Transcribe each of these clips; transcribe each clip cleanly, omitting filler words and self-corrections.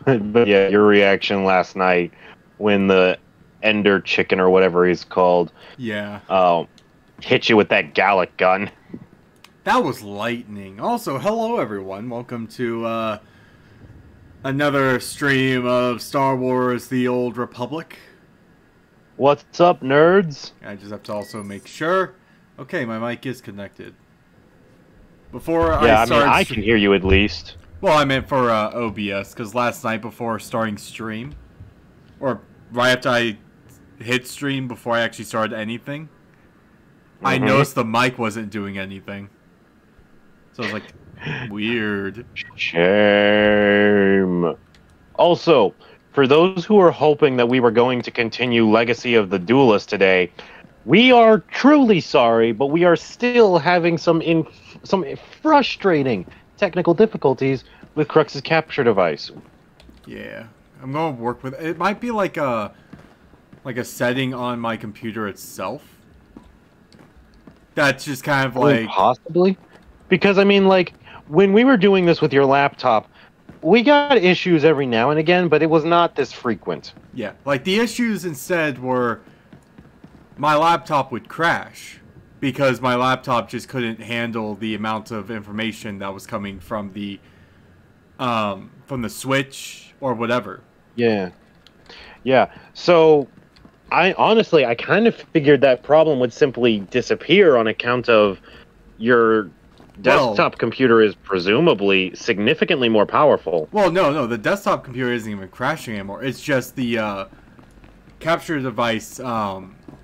But yeah, your reaction last night when the Ender Chicken or whatever he's called, Yeah. hit you with that Gallic gun. That was lightning. Also, hello everyone. Welcome to another stream of Star Wars The Old Republic. What's up, nerds? I just have to also make sure. Okay, my mic is connected. Before I start... I can hear you at least. Well, I meant for OBS, because last night before starting stream, or right after I hit stream before I actually started anything, I noticed the mic wasn't doing anything. So I was like, weird. Shame. Also, for those who are hoping that we were going to continue Legacy of the Duelist today, we are truly sorry, but we are still having some frustrating technical difficulties with Crux's capture device. Yeah, I'm gonna work with it. It might be like a setting on my computer itself. That's just kind of like... Possibly? Because, I mean, like, when we were doing this with your laptop, we got issues every now and again, but it was not this frequent. Yeah, like, the issues instead were my laptop would crash because my laptop just couldn't handle the amount of information that was coming from the Switch or whatever. Yeah. Yeah, so... I kind of figured that problem would simply disappear on account of your desktop computer is presumably significantly more powerful. Well, no, the desktop computer isn't even crashing anymore. It's just the capture device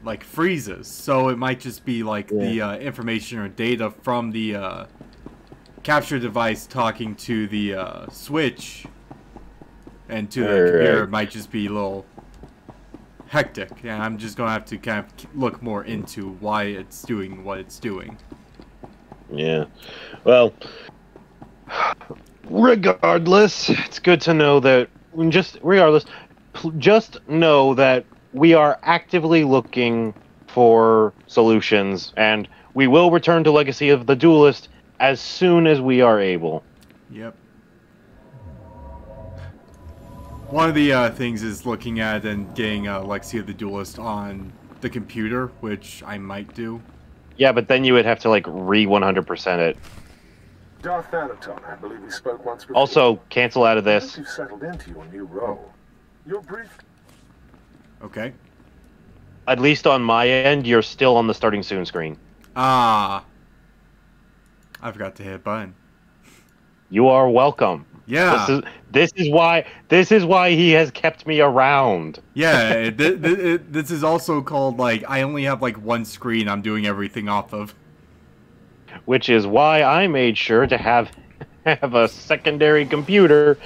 like freezes. So it might just be like the information or data from the capture device talking to the Switch and to the computer. It might just be a little hectic. Yeah, I'm just gonna have to kind of look more into why it's doing what it's doing. Yeah. Well, regardless, it's good to know that just know that we are actively looking for solutions, and we will return to Legacy of the Duelist as soon as we are able. Yep. One of the things is looking at and getting Legacy of the Duelist on the computer, which I might do. Yeah, but then you would have to, like, re-100% it. Darth Thanaton, I believe we spoke once before. Also, cancel out of this. You've settled into your new role. Your brief... Okay. At least on my end, you're still on the starting soon screen. Ah. I forgot to hit a button. You are welcome. Yeah. This is why he has kept me around. Yeah, this is also called, like, I only have, like, one screen I'm doing everything off of. Which is why I made sure to have a secondary computer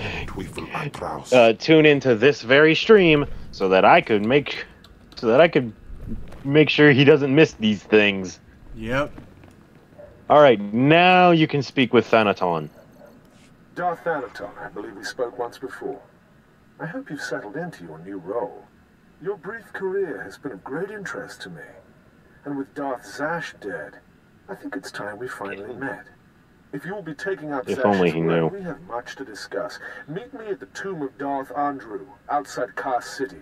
tune into this very stream so that I could make sure he doesn't miss these things. Yep. All right, now you can speak with Thanaton. Darth Thanaton, I believe we spoke once before. I hope you've settled into your new role. Your brief career has been of great interest to me. And with Darth Zash dead, I think it's time we finally met. If you will be taking up Zash's work, we have much to discuss. Meet me at the tomb of Darth Andrew, outside Kar City.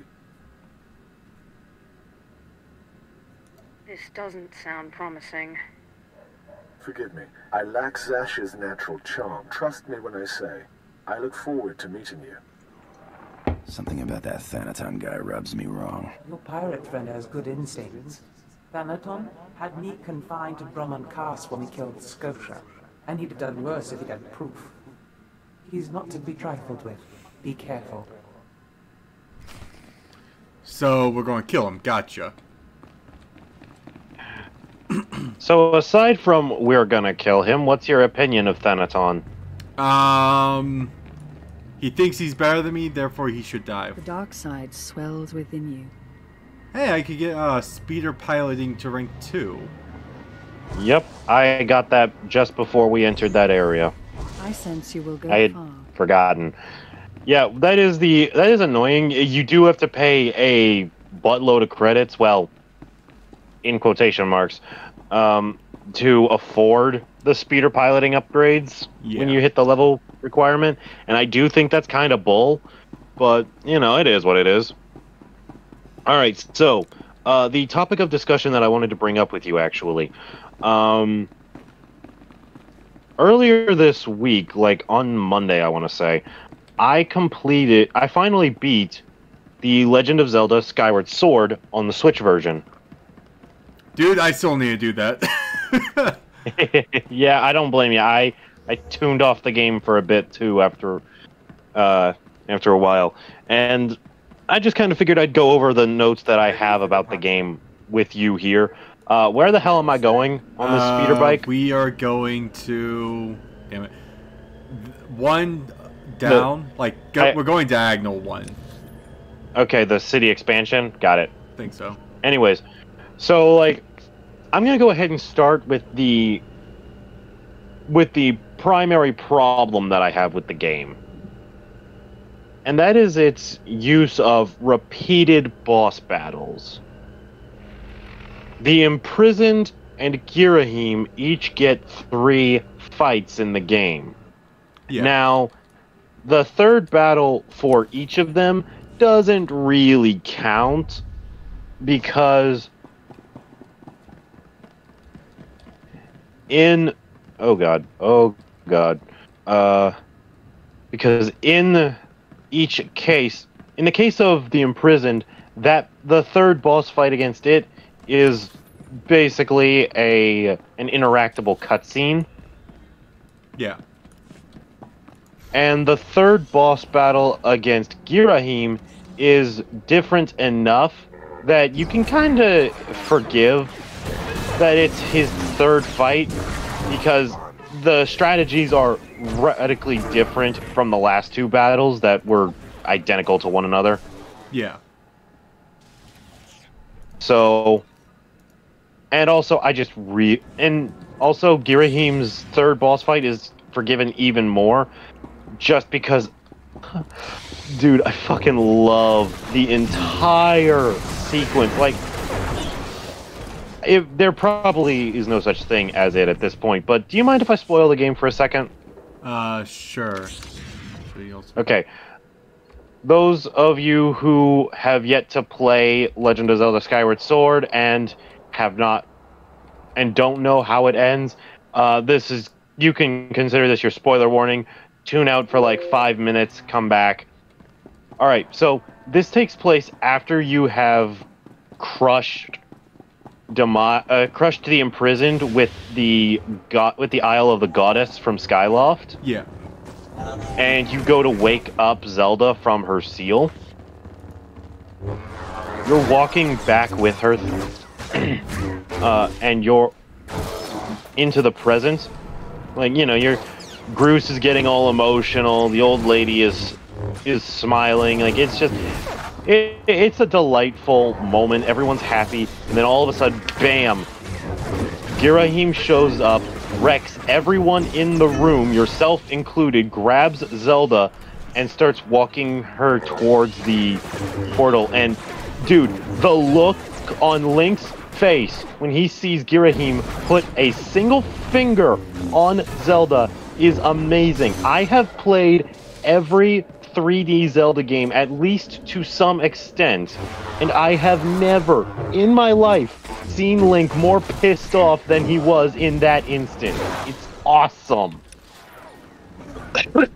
This doesn't sound promising. Forgive me. I lack Zash's natural charm. Trust me when I say, I look forward to meeting you. Something about that Thanaton guy rubs me wrong. Your pirate friend has good instincts. Thanaton had me confined to Drummond Castle when we killed Scotia, and he'd have done worse if he'd had proof. He's not to be trifled with. Be careful. So, we're going to kill him. Gotcha. So, aside from we're gonna kill him, what's your opinion of Thanaton? He thinks he's better than me, therefore he should die. The dark side swells within you. Hey, I could get speeder piloting to rank 2. Yep, I got that just before we entered that area. I sense you will go I had far. forgotten. Yeah, that is annoying. You do have to pay a buttload of credits, well, in quotation marks, to afford the speeder piloting upgrades when you hit the level requirement, and I do think that's kind of bull, but, you know, it is what it is. Alright, so, the topic of discussion that I wanted to bring up with you, actually. Earlier this week, like on Monday, I want to say, I finally beat The Legend of Zelda Skyward Sword on the Switch version. Dude, I still need to do that. Yeah, I don't blame you. I tuned off the game for a bit too after a while, and I just kind of figured I'd go over the notes that I have about the game with you here. Where the hell am I going on this speeder bike? We are going to... Damn it. One down. We're going diagonal one. Okay, the city expansion. Got it. I think so. Anyways, so, like, I'm going to go ahead and start with the primary problem that I have with the game. And that is its use of repeated boss battles. The Imprisoned and Girahim each get 3 fights in the game. Yeah. Now, the third battle for each of them doesn't really count because because in the case of the Imprisoned, that the third boss fight against it is basically an interactable cutscene. Yeah. And the third boss battle against Girahim is different enough that you can kind of forgive that it's his third fight, because the strategies are radically different from the last 2 battles that were identical to one another. Yeah. So, and also Girahim's third boss fight is forgiven even more, just because, dude, I fucking love the entire sequence. Like, there probably is no such thing as it at this point, but do you mind if I spoil the game for a second? Sure. Okay. Those of you who have yet to play Legend of Zelda Skyward Sword and don't know how it ends, you can consider this your spoiler warning. Tune out for like 5 minutes, come back. Alright, so this takes place after you have crushed the Imprisoned with the Isle of the Goddess from Skyloft. Yeah. And you go to wake up Zelda from her seal. You're walking back with her, and you're into the present. Like, you know, Groose is getting all emotional. The old lady is smiling. Like, it's just, it's a delightful moment. Everyone's happy, and then all of a sudden, bam! Girahim shows up, wrecks everyone in the room, yourself included, grabs Zelda, and starts walking her towards the portal. And, dude, the look on Link's face when he sees Girahim put a single finger on Zelda is amazing. I have played every 3D Zelda game, at least to some extent, and I have never, in my life, seen Link more pissed off than he was in that instant. It's awesome. Okay,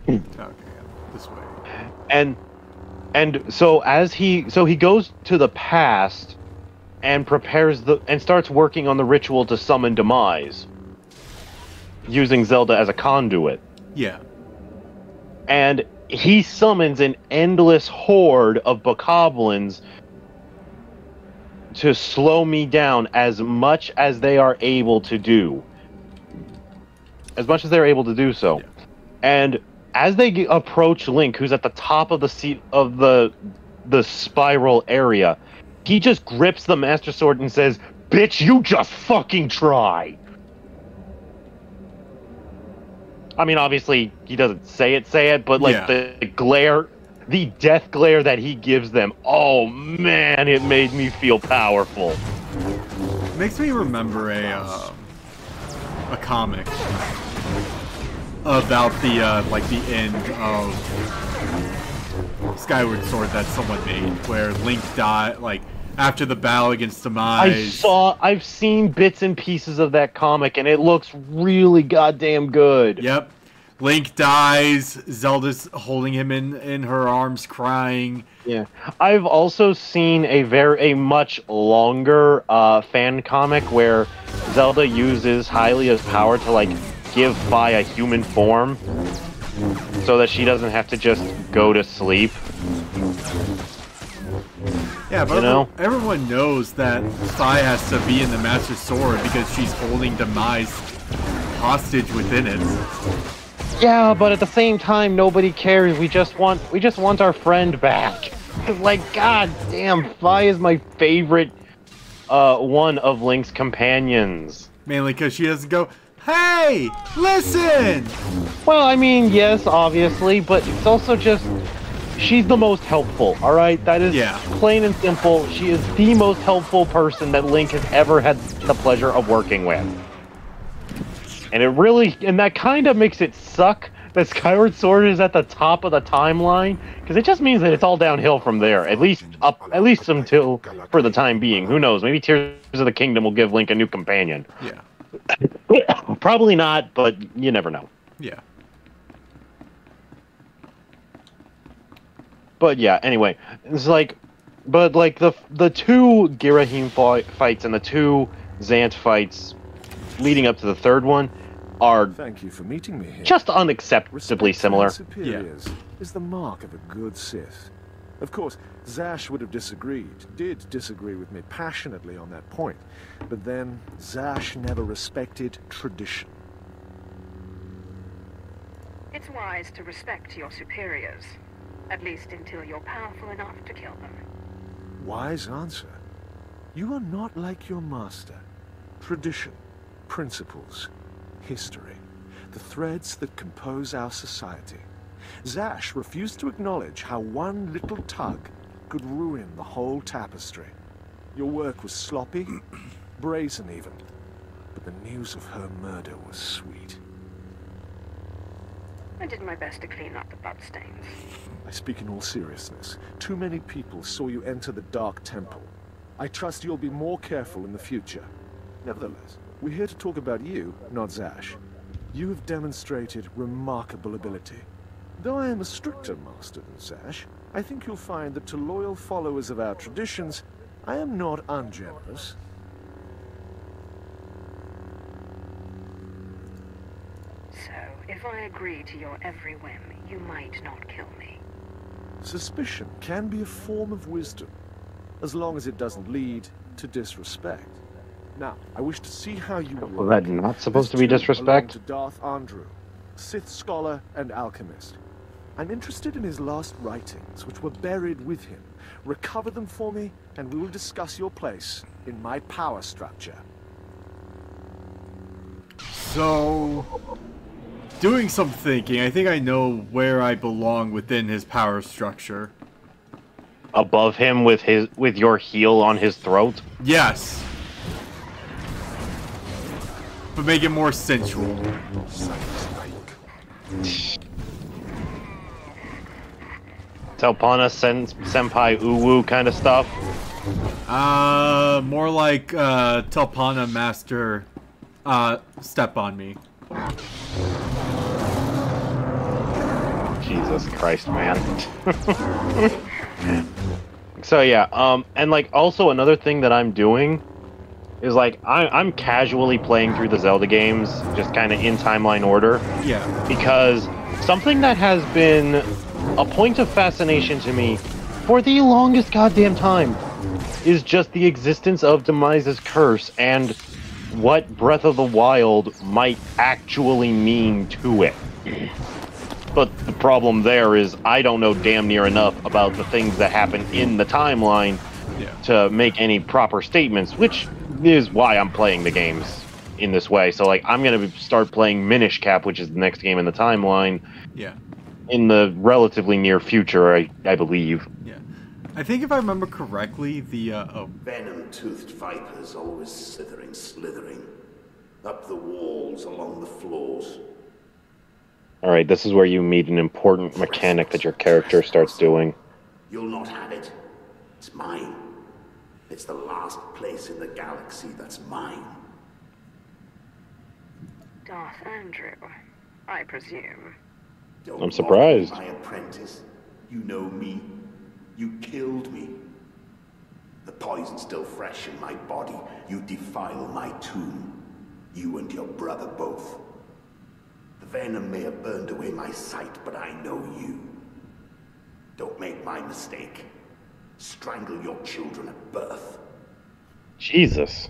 this way. And so he goes to the past and starts working on the ritual to summon Demise, using Zelda as a conduit. Yeah. And he summons an endless horde of bokoblins to slow me down as much as they are able to do. As much as they're able to do so. Yeah. And as they approach Link, who's at the top of the seat of the spiral area, he just grips the Master Sword and says, "Bitch, you just fucking try." I mean, obviously, he doesn't say it, but, like, the glare, the death glare that he gives them, oh, man, it made me feel powerful. It makes me remember a comic. about the like the end of Skyward Sword that someone made, where Link died, like after the battle against Demise. I've seen bits and pieces of that comic, and it looks really goddamn good. Yep. Link dies, Zelda's holding him in her arms crying. Yeah. I've also seen a much longer fan comic where Zelda uses Hylia's power to like give Fi a human form so that she doesn't have to just go to sleep. Yeah, but everyone knows that Fi has to be in the Master Sword because she's holding Demise hostage within it. Yeah, but at the same time, nobody cares. We just want our friend back. Like, god damn, Fi is my favorite one of Link's companions. Mainly because she doesn't go, hey, listen! Well, I mean, yes, obviously, but it's also just, she's the most helpful, alright? That is plain and simple. She is the most helpful person that Link has ever had the pleasure of working with. And that kind of makes it suck that Skyward Sword is at the top of the timeline, because it just means that it's all downhill from there, at least until, for the time being. Who knows, maybe Tears of the Kingdom will give Link a new companion. Yeah. Probably not, but you never know. Yeah. But yeah, anyway, it's like, but like the two Girahim fights and the two Zant fights leading up to the third one are Thank you for meeting me here. just unacceptably similar. Superiors is the mark of a good Sith. Of course, Zash would have did disagree with me passionately on that point, but then Zash never respected tradition. It's wise to respect your superiors, at least until you're powerful enough to kill them. Wise answer. You are not like your master. Tradition, principles, history, the threads that compose our society. Zash refused to acknowledge how one little tug could ruin the whole tapestry. Your work was sloppy, brazen even, but the news of her murder was sweet. I did my best to clean up the bloodstains. I speak in all seriousness. Too many people saw you enter the Dark Temple. I trust you'll be more careful in the future. Nevertheless, we're here to talk about you, not Zash. You have demonstrated remarkable ability. Though I am a stricter master than Zash, I think you'll find that to loyal followers of our traditions, I am not ungenerous. So, if I agree to your every whim, you might not kill me. Suspicion can be a form of wisdom, as long as it doesn't lead to disrespect. Now, I wish to see how you work. Was that not supposed to be disrespect? To Darth Andrew, Sith scholar and alchemist. I'm interested in his last writings, which were buried with him. Recover them for me, and we will discuss your place in my power structure. So, doing some thinking, I think I know where I belong within his power structure. Above him with your heel on his throat? Yes. But make it more sensual. Telpana Senpai Uwu kind of stuff? More like Telpana Master Step on Me. Jesus Christ, man. So yeah, and like also another thing that I'm doing is like I'm casually playing through the Zelda games, just kind of in timeline order. Yeah. Because something that has been a point of fascination to me for the longest goddamn time is just the existence of Demise's curse and what Breath of the Wild might actually mean to it. But the problem there is I don't know damn near enough about the things that happen in the timeline to make any proper statements, which is why I'm playing the games in this way. So like I'm going to start playing Minish Cap, which is the next game in the timeline. Yeah. In the relatively near future, I believe. Yeah. I think if I remember correctly, the venom-toothed vipers always slithering up the walls, along the floors. Alright, this is where you meet an important mechanic that your character starts doing. You'll not have it. It's mine. It's the last place in the galaxy that's mine. Darth Andrew, I presume. Don't I'm surprised. mock me, my apprentice. You know me. You killed me. The poison's still fresh in my body. You defile my tomb. You and your brother both. The venom may have burned away my sight, but I know you. Don't make my mistake. Strangle your children at birth. Jesus.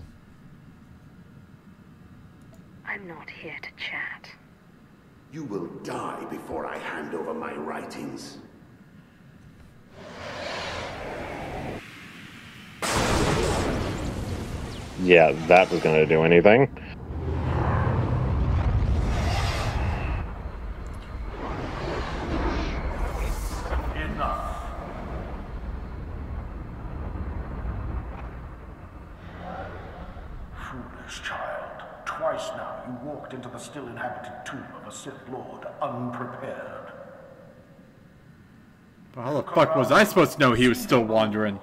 I'm not here to chat. You will die before I hand over my writings. Yeah, that was gonna do anything. Enough. Foolish child. Twice now you walked into the still inhabited tomb of a Sith Lord unprepared. Well, how the fuck was I supposed to know he was still wandering?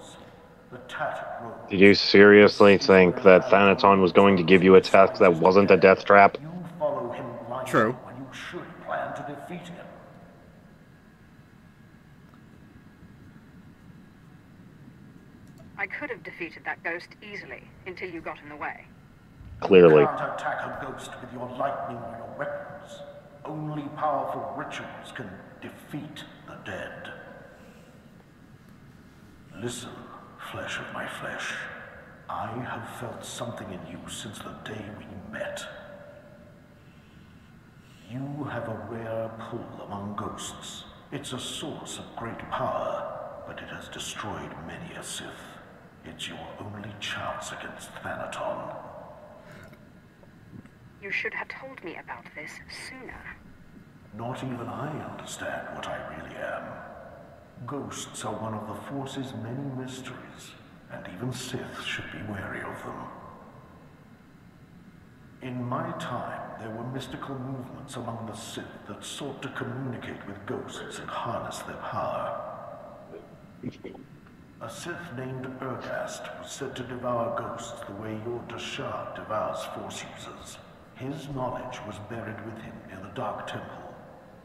The tattered robe. Did you seriously think that Thanaton was going to give you a task that wasn't a death trap? You follow him blindly True. when you should plan to defeat him. I could have defeated that ghost easily until you got in the way. Clearly. You can't attack a ghost with your lightning or your weapons. Only powerful rituals can defeat the dead. Listen, flesh of my flesh. I have felt something in you since the day we met. You have a rare pull among ghosts. It's a source of great power, but it has destroyed many a Sith. It's your only chance against Thanaton. You should have told me about this sooner. Not even I understand what I really am. Ghosts are one of the Force's many mysteries, and even Sith should be wary of them. In my time, there were mystical movements among the Sith that sought to communicate with ghosts and harness their power. A Sith named Ergast was said to devour ghosts the way your Dashad devours Force users. His knowledge was buried with him near the Dark Temple.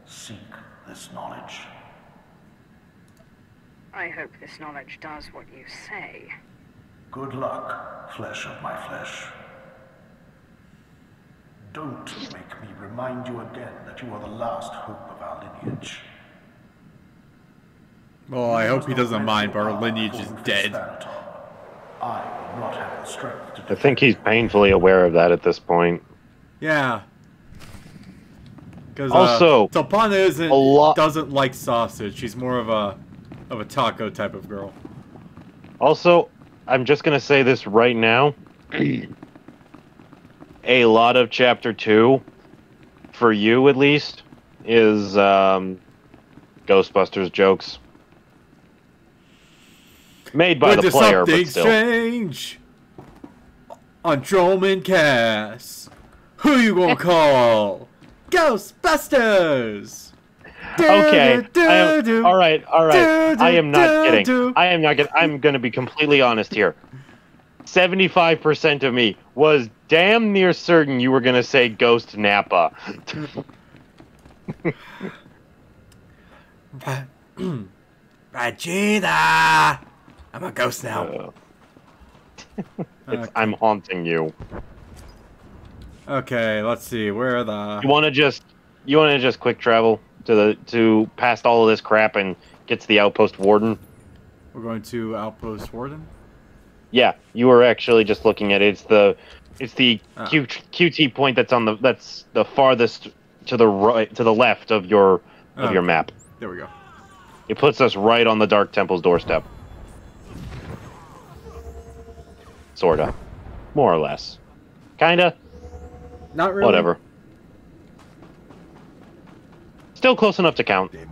Seek this knowledge. I hope this knowledge does what you say. Good luck, flesh of my flesh. Don't make me remind you again that you are the last hope of our lineage. Well, I hope he doesn't mind, but our lineage is dead. I will not have the strength to I think he's painfully aware of that at this point. Yeah. Because Also, Talpana doesn't like sausage. She's more of a taco type of girl. Also, I'm just gonna say this right now. A lot of Chapter 2, for you at least, is Ghostbusters jokes. Made by the player, but still. Strange on Droman Cass. Who you gonna call? Ghostbusters! Okay, alright. I am not kidding. I'm gonna be completely honest here. 75% of me was damn near certain you were gonna say Ghost Nappa. Vegeta! I'm a ghost now. I'm haunting you. Okay, let's see. Where are the? You want to just quick travel to past all of this crap and get to the Outpost Warden? We're going to Outpost Warden. Yeah, you were actually just looking at it. It's the QT point that's the farthest to the right, to the left of your map. There we go. It puts us right on the Dark Temple's doorstep. Sorta. More or less. Kinda. Not really. Whatever. Still close enough to count. Yep.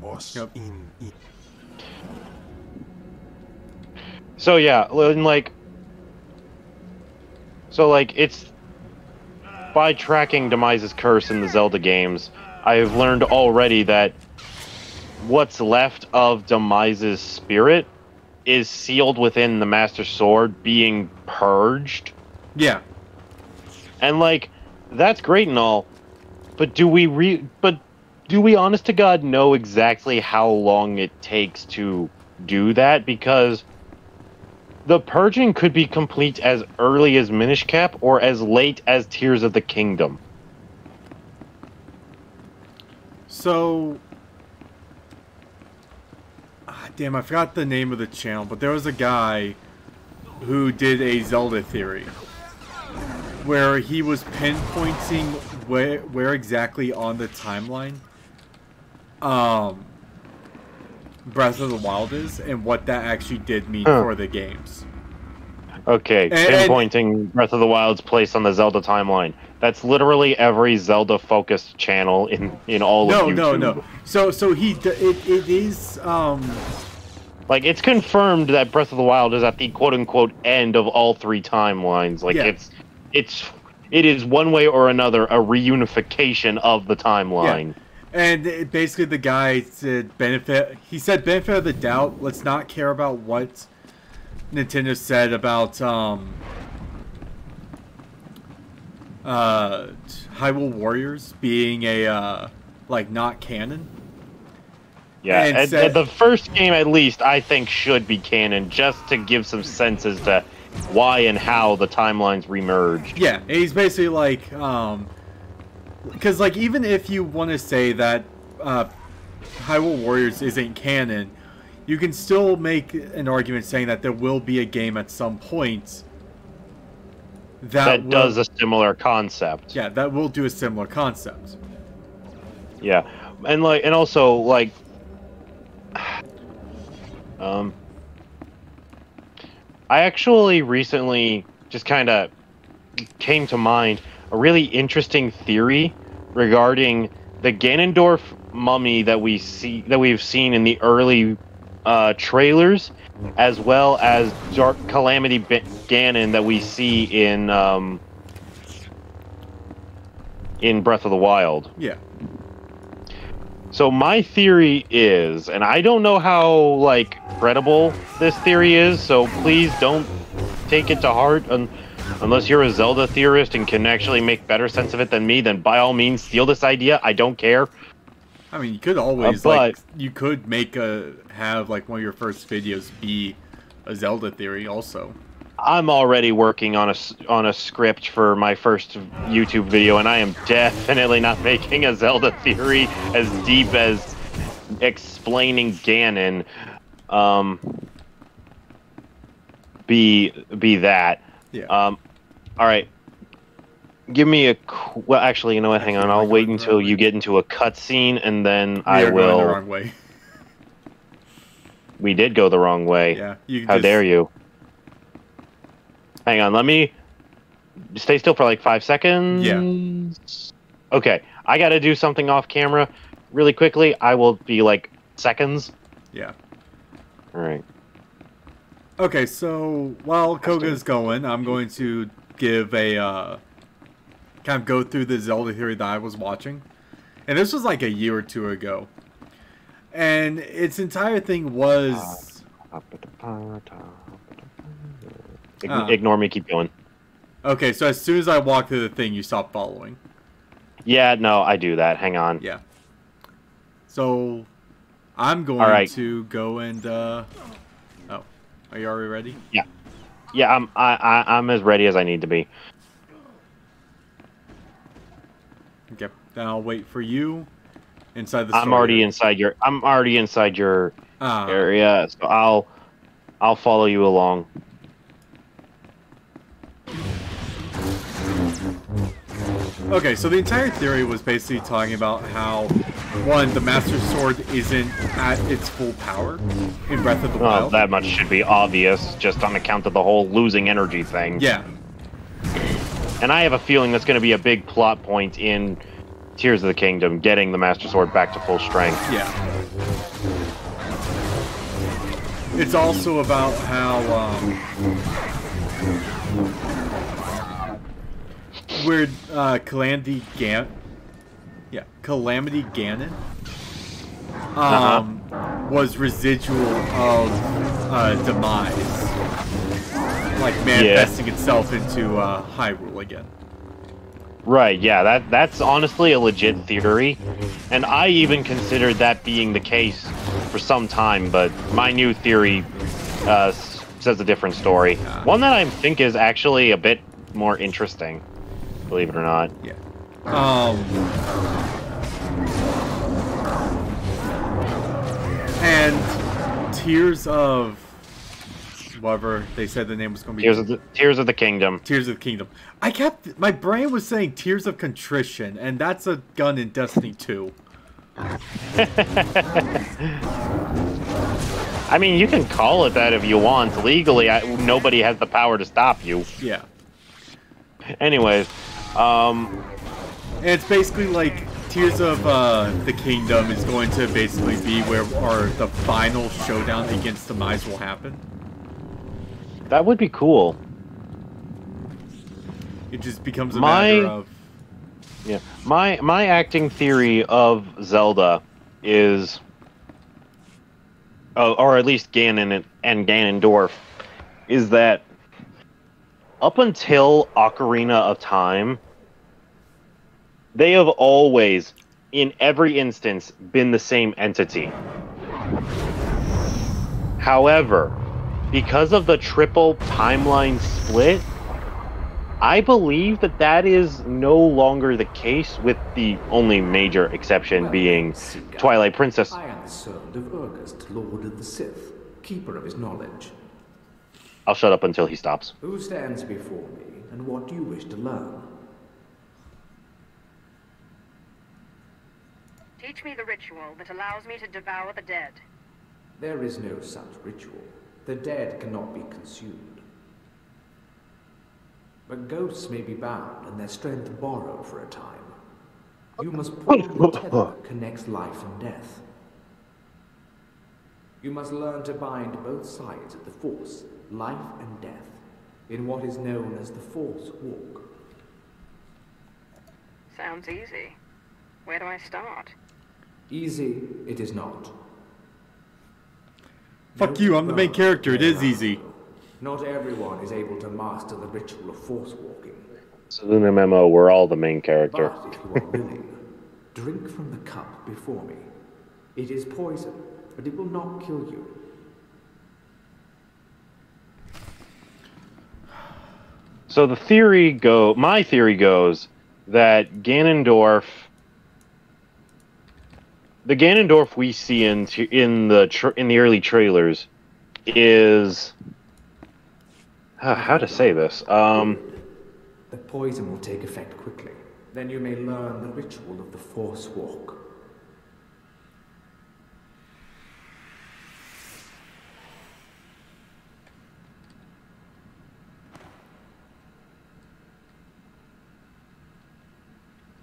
So yeah, it's by tracking Demise's curse in the Zelda games, I've learned already that what's left of Demise's spirit is sealed within the Master Sword being purged. Yeah. And like, that's great and all, but do we honest to God know exactly how long it takes to do that? Because the purging could be complete as early as Minish Cap or as late as Tears of the Kingdom. So, damn, I forgot the name of the channel, but there was a guy who did a Zelda theory where he was pinpointing where exactly on the timeline Breath of the Wild is and what that actually did mean for the games. Okay, pinpointing Breath of the Wild's place on the Zelda timeline. That's literally every Zelda-focused channel in all of YouTube. No. So it is like, it's confirmed that Breath of the Wild is at the quote-unquote end of all three timelines. Like, yeah. it is one way or another a reunification of the timeline. Yeah. And basically the guy said benefit of the doubt. Let's not care about what Nintendo said about Hyrule Warriors being a like not canon. Yeah, and the first game at least I think should be canon, just to give some sense as to why and how the timelines remerged. Yeah, and he's basically like because like even if you want to say that Hyrule Warriors isn't canon, you can still make an argument saying that there will be a game at some point that does a similar concept. Yeah, that will do a similar concept. Yeah, and also I actually recently just kind of came to mind a really interesting theory regarding the Ganondorf mummy that we've seen in the early trailers, as well as Dark Calamity Ganon that we see in Breath of the Wild. Yeah. So my theory is, and I don't know how credible this theory is, so please don't take it to heart unless you're a Zelda theorist and can actually make better sense of it than me. Then by all means steal this idea. I don't care. I mean, you could always you could have one of your first videos be a Zelda theory also. I'm already working on a script for my first YouTube video, and I am definitely not making a Zelda theory as deep as explaining Ganon. Be that. Yeah. All right. Give me a. Well, actually, you know what? Hang on. I'll wait until you get into a cutscene, and then I will. Going the wrong way. We did go the wrong way. Yeah. How dare you? Hang on, let me stay still for 5 seconds. Yeah. Okay, I gotta do something off camera really quickly. I will be seconds. Yeah. Alright. Okay, so while Koga's going, I'm going to give a kind of go through the Zelda theory that I was watching. And this was a year or two ago. And its entire thing was ignore me, keep going. Okay, so as soon as I walk through the thing, you stop following. Yeah, no, I do that. Hang on. Yeah. So, I'm going to go and, oh. Are you already ready? Yeah. Yeah, I'm as ready as I need to be. Okay, then I'll wait for you inside the I'm already inside your area, so I'll follow you along. Okay, so the entire theory was basically talking about how, one, the Master Sword isn't at its full power in Breath of the Wild. That much should be obvious, just on account of the whole losing energy thing. Yeah. And I have a feeling that's going to be a big plot point in Tears of the Kingdom, getting the Master Sword back to full strength. Yeah. It's also about how, where Calamity Yeah, Calamity Ganon was residual of Demise, like manifesting itself into Hyrule again. Right, yeah, that's honestly a legit theory, and I even considered that being the case for some time, but my new theory says a different story. One that I think is actually a bit more interesting, believe it or not. Yeah. And Tears of... whatever they said the name was going to be. Tears of the Kingdom. Tears of the Kingdom. My brain was saying Tears of Contrition, and that's a gun in Destiny 2. I mean, you can call it that if you want. Legally, nobody has the power to stop you. Yeah. Anyways, and it's basically like Tears of the Kingdom is going to basically be where the final showdown against Demise will happen. That would be cool. It just becomes a matter of... Yeah. My acting theory of Zelda is... or at least Ganon and Ganondorf, is that up until Ocarina of Time, they have always, in every instance, been the same entity. However, because of the triple timeline split, I believe that is no longer the case, with the only major exception being Twilight Princess. I am the servant of Urgust, Lord of the Sith, keeper of his knowledge. I'll shut up until he stops. Who stands before me, and what do you wish to learn? Teach me the ritual that allows me to devour the dead. There is no such ritual. The dead cannot be consumed. But ghosts may be bound and their strength borrowed for a time. You must pull the tether that connects life and death. You must learn to bind both sides of the Force, life and death, in what is known as the Force Walk. Sounds easy. Where do I start? Easy, it is not. Fuck you, I'm the main character, it is easy. Not everyone is able to master the ritual of force walking. So in the MMO, we're all the main character. But if you are willing, drink from the cup before me. It is poison, but it will not kill you. So my theory goes that the Ganondorf we see in the early trailers is how to say this. The poison will take effect quickly. Then you may learn the ritual of the Force Walk.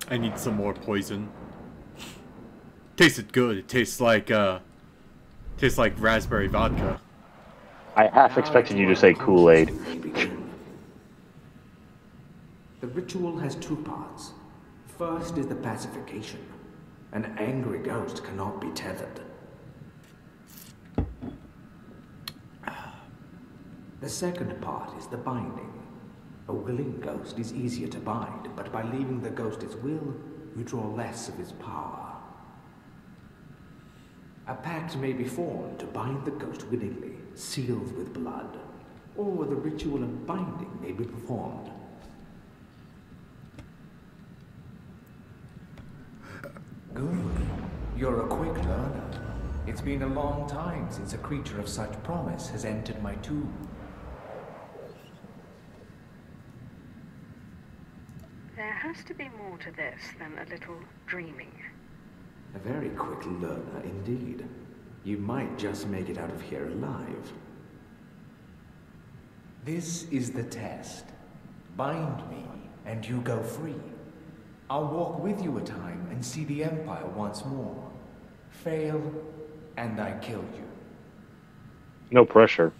I need some more poison. Tasted good. It tastes like raspberry vodka. I half expected you to say Kool-Aid. The ritual has two parts. First is the pacification. An angry ghost cannot be tethered. The second part is the binding. A willing ghost is easier to bind, but by leaving the ghost its will, you draw less of his power. A pact may be formed to bind the ghost willingly, sealed with blood, or the ritual of binding may be performed. Good. You're a quick learner. It's been a long time since a creature of such promise has entered my tomb. There has to be more to this than a little dreaming. A very quick learner indeed. You might just make it out of here alive. This is the test. Bind me, and you go free. I'll walk with you a time and see the Empire once more. Fail, and I kill you. No pressure.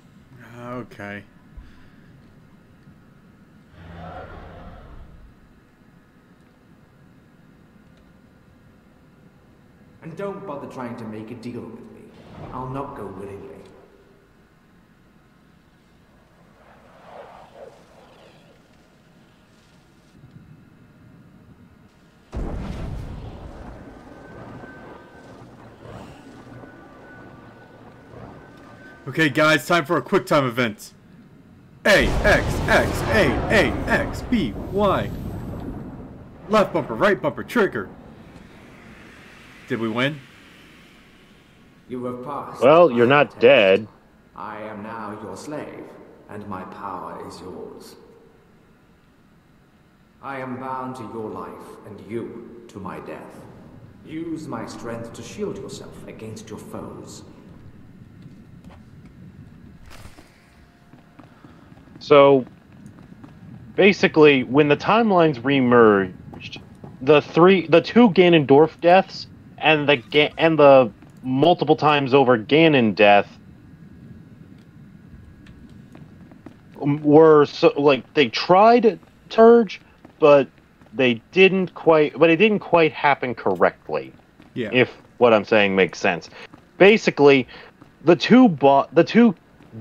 Okay. And don't bother trying to make a deal with me. I'll not go willingly. Okay, guys, time for a quick time event. A, X, X, A, X, B, Y. Left bumper, right bumper, trigger. Did we win? You have passed. Well, you're not test. dead. I am now your slave, and my power is yours. I am bound to your life, and you to my death. Use my strength to shield yourself against your foes. So, basically, when the timelines remerged, the two Ganondorf deaths and the multiple times over Ganon death were they tried to merge, but it didn't quite happen correctly. Yeah. If what I'm saying makes sense. Basically, the two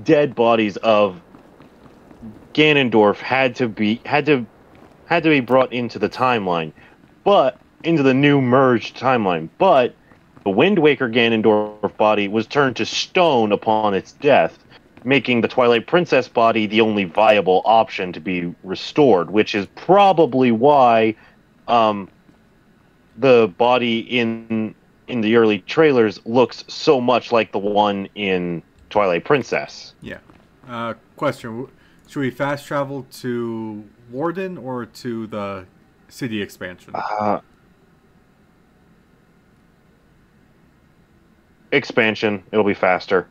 dead bodies of Ganondorf had to be brought into the timeline, but into the new merged timeline. But the Wind Waker Ganondorf body was turned to stone upon its death, making the Twilight Princess body the only viable option to be restored, which is probably why the body in the early trailers looks so much like the one in Twilight Princess. Yeah. Question. Should we fast travel to Warden or to the city expansion? Expansion. It'll be faster.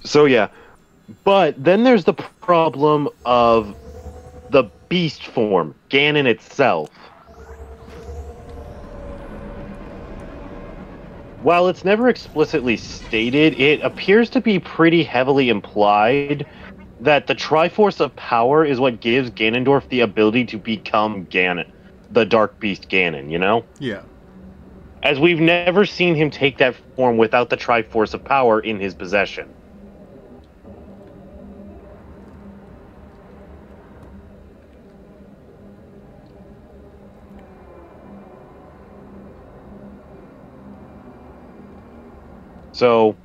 So yeah. But then there's the problem of the beast form, Ganon itself. While it's never explicitly stated, it appears to be pretty heavily implied that the Triforce of Power is what gives Ganondorf the ability to become Ganon, the Dark Beast Ganon, you know? Yeah. As we've never seen him take that form without the Triforce of Power in his possession. So,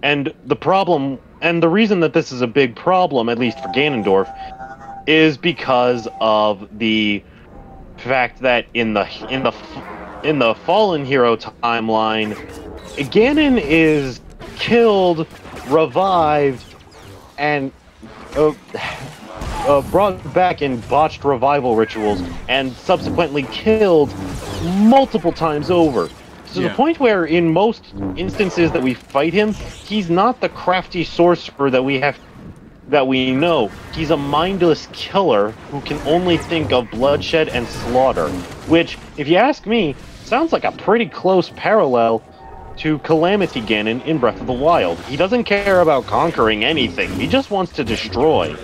and the reason that this is a big problem, at least for Ganondorf, is because of the fact that in the Fallen Hero timeline, Ganon is killed, revived, and brought back in botched revival rituals, and subsequently killed multiple times over. To the point where, in most instances that we fight him, he's not the crafty sorcerer that we know. He's a mindless killer who can only think of bloodshed and slaughter. Which, if you ask me, sounds like a pretty close parallel to Calamity Ganon in Breath of the Wild. He doesn't care about conquering anything. He just wants to destroy.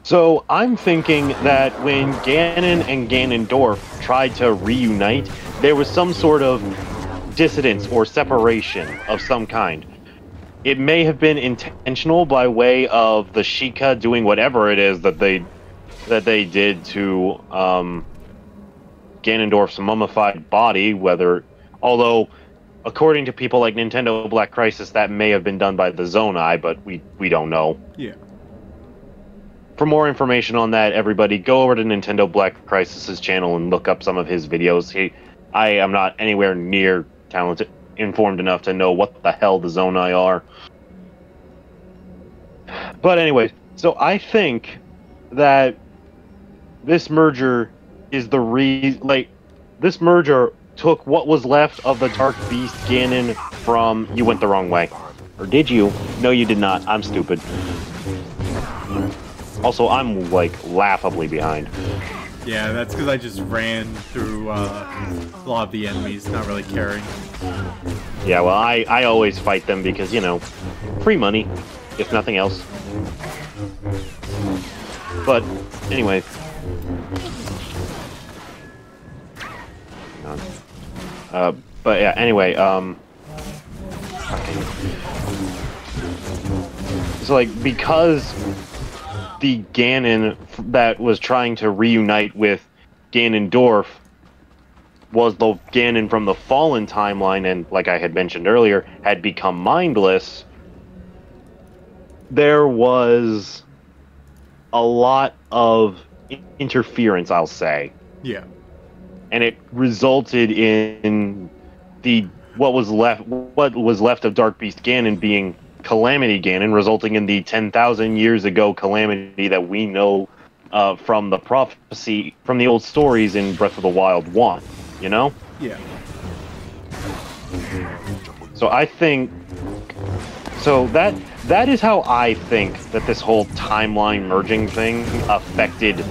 So I'm thinking that when Ganon and Ganondorf tried to reunite, there was some sort of dissidence or separation of some kind. It may have been intentional by way of the Sheikah doing whatever it is that they did to Ganondorf's mummified body, although according to people like Nintendo Black Crisis, that may have been done by the Zonai, but we don't know. Yeah. For more information on that, everybody go over to Nintendo Black Crisis's channel and look up some of his videos. I am not anywhere near informed enough to know what the hell the Zonai are. But anyway, so I think that this merger is this merger took what was left of the Dark Beast Ganon from... You went the wrong way. Or did you? No, you did not. I'm stupid. Also, I'm, laughably behind. Yeah, that's because I just ran through a lot of the enemies, not really caring. Yeah, well, I always fight them because, free money, if nothing else. But anyway. But yeah, anyway, so like, because the Ganon that was trying to reunite with Ganondorf was the Ganon from the Fallen timeline, and like I had mentioned earlier, had become mindless, there was a lot of interference, I'll say. Yeah. And it resulted in what was left of Dark Beast Ganon being Calamity Ganon, resulting in the 10,000 years ago calamity that we know from the prophecy, from the old stories in Breath of the Wild 1, you know? Yeah. So I think... So that is how I think that this whole timeline merging thing affected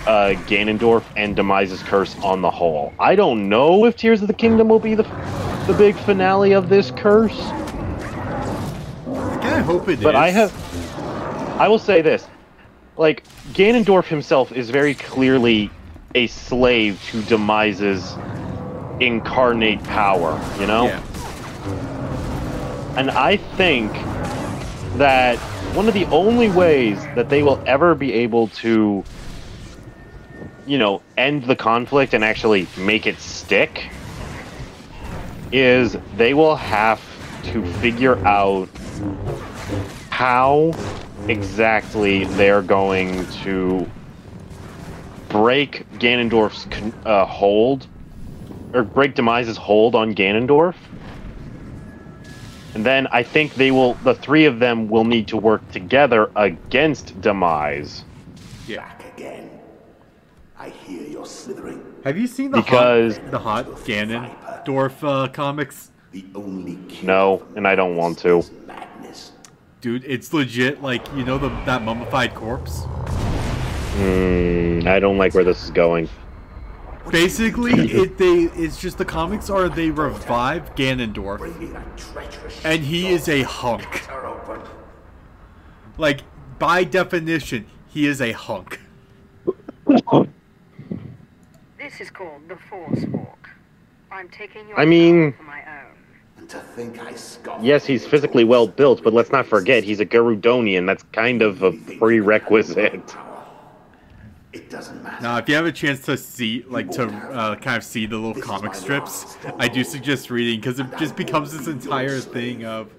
Ganondorf and Demise's curse on the whole. I don't know if Tears of the Kingdom will be the big finale of this curse. I hope it is. But I will say this. Like, Ganondorf himself is very clearly a slave to Demise's incarnate power, you know? Yeah. And I think that one of the only ways that they will ever be able to, you know, end the conflict and actually make it stick is they will have to figure out how exactly they're going to break Ganondorf's hold, or break Demise's hold on Ganondorf. And then I think the three of them will need to work together against Demise. Yeah. Back again. I hear you're slithering. Have you seen the hot Ganondorf comics? The only no, and I don't want to. Madness. Dude, it's legit, like, you know that mummified corpse? I don't like where this is going. Basically, it's just the comics are they revive Ganondorf, and he is a hunk. Like, by definition, he is a hunk. This is called the Force Walk. I'm taking your I mean, for my own. And to think I scoffed. Yes, he's physically well built, but let's not forget he's a Garudonian. That's kind of a prerequisite. It doesn't matter. Now, if you have a chance to see, like, kind of see the little comic strips, I do suggest reading, because it just becomes this entire thing of,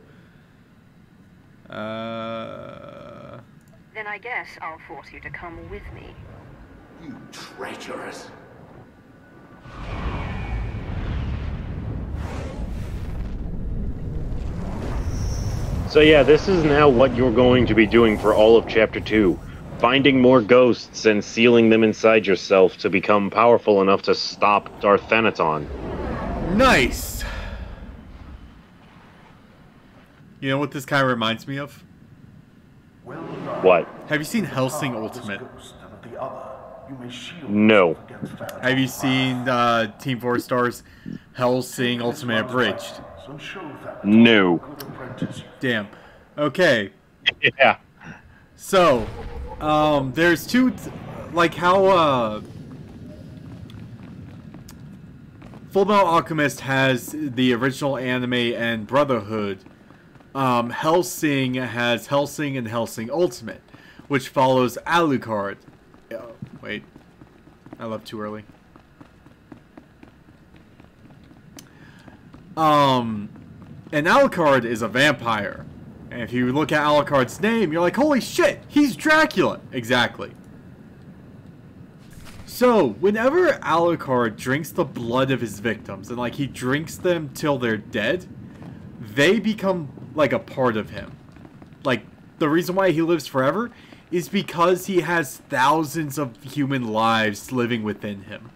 Then I guess I'll force you to come with me. You treacherous. So yeah, this is now what you're going to be doing for all of Chapter 2. Finding more ghosts and sealing them inside yourself to become powerful enough to stop Darth Thanaton. Nice! You know what this kind of reminds me of? What? Have you seen Hellsing Ultimate? No. Have you seen Team 4 Star's Hellsing Ultimate Abridged? No. Damn. Okay. Yeah. So, there's two, like how, Fullmetal Alchemist has the original anime and Brotherhood. Hellsing has Hellsing and Hellsing Ultimate, which follows Alucard. Wait, I left too early. And Alucard is a vampire. And if you look at Alucard's name, you're like, holy shit, he's Dracula! Exactly. So, whenever Alucard drinks the blood of his victims, and like he drinks them till they're dead, they become like a part of him. Like, the reason why he lives forever is because he has thousands of human lives living within him.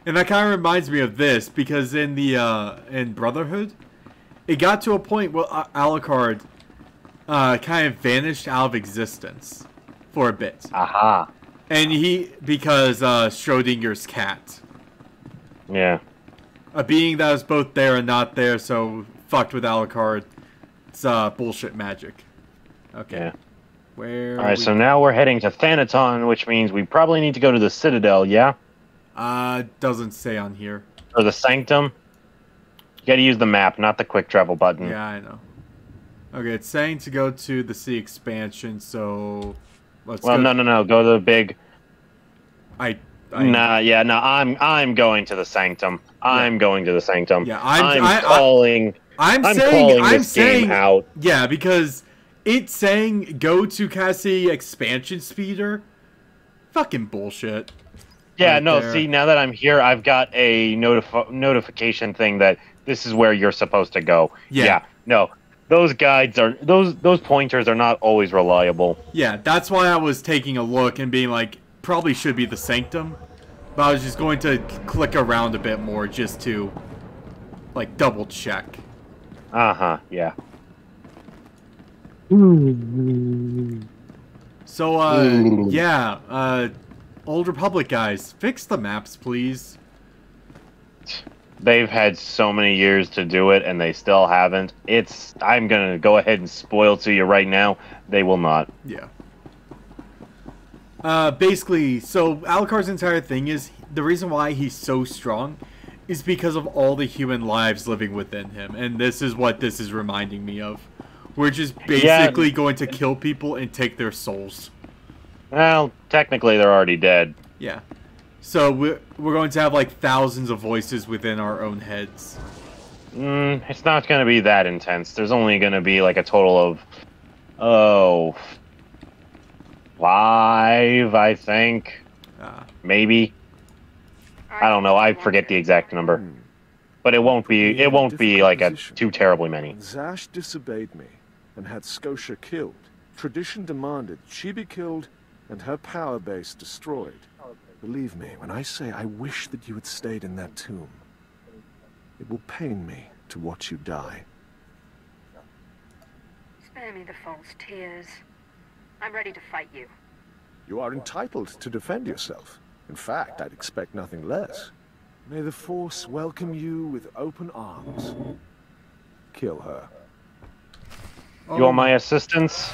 And that kind of reminds me of this, because in the, in Brotherhood, it got to a point where Alucard kind of vanished out of existence for a bit. Aha. And because Schrodinger's cat. Yeah. A being that was both there and not there, so fucked with Alucard. It's bullshit magic. Okay. Yeah. Where? All right, so now we're heading to Thanaton, which means we probably need to go to the Citadel, yeah? Doesn't say on here. Or the Sanctum. You got to use the map, not the quick travel button. Yeah, I know. Okay, it's saying to go to the sea expansion, so let's go. No. Go to the big. I'm going to the Sanctum. I'm going to the Sanctum. Yeah, I'm calling this game out. Yeah, because it's saying go to Cassie expansion speeder. Fucking bullshit. Yeah, right no. there. See, now that I'm here, I've got a notification thing that this is where you're supposed to go. Yeah. No. Those guides are those pointers are not always reliable. Yeah, that's why I was taking a look and being like, probably should be the Sanctum, but I was just going to click around a bit more just to, like, double check. Yeah. So, yeah, Old Republic guys, fix the maps, please. They've had so many years to do it, and they still haven't. I'm gonna go ahead and spoil to you right now. They will not. Yeah. Basically, so Alucard's entire thing is, the reason why he's so strong is because of all the human lives living within him, and this is what this is reminding me of. We're just basically going to kill people and take their souls. Well, technically they're already dead. Yeah. So we're going to have like thousands of voices within our own heads. It's not going to be that intense. There's only going to be like a total of 5, I think. Maybe. I don't know. I forget the exact number. But it won't be like too terribly many. Zash disobeyed me and had Scotia killed. Tradition demanded she be killed and her power base destroyed. Believe me when I say I wish that you had stayed in that tomb. It will pain me to watch you die. Spare me the false tears. I'm ready to fight you. You are entitled to defend yourself. In fact, I'd expect nothing less. May the Force welcome you with open arms. Kill her. You want my assistance?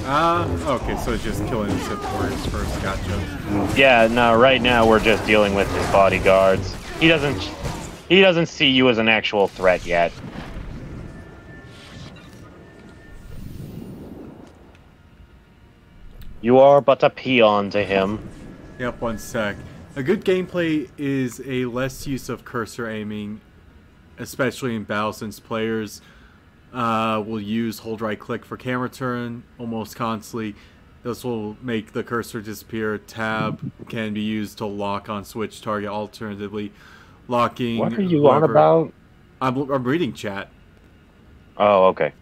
Okay, so it's just killing the Sith Warriors first, gotcha. Yeah, no, right now we're just dealing with his bodyguards. He doesn't see you as an actual threat yet. You are but a peon to him. Yep, one sec. A good gameplay is a less use of cursor aiming, especially in battle, since players will use hold right click for camera turn almost constantly. This will make the cursor disappear. Tab can be used to lock on switch target. Alternatively, locking. What are you on about? I'm reading chat. Oh, okay.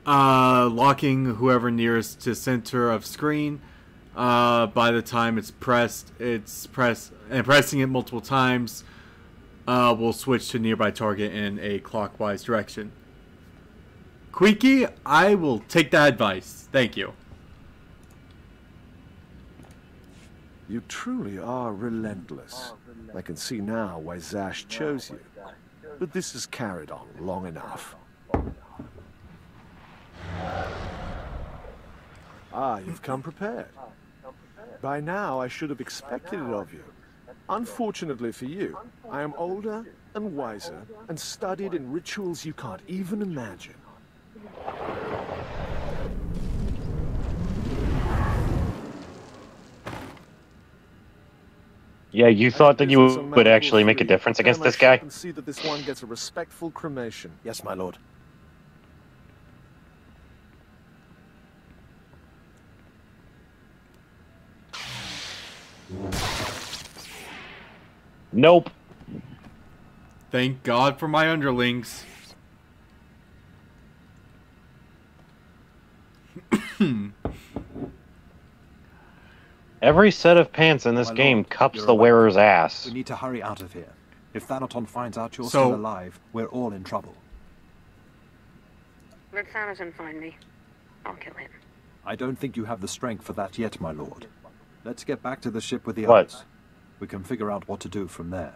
Locking whoever nearest to center of screen. By the time it's pressed, pressing it multiple times will switch to nearby target in a clockwise direction. Queeky, I will take that advice. Thank you. You truly are relentless. I can see now why Zash chose you. But this has carried on long enough. Ah, you've come prepared. By now, I should have expected it of you. Unfortunately for you, I am older and wiser and studied in rituals you can't even imagine. Yeah, you thought that you would actually make a difference against this guy? And see that this one gets a respectful cremation. Yes, my lord. Nope. Thank God for my underlings. Every set of pants in this game cups the wearer's ass. We need to hurry out of here. If Thanaton finds out you're still alive, we're all in trouble. Let Thanaton find me. I'll kill him. I don't think you have the strength for that yet, my lord. Let's get back to the ship with the What? others. We can figure out what to do from there.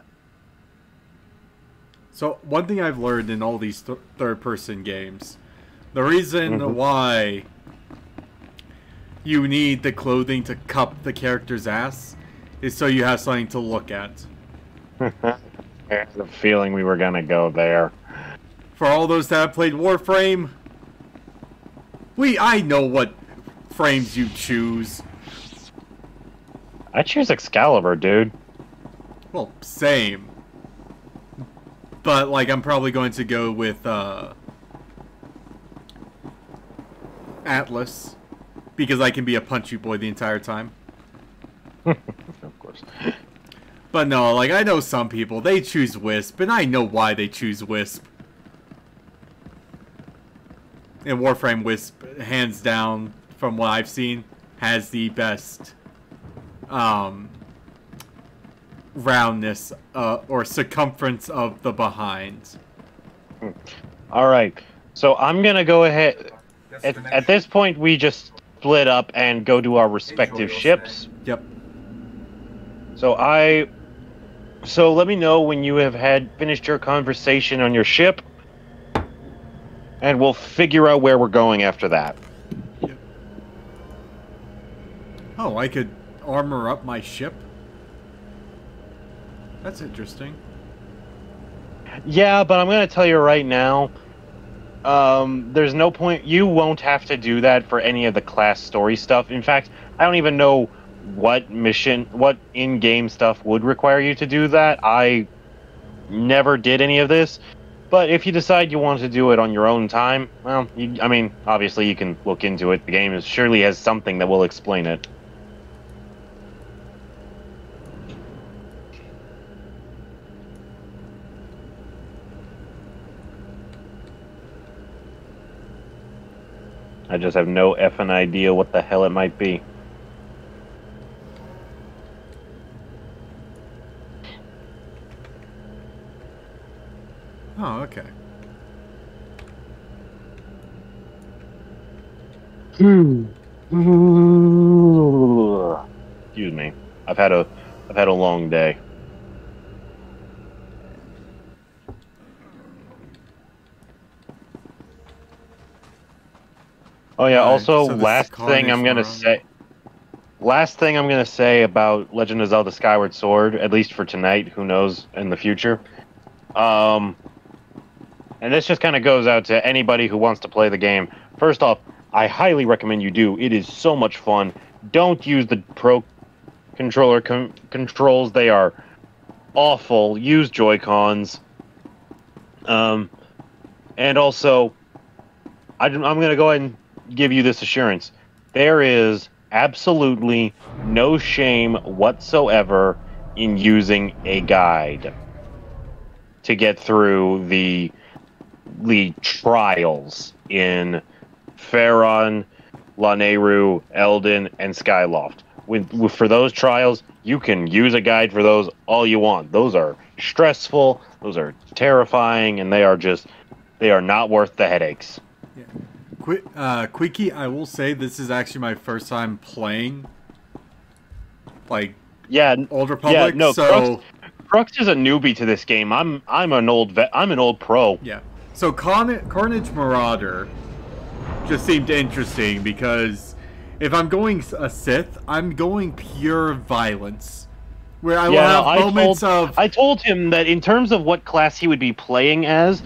So, one thing I've learned in all these third-person games, The reason why you need the clothing to cup the character's ass is so you have something to look at. I had a feeling we were gonna go there. For all those that have played Warframe, I know what frames you choose. I choose Excalibur, dude. Well, same. But, like, I'm probably going to go with, Atlas. Because I can be a punchy boy the entire time. Of course. But no, like, I know some people, they choose Wisp, and I know why they choose Wisp. And Warframe Wisp, hands down, from what I've seen, has the best, roundness, or circumference of the behind. Alright, so I'm gonna go ahead. At this point, we just split up and go to our respective ships. Yep. So let me know when you have finished your conversation on your ship, and we'll figure out where we're going after that. Yep. Oh, I could armor up my ship? That's interesting. Yeah, but I'm going to tell you right now, there's no point. You won't have to do that for any of the class story stuff. In fact, I don't even know what in-game stuff would require you to do that. I never did any of this. But if you decide you want to do it on your own time, well, I mean, obviously you can look into it. The game surely has something that will explain it. I just have no effing idea what the hell it might be. Oh, okay. Excuse me. I've had a long day. Oh yeah, also so last thing I'm gonna say about Legend of Zelda Skyward Sword, at least for tonight, who knows in the future. And this just kind of goes out to anybody who wants to play the game. First off, I highly recommend you do. It is so much fun. Don't use the Pro Controller controls. They are awful. Use Joy-Cons. And also, I'm going to go ahead and give you this assurance. There is absolutely no shame whatsoever in using a guide to get through the trials in Faron, Lanayru, Eldin, and Skyloft. For those trials, you can use a guide for those all you want. Those are stressful, those are terrifying, and they are not worth the headaches. Yeah. Quickie, I will say this is actually my first time playing, like, Old Republic. Yeah, no, so Crux is a newbie to this game. I'm an old pro. Yeah. So Carnage Marauder just seemed interesting because if I'm going a Sith, I'm going pure violence. Where I will have moments of... I told him that in terms of what class he would be playing as,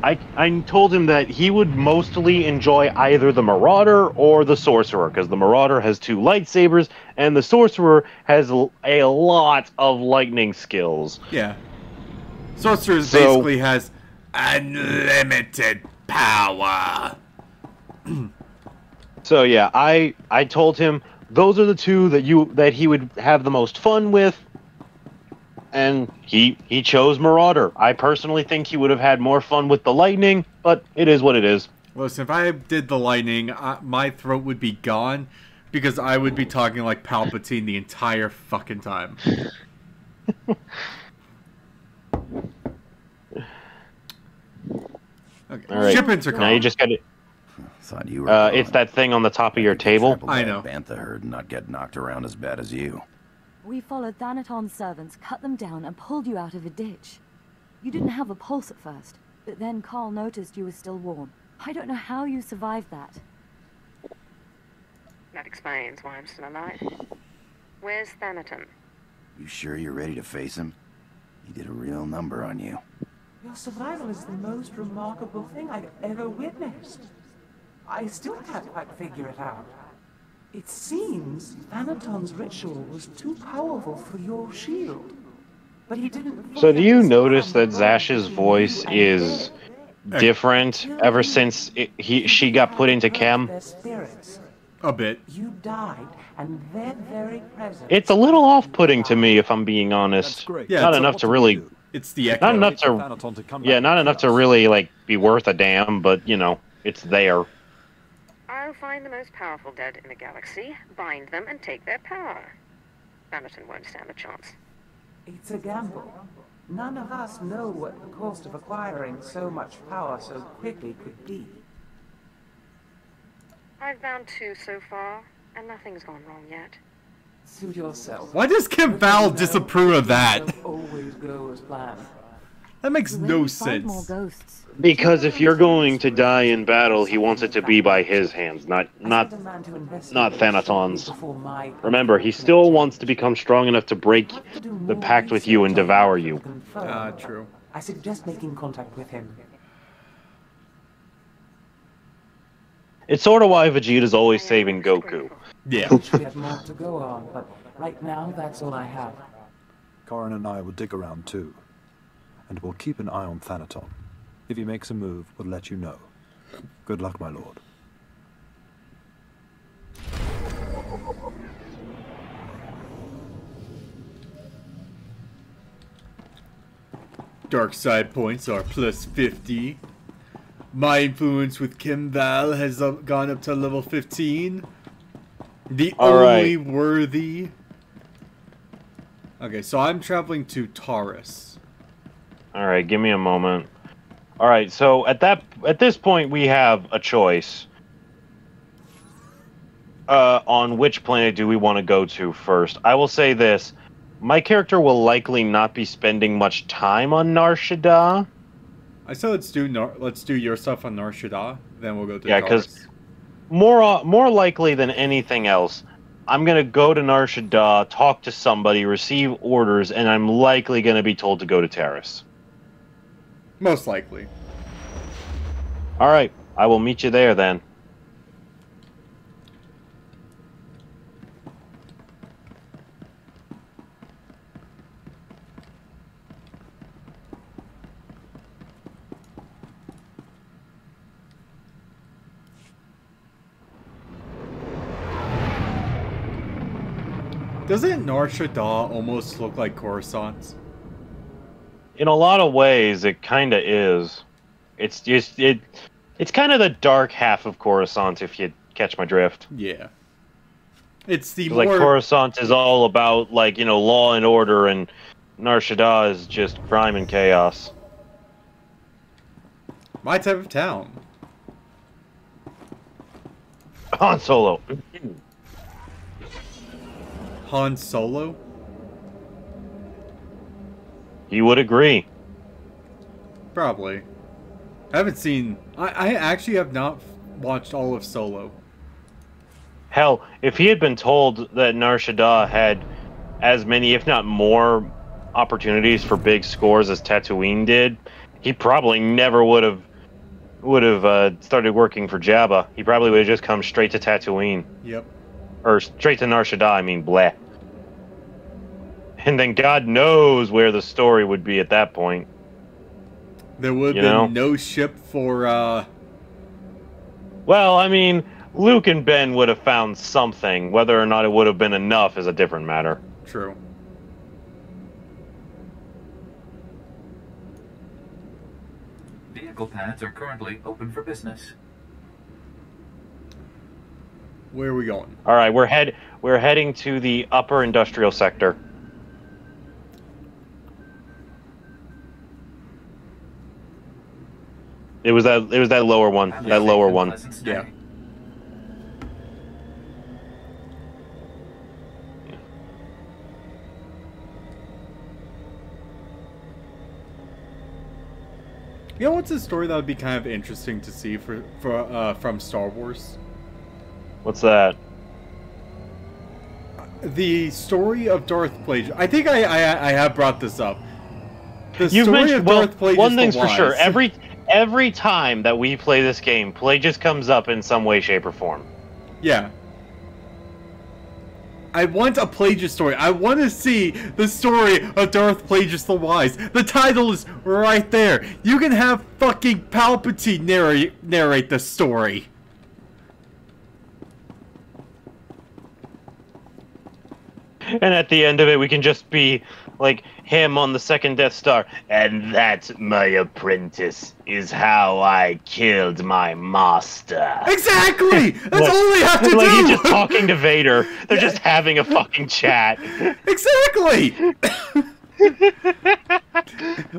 I told him that he would mostly enjoy either the Marauder or the Sorcerer, because the Marauder has 2 lightsabers, and the Sorcerer has a lot of lightning skills. Yeah. Sorcerer basically has unlimited power. So yeah, I told him those are the 2 that he would have the most fun with, and he chose Marauder. I personally think he would have had more fun with the lightning, but it is what it is. Listen, if I did the lightning, my throat would be gone because I would be talking like Palpatine the entire fucking time. Okay. All right. Ship intercom. Now you just got it. Thought you were it's that thing on the top of your table. I know. Bantha herd and not get knocked around as bad as you. We followed Thanaton's servants, cut them down, and pulled you out of a ditch. You didn't have a pulse at first, but then Carl noticed you were still warm. I don't know how you survived that. That explains why I'm still alive. Where's Thanaton? You sure you're ready to face him? He did a real number on you. Your survival is the most remarkable thing I've ever witnessed. I still can't quite figure it out. It seems Thanaton's ritual was too powerful for your shield. But he didn't... So do you notice that Zash's voice is different ever since she got put into chem? A bit. You died, and their very presence... It's a little off-putting to me, if I'm being honest. Yeah, not enough to really... It's the echo. Not enough to... Yeah, not enough to really, like, be worth a damn, but, you know, it's there. I'll find the most powerful dead in the galaxy, bind them, and take their power. Thanaton won't stand a chance. It's a gamble. None of us know what the cost of acquiring so much power so quickly could be. I've bound 2 so far, and nothing's gone wrong yet. Suit yourself. Why does Val disapprove of that? Always go as planned. That makes no sense. Because if you're going to die in battle, he wants it to be by his hands, not Thanaton's. Remember, he still wants to become strong enough to break the pact with you and devour you. True. I suggest making contact with him. It's sort of why Vegeta's always saving Goku. Yeah. We have more to go on, but right now that's all I have. Corrin and I will dig around too. And we'll keep an eye on Thanaton. If he makes a move, we'll let you know. Good luck, my lord. Dark side points are plus 50. My influence with Val has gone up to level 15. The only worthy... Okay, so I'm traveling to Taurus. Alright, give me a moment. Alright, so at this point we have a choice. On which planet do we want to go to first? I will say this. My character will likely not be spending much time on Nar Shaddaa. I said let's do your stuff on Nar Shaddaa, then we'll go to yeah, because more likely than anything else, I'm gonna go to Nar Shaddaa, talk to somebody, receive orders, and I'm likely gonna be told to go to Taris. Most likely. All right, I will meet you there then. Doesn't Nar Shaddaa almost look like Coruscant? In a lot of ways, it kind of is. It's just it's kind of the dark half of Coruscant, if you catch my drift. Yeah. It's the like Coruscant is all about like law and order, and Nar Shaddaa is just crime and chaos. My type of town. Han Solo. Han Solo? You would agree. Probably. I haven't seen... I actually have not watched all of Solo. Hell, if he had been told that Nar Shaddaa had as many, if not more, opportunities for big scores as Tatooine did, he probably never would have started working for Jabba. He probably would have just come straight to Tatooine. Yep. Or straight to Nar Shaddaa, I mean, bleh. And then God knows where the story would be at that point. There would have been no ship for, Well, I mean, Luke and Ben would have found something. Whether or not it would have been enough is a different matter. True. Vehicle pads are currently open for business. Where are we going? All right, we're heading to the upper industrial sector. It was that lower one. That lower one. Yeah. You know what's a story that would be kind of interesting to see from Star Wars? What's that? The story of Darth Plagueis. I think I have brought this up. The You've story mentioned, of Darth Plagueis one the thing's for sure. Wise. Every time that we play this game, Plagueis comes up in some way, shape, or form. Yeah. I want a Plagueis story. I want to see the story of Darth Plagueis the Wise. The title is right there. You can have fucking Palpatine narrate the story. And at the end of it, we can just be like him on the second Death Star. And that, my apprentice, is how I killed my master. Exactly! That's all they have to do! He's just talking to Vader. They're just having a fucking chat. Exactly!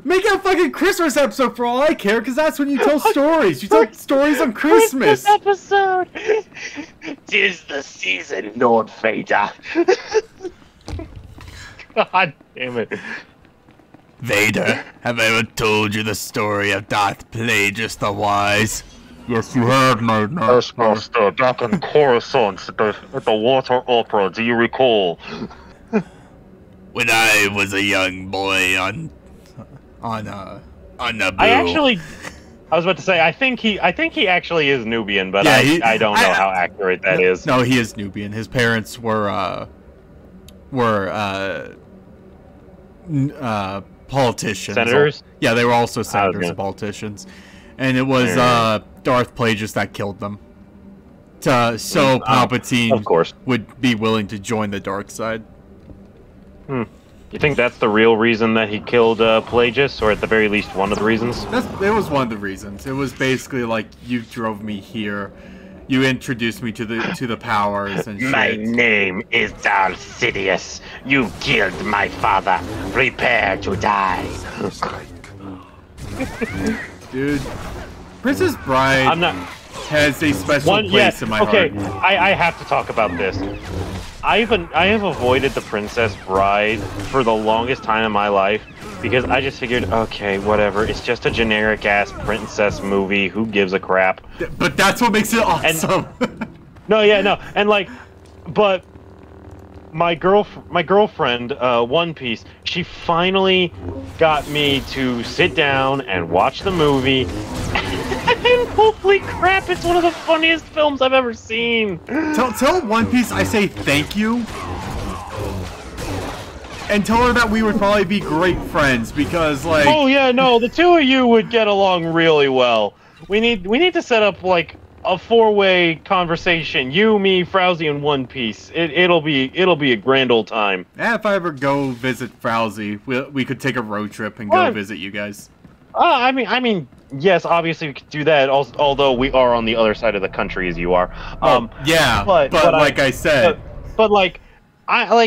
Make it a fucking Christmas episode for all I care, because that's when you tell stories. You tell stories on Christmas. Episode. 'Tis the season, Lord Vader. God damn it. Vader, have I ever told you the story of Darth Plagueis the Wise? Yes, you have, my Yes, Master. Back in Coruscant at the Water Opera, do you recall? When I was a young boy on Naboo. I was about to say, I think he actually is Nubian, but Yeah, I don't know how accurate that is. No, he is Nubian. His parents were politicians. Senators? Yeah, they were also senators and politicians. And it was Darth Plagueis that killed them. So Palpatine of course would be willing to join the dark side. You think that's the real reason that he killed Plagueis, or at the very least one of the reasons? It was one of the reasons. It was basically like, you drove me here, you introduced me to the powers and shit. My name is Darth Sidious. You killed my father. Prepare to die. Dude, Princess Bride has a special place in my heart. Okay, I have to talk about this. I have avoided the Princess Bride for the longest time in my life because I just figured, okay, whatever. It's just a generic ass princess movie. Who gives a crap? But that's what makes it awesome. But my girlfriend, One Piece, she finally got me to sit down and watch the movie. And holy crap, it's one of the funniest films I've ever seen. Tell One Piece I say thank you. And tell her that we would probably be great friends because, like... Oh yeah, no, the two of you would get along really well. We need to set up like a four-way conversation. You, me, Frowsy, and One Piece. It'll be a grand old time. Yeah, if I ever go visit Frowsy, we could take a road trip and go visit you guys. I mean, yes, obviously we could do that. Although we are on the other side of the country as you are. Yeah, but like I said, but like,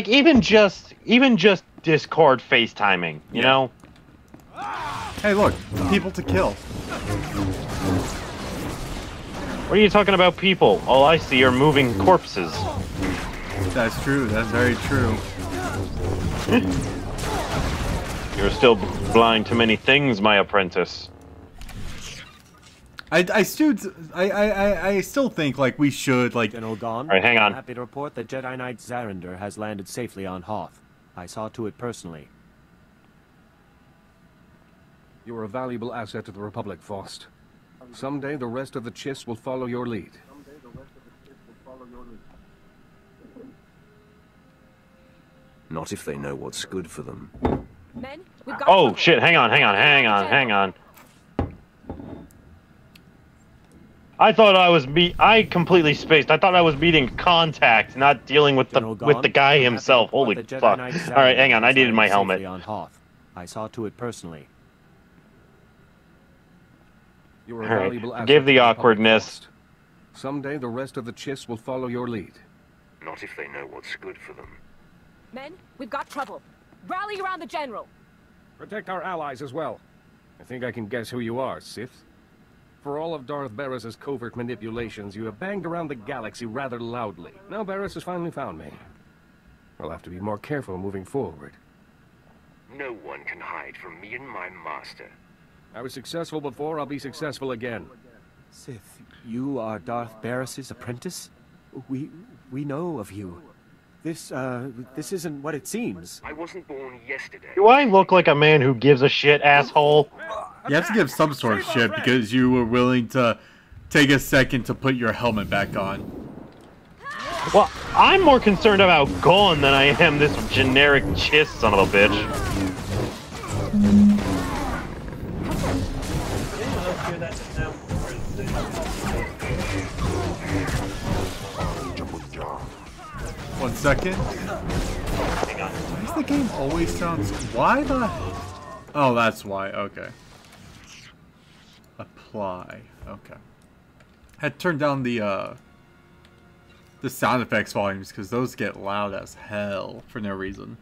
even just Discord FaceTiming, you know. Hey, look, people to kill. What are you talking about, people? All I see are moving corpses. That's true. That's very true. You're still blind to many things, my apprentice. I still think like we should like. General Gon. All right, hang on. I'm happy to report that Jedi Knight Zarander has landed safely on Hoth. I saw to it personally. You're a valuable asset to the Republic, Faust. Someday the rest of the Chiss will follow your lead. Not if they know what's good for them. Men, we've got Oh shit! Hang on. I thought I completely spaced. I thought I was meeting contact, not dealing with the guy himself. Holy fuck! All right, hang on. I needed my helmet. On Hoth. I saw to it personally. You're a All right, valuable asset forgive to the Republic, awkwardness. Faust. Someday the rest of the Chiss will follow your lead. Not if they know what's good for them. Men, we've got trouble. Rally around the general. Protect our allies as well. I think I can guess who you are, Sith. For all of Darth Barris's covert manipulations, you have banged around the galaxy rather loudly. Now Barris has finally found me. I'll have to be more careful moving forward. No one can hide from me and my master. I was successful before, I'll be successful again. Sith, you are Darth Barris's apprentice? We know of you. This isn't what it seems. I wasn't born yesterday. Do I look like a man who gives a shit, asshole? You have to give some sort of shit because you were willing to take a second to put your helmet back on. Well, I'm more concerned about Gon than I am this generic chiss son of a bitch. One second. Hang on. Why does the game always sound... Why the... Oh, that's why. Okay. Apply. Okay. Had turned down the sound effects volumes because those get loud as hell for no reason.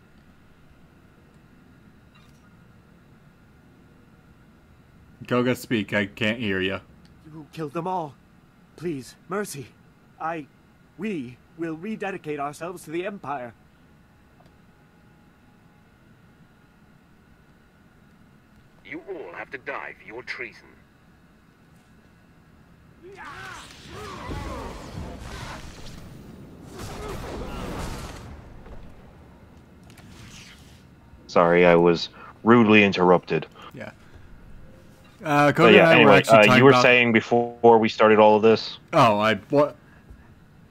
Goga, speak. I can't hear you. You killed them all. Please, mercy. We will rededicate ourselves to the Empire. You all have to die for your treason. Sorry, I was rudely interrupted. Yeah. But yeah, anyway, you were saying before we started all of this? Oh, what?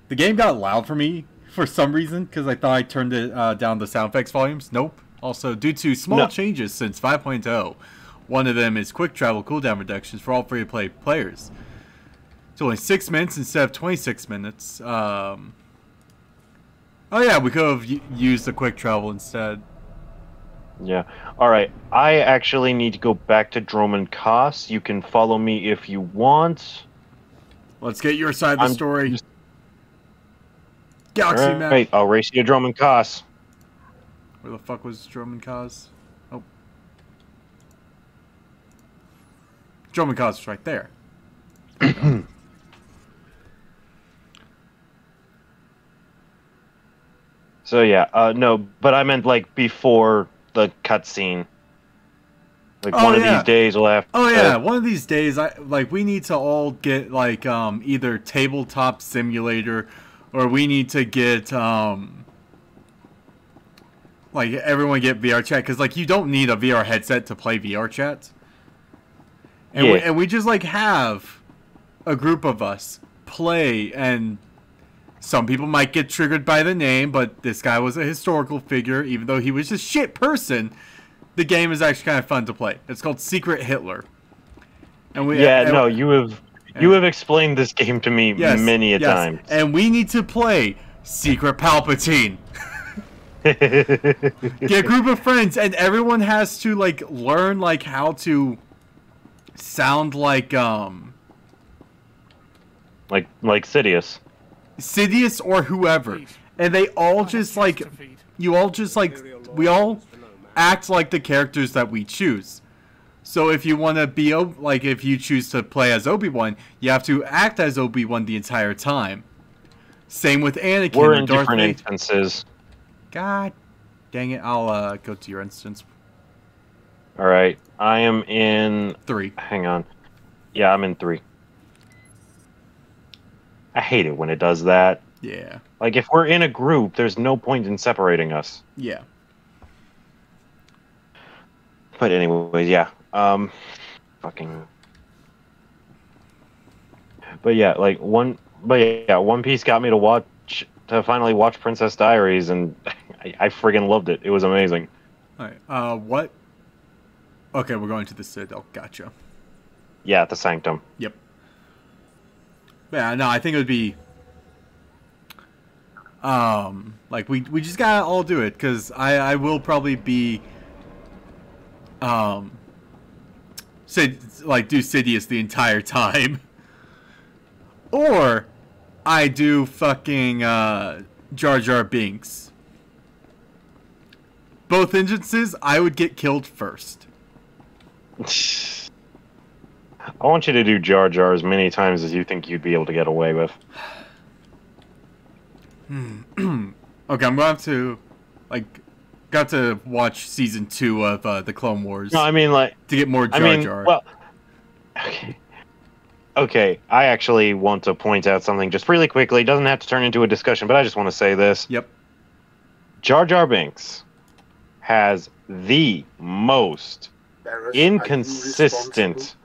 The game got loud for me for some reason because I thought I turned it down the sound effects volumes. Nope. Also, due to small changes since 5.0, one of them is quick travel cooldown reductions for all free-to-play players. It's only 6 minutes instead of 26 minutes. Oh yeah, we could have used the quick travel instead. Yeah. Alright, I actually need to go back to Droman Koss. You can follow me if you want. Let's get your side of the story. Galaxy map. Right, I'll race you to Droman Koss. Where the fuck was Droman Koss? Oh. Droman Koss is right there. So yeah, no, but I meant like before the cutscene. Like one of these days we'll have. Oh yeah, one of these days, we need to all get like either tabletop simulator, or we need to get like everyone get VR chat because like you don't need a VR headset to play VR chat. And we just like have a group of us play, and some people might get triggered by the name, but this guy was a historical figure, even though he was a shit person. The game is actually kind of fun to play. It's called Secret Hitler. And we you have explained this game to me many a time. And we need to play Secret Palpatine. Get a group of friends, and everyone has to like learn like how to sound like Sidious. Sidious or whoever. And they all just like we all act like the characters that we choose. So if you want to be like if you choose to play as Obi-Wan, you have to act as Obi-Wan the entire time. Same with Anakin. We're in different instances. God dang it, I'll go to your instance. Alright, I am in 3. Hang on. Yeah, I'm in 3. I hate it when it does that. Yeah. Like, if we're in a group, there's no point in separating us. Yeah. But anyways, yeah. Fucking... But yeah, like, One Piece got me to finally watch Princess Diaries, and I friggin' loved it. It was amazing. Alright, what? Okay, we're going to the Citadel. Gotcha. Yeah, the Sanctum. Yep. Yeah, no, I think it would be... like, we just gotta all do it, because I will probably be... do Sidious the entire time. Or... I do fucking, Jar Jar Binks. Both instances, I would get killed first. I want you to do Jar Jar as many times as you think you'd be able to get away with. Okay, I'm going to, like, got to watch season 2 of the Clone Wars. No, I mean like to get more Jar Jar. Well, okay. I actually want to point out something just really quickly. It doesn't have to turn into a discussion, but I just want to say this. Yep. Jar Jar Binks has the most inconsistent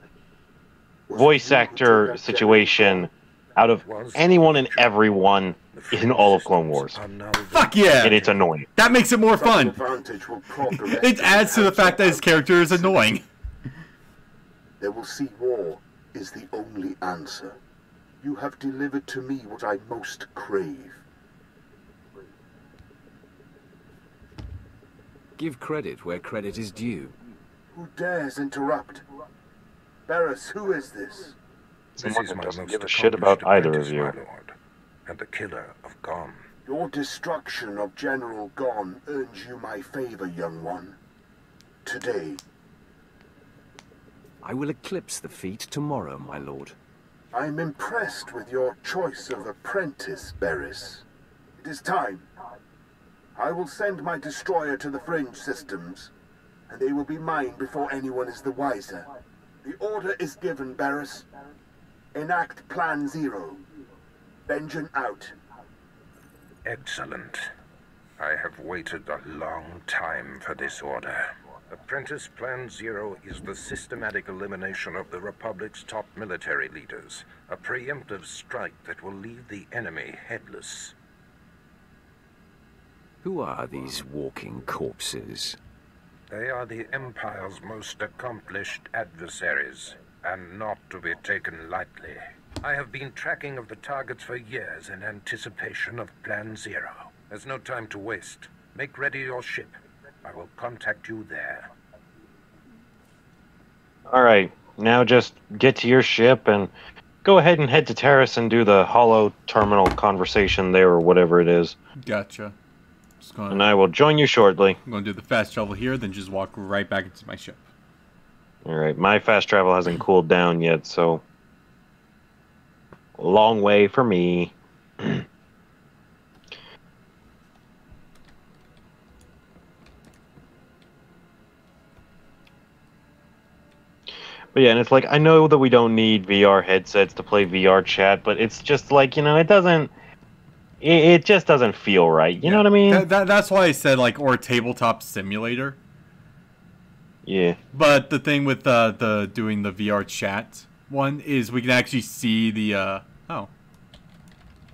voice actor situation out of anyone and everyone in all of Clone Wars. Fuck yeah! And it's annoying. That makes it more fun. It adds to the fact that his character is annoying. They will see war is the only answer. You have delivered to me what I most crave. Give credit where credit is due. Who dares interrupt? Barris, who is this? Someone who doesn't give a shit about either of you. And the killer of Gon. Your destruction of General Gon earns you my favor, young one. Today. I will eclipse the feat tomorrow, my lord. I'm impressed with your choice of apprentice, Barris. It is time. I will send my destroyer to the fringe systems, and they will be mine before anyone is the wiser. The order is given, Barris. Enact Plan Zero. Benjamin out. Excellent. I have waited a long time for this order. Apprentice Plan Zero is the systematic elimination of the Republic's top military leaders. A preemptive strike that will leave the enemy headless. Who are these walking corpses? They are the Empire's most accomplished adversaries, and not to be taken lightly. I have been tracking of the targets for years in anticipation of Plan Zero. There's no time to waste. Make ready your ship. I will contact you there. Alright, now just get to your ship and go ahead and head to Terrace and do the holo terminal conversation there or whatever it is. Gotcha. And I will join you shortly. I'm going to do the fast travel here, then just walk right back into my ship. Alright, my fast travel hasn't cooled down yet, so... long way for me. But yeah, and it's like, I know that we don't need VR headsets to play VR chat, but it's just like, you know, it doesn't... It just doesn't feel right. You know what I mean? That's why I said, like, or tabletop simulator. Yeah. But the thing with the doing the VR chat one is we can actually see the, oh.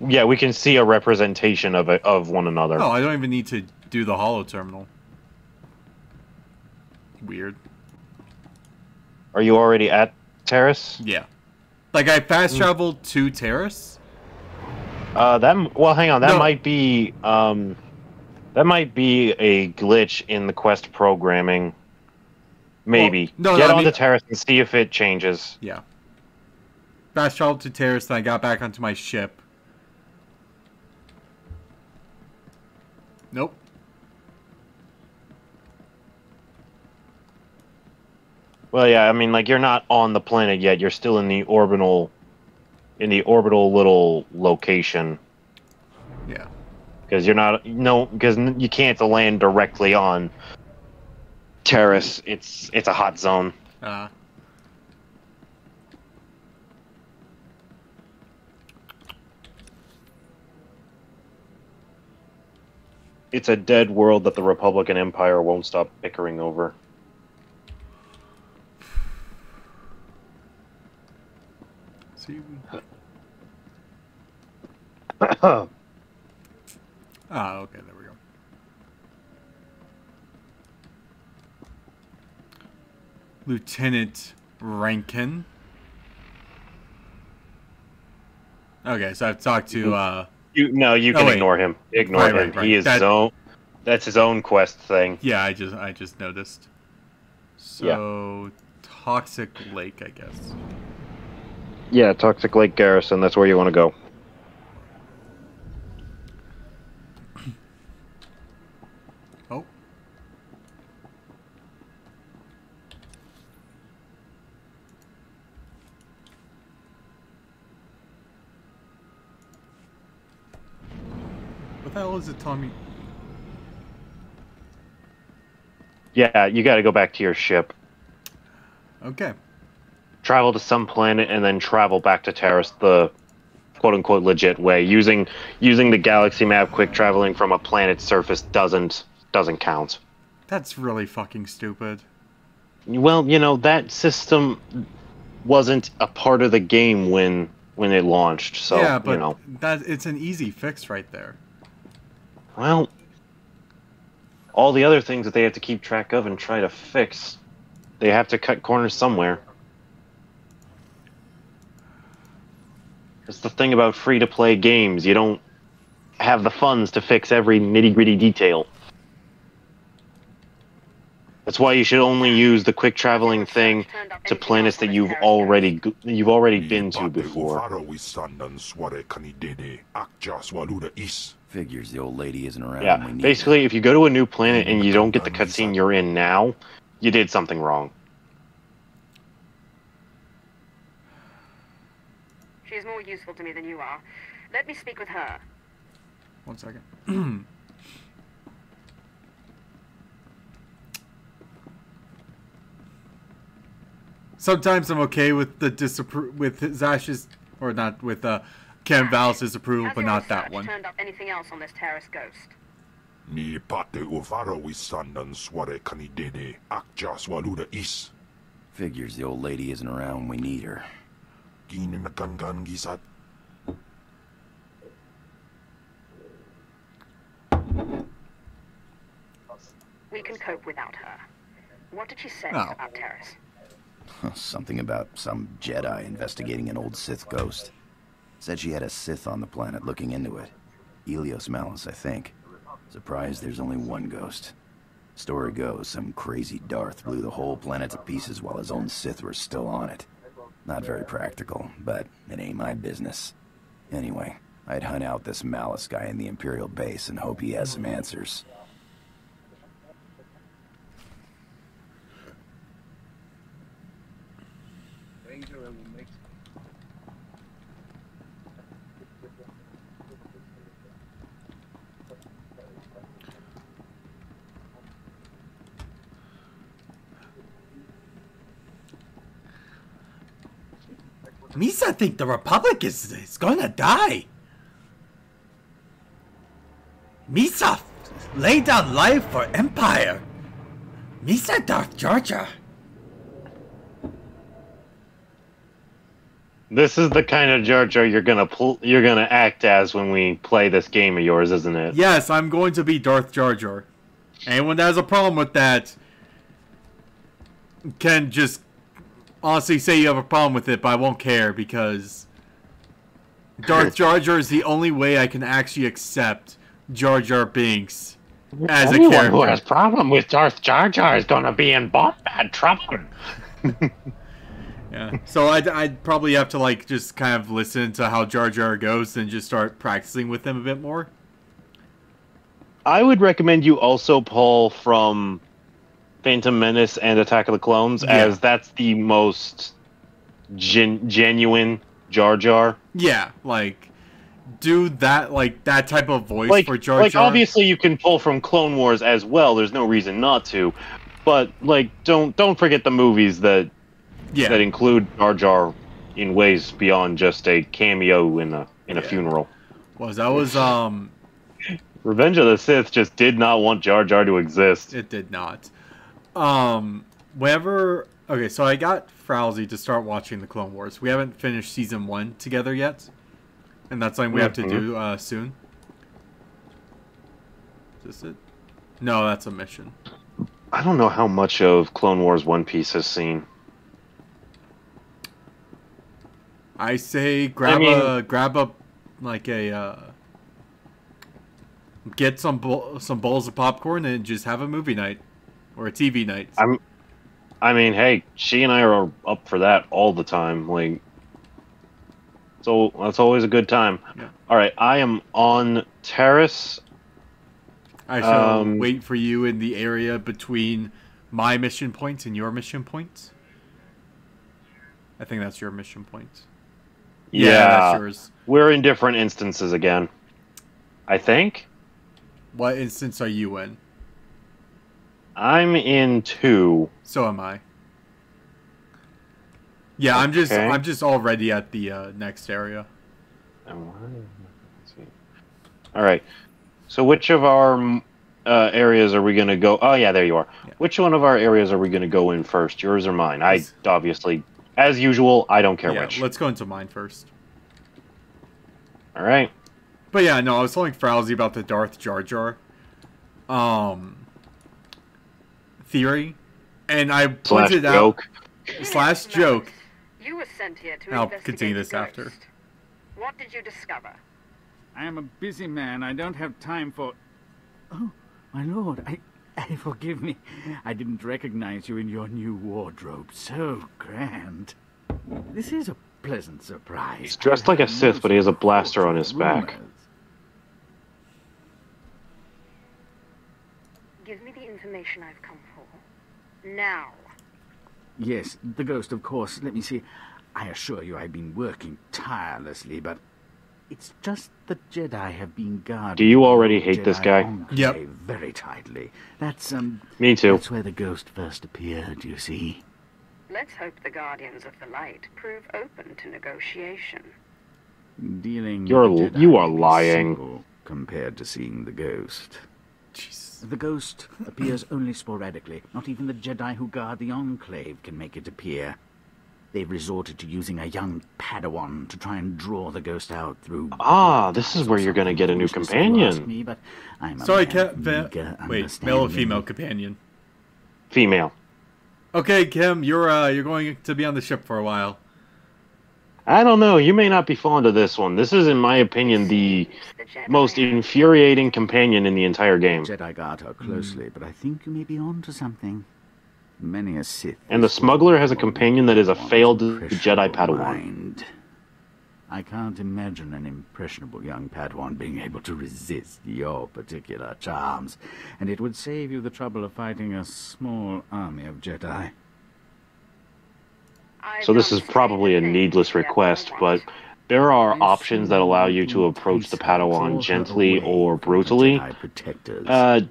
Yeah, we can see a representation of it, of one another. Oh, I don't even need to do the holo terminal. Weird. Are you already at Terrace? Yeah. Like, I fast traveled to Terrace. Well, hang on. That might be a glitch in the quest programming. Maybe. Well, Get on the Terrace and see if it changes. Yeah. Fast traveled to Terrace, then I got back onto my ship. Nope. Well, yeah, I mean, like, you're not on the planet yet. You're still in the orbital little location. Yeah. Because because you can't land directly on Terrace. It's a hot zone. It's a dead world that the Republican Empire won't stop bickering over. See. Okay, there we go. Lieutenant Rankin. Okay, so I've talked to you can ignore him. Ignore him. Right. He is that's his own quest thing. Yeah, I just noticed. So Toxic Lake, I guess. Yeah, Toxic Lake Garrison, that's where you want to go. Oh. What the hell is it telling me? Yeah, you got to go back to your ship. Okay. Travel to some planet and then travel back to Terrace the quote-unquote legit way. Using the galaxy map, quick traveling from a planet's surface doesn't count. That's really fucking stupid. Well, you know, that system wasn't a part of the game when it launched, so, yeah, but you know. it's an easy fix right there. Well, all the other things that they have to keep track of and try to fix, they have to cut corners somewhere. It's the thing about free-to-play games. You don't have the funds to fix every nitty-gritty detail. That's why you should only use the quick traveling thing to planets that you've already been to before. Figures the old lady isn't around. Yeah, basically, if you go to a new planet and you don't get the cutscene you're in now, you did something wrong. She's more useful to me than you are. Let me speak with her. 1 second. Sometimes I'm okay with the with Zash's, or not with Ken Val's disapproval, but not that one. Turned up anything else on this Terrace ghost? Figures the old lady isn't around. We need her. We can cope without her. What did she say about Terrace? Something about some Jedi investigating an old Sith ghost. Said she had a Sith on the planet looking into it. Helios Malus, I think. Surprised there's only one ghost. Story goes, some crazy Darth blew the whole planet to pieces while his own Sith were still on it. Not very practical, but it ain't my business. Anyway, I'd hunt out this Malus guy in the Imperial base and hope he has some answers. Misa think the Republic is gonna die. Misa laid down life for Empire. Misa Darth Jar Jar. This is the kind of Jar Jar you're gonna act as when we play this game of yours, isn't it? Yes, I'm going to be Darth Jar Jar. Anyone that has a problem with that can just honestly say you have a problem with it, but I won't care because Darth Jar Jar is the only way I can actually accept Jar Jar Binks as a character. Anyone who has a problem with Darth Jar Jar is gonna be in bad trouble. Yeah, so I'd probably have to like just kind of listen to how Jar Jar goes and just start practicing with him a bit more. I would recommend you also pull from Phantom Menace and Attack of the Clones, as that's the most genuine Jar Jar. Yeah, like do that, like that type of voice for Jar Jar. Like obviously you can pull from Clone Wars as well. There's no reason not to, but like don't forget the movies that include Jar Jar in ways beyond just a cameo in a funeral. Revenge of the Sith just did not want Jar Jar to exist. It did not. Okay, so I got Frowsy to start watching the Clone Wars. We haven't finished season 1 together yet, and that's something we have to do soon. Is this it? No, that's a mission. I don't know how much of Clone Wars One Piece has seen. I say get some bowls of popcorn and just have a movie night or a TV night. I mean, hey, she and I are up for that all the time. Like, so that's always a good time. Yeah. All right, I am on Terrace. I shall wait for you in the area between my mission points and your mission points. I think that's your mission point. Yeah, that's yours. We're in different instances again, I think. What instance are you in? I'm in 2. So am I. Yeah, Okay. I'm just already at the next area. All right. So which of our areas are we going to go? Oh yeah, there you are. Yeah. Which one of our areas are we going to go in first? Yours or mine? I obviously, as usual, I don't care which. Let's go into mine first. All right. But yeah, no, I was telling Frowsy about the Darth Jar Jar theory, and I pointed out / joke. You were sent here to I'll investigate continue this the ghost. after. What did you discover? I am a busy man. I don't have time for... Oh, my lord, forgive me. I didn't recognize you in your new wardrobe. So grand. This is a pleasant surprise. He's dressed like a Sith, but he has a blaster on his back. Give me the information I've come for. Now. Yes, the ghost, of course. Let me see. I assure you I've been working tirelessly, but it's just the Jedi have been guarding... Do you already hate this guy? Yep. Very tightly. That's, Me too. That's where the ghost first appeared, you see. Let's hope the Guardians of the Light prove open to negotiation. Dealing You are with lying. simple compared to seeing the ghost. The ghost appears only sporadically. Not even the Jedi who guard the Enclave can make it appear. They've resorted to using a young Padawan to try and draw the ghost out through... This is where you're going to get a new companion. Me, but I'm a Sorry, wait, male or female companion? Female. Okay, Kim, you're going to be on the ship for a while. I don't know. You may not be fond of this one. This is, in my opinion, the most infuriating companion in the entire game. Jedi guard her closely, but I think you may be on to something. Many a Sith. And the smuggler has a companion that is a failed Jedi Padawan. I can't imagine an impressionable young Padawan being able to resist your particular charms, and it would save you the trouble of fighting a small army of Jedi. So this is probably a needless request, but there are options that allow you to approach the Padawan gently or brutally.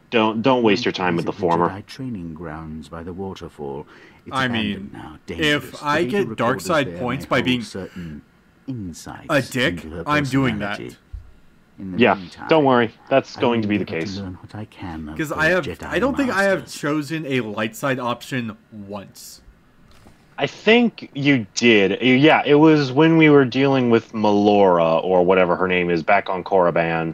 Don't waste your time with the former. Training grounds by the waterfall. I mean, if I get dark side points by being a dick, I'm doing that. Yeah, don't worry. That's going to be the case. Because I don't think I have chosen a light side option once. I think you did. Yeah, it was when we were dealing with Melora, or whatever her name is, back on Korriban.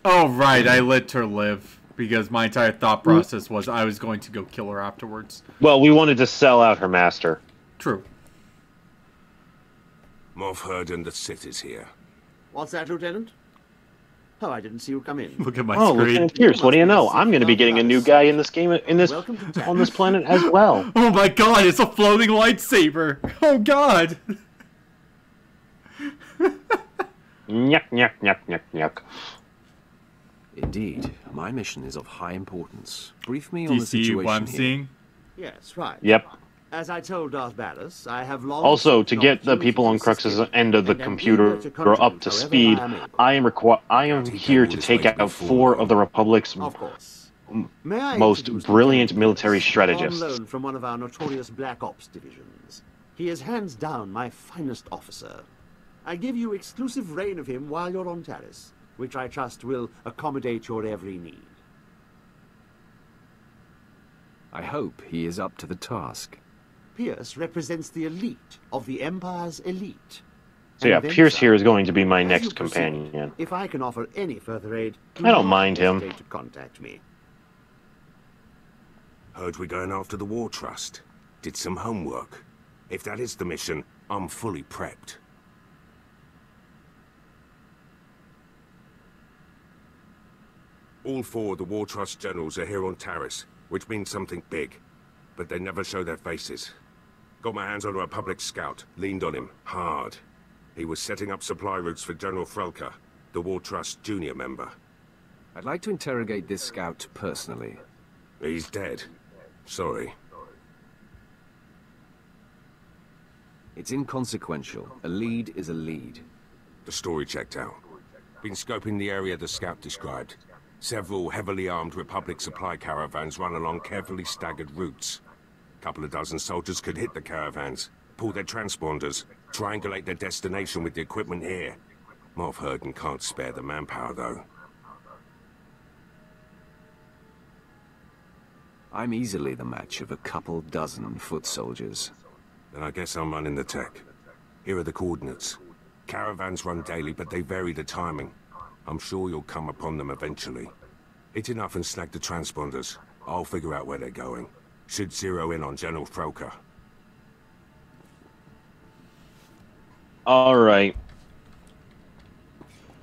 Oh, right. I let her live, because my entire thought process was I was going to go kill her afterwards. Well, we wanted to sell out her master. True. Moff Herden, the Sith is here. What's that, Lieutenant? Oh, I didn't see you come in. Look at my screen. Lieutenant Pierce, what do you know? I'm going to be getting a new guy in this game, on this planet as well. Oh my god, it's a floating lightsaber! Oh god! Nyuk, nyuk, nyuk, nyuk, nyuk. Indeed, my mission is of high importance. Brief me Do on you the see situation what I'm here. seeing? Yes, right. Yep. As I told Darth Barris, I have long... Also, to get the people on Crux's end of the computer up to speed, I am here to take out 4 of the Republic's most brilliant military strategists. On loan from one of our notorious Black Ops divisions. He is hands down my finest officer. I give you exclusive reign of him while you're on Taris, which I trust will accommodate your every need. I hope he is up to the task. Pierce represents the elite of the Empire's elite. So yeah, Pierce here is going to be my next companion. If I can offer any further aid, I don't mind him. To contact me. Heard we're going after the War Trust. Did some homework. If that is the mission, I'm fully prepped. All 4 of the War Trust generals are here on Taris, which means something big. But they never show their faces. Got my hands on a Republic scout, leaned on him, hard. He was setting up supply routes for General Frelka, the War Trust junior member. I'd like to interrogate this scout personally. He's dead. Sorry. It's inconsequential. A lead is a lead. The story checked out. Been scoping the area the scout described. Several heavily armed Republic supply caravans run along carefully staggered routes. A couple of dozen soldiers could hit the caravans, pull their transponders, triangulate their destination with the equipment here. Moff Herden can't spare the manpower, though. I'm easily the match of a couple dozen foot soldiers. Then I guess I'm running the tech. Here are the coordinates. Caravans run daily, but they vary the timing. I'm sure you'll come upon them eventually. Hit enough and snag the transponders. I'll figure out where they're going. Should zero in on General Froker. Alright.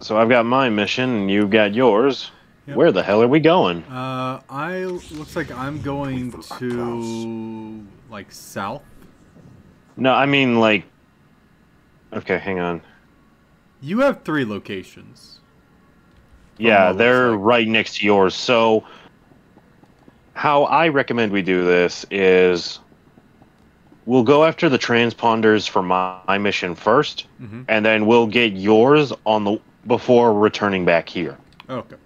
So I've got my mission, and you've got yours. Yep. Where the hell are we going? Looks like I'm going to, like, south. No, I mean, like... Okay, hang on. You have 3 locations. Yeah, they're right next to yours. So, how I recommend we do this is... We'll go after the transponders for my mission first, and then we'll get yours on the before returning back here. Okay.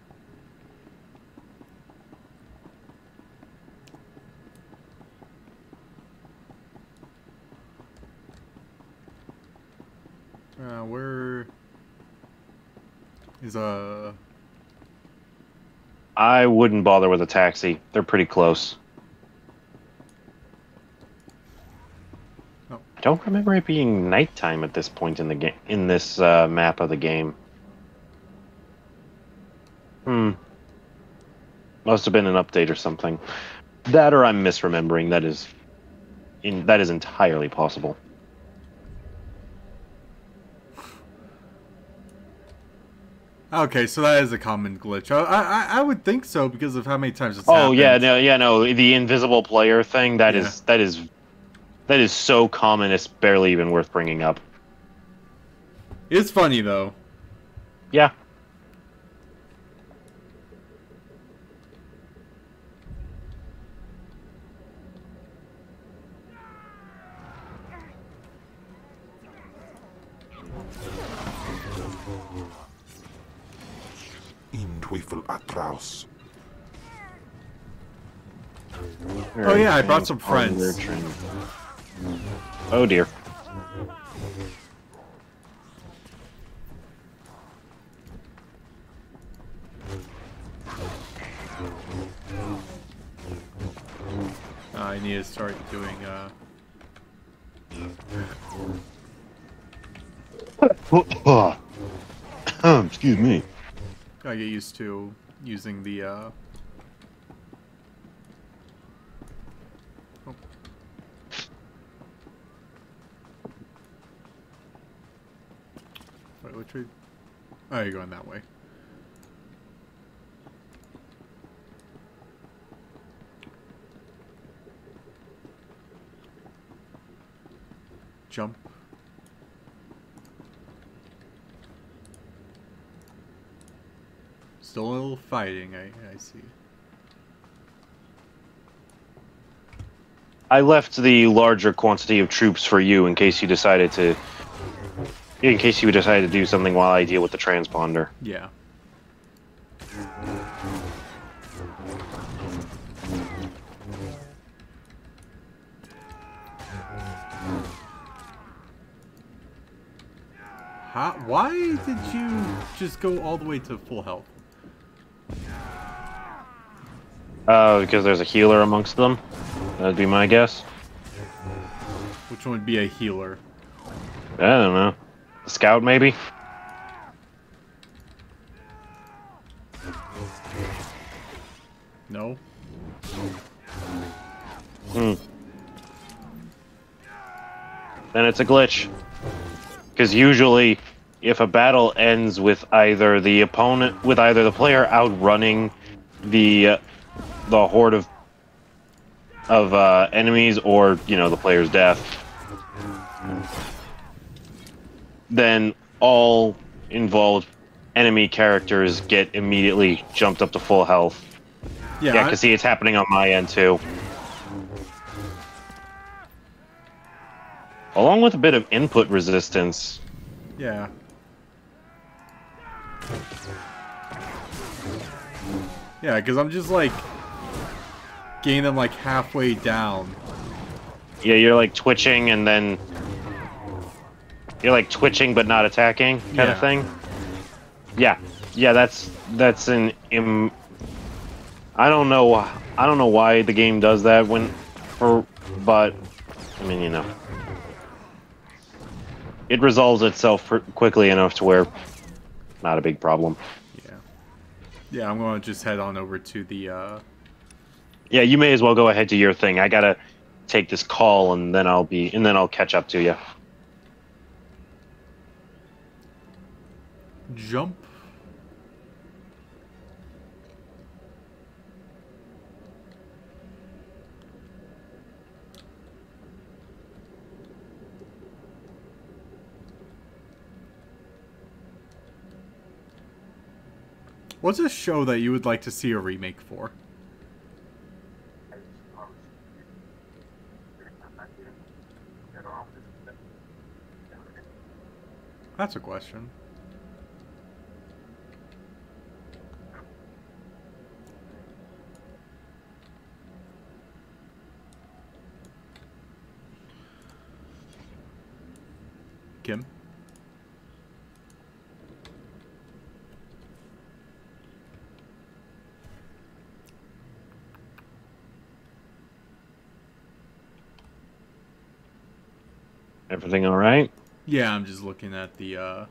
Where is I wouldn't bother with a taxi. They're pretty close. Oh. I don't remember it being nighttime at this point in the game. In this map of the game. Must have been an update or something. That or I'm misremembering. That is entirely possible. Okay, so that is a common glitch. I would think so because of how many times it's happened. Yeah, no. The invisible player thing. That is so common. It's barely even worth bringing up. It's funny though. Yeah. Teufel atraus. Oh yeah, I brought some friends. Oh dear. I need to start doing Excuse me. I get used to using the oh. Wait, which way? Oh, you're going that way. Jump. Still a little fighting, I see. I left the larger quantity of troops for you in case you decided to... In case you decided to do something while I deal with the transponder. Yeah. Why did you just go all the way to full health? Because there's a healer amongst them. That'd be my guess. Which one would be a healer? I don't know. A scout, maybe? No. Then it's a glitch. Because usually, if a battle ends with either the player outrunning the horde of enemies, or the player's death, then all involved enemy characters get immediately jumped up to full health. Yeah, I can see it's happening on my end too. Along with a bit of input resistance. Yeah. Yeah, because I'm just like getting them like halfway down. Yeah, you're like twitching and then you're like twitching but not attacking kind of thing. Yeah, yeah, that's an I don't know why the game does that but I mean, you know, it resolves itself quickly enough to where not a big problem. Yeah, I'm gonna just head on over to the. Yeah, you may as well go ahead to your thing. I gotta take this call and then I'll catch up to you. Jump. What's a show that you would like to see a remake for? That's a question. Kim? Everything all right? Yeah, I'm just looking at the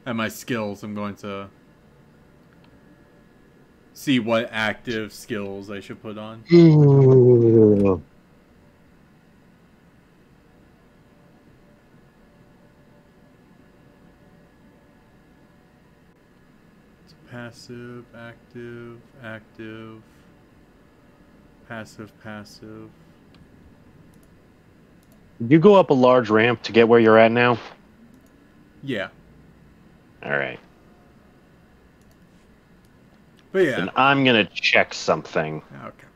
at my skills. I'm going to see what active skills I should put on. It's passive, active, active, passive, passive. You go up a large ramp to get where you're at now? Yeah. Alright. But yeah. And I'm gonna check something. Okay.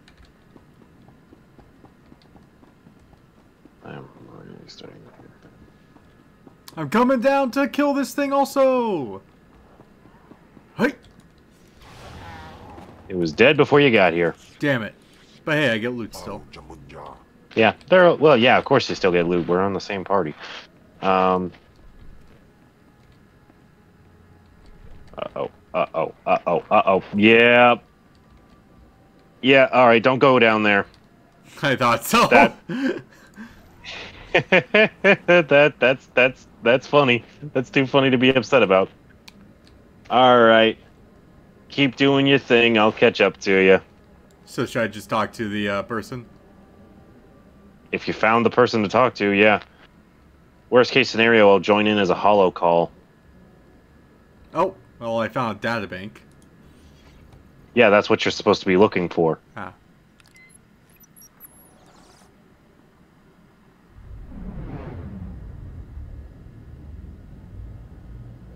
I'm coming down to kill this thing also! Hey! It was dead before you got here. Damn it. But hey, I get loot still. Yeah, well, yeah, of course you still get loot. We're on the same party. Uh-oh. Yeah. Yeah, alright, don't go down there. I thought so. That's funny. That's too funny to be upset about. Alright. Keep doing your thing, I'll catch up to you. So should I just talk to the person? If you found the person to talk to, yeah. Worst case scenario, I'll join in as a holo call. Oh, well, I found a databank. Yeah, that's what you're supposed to be looking for. Ah.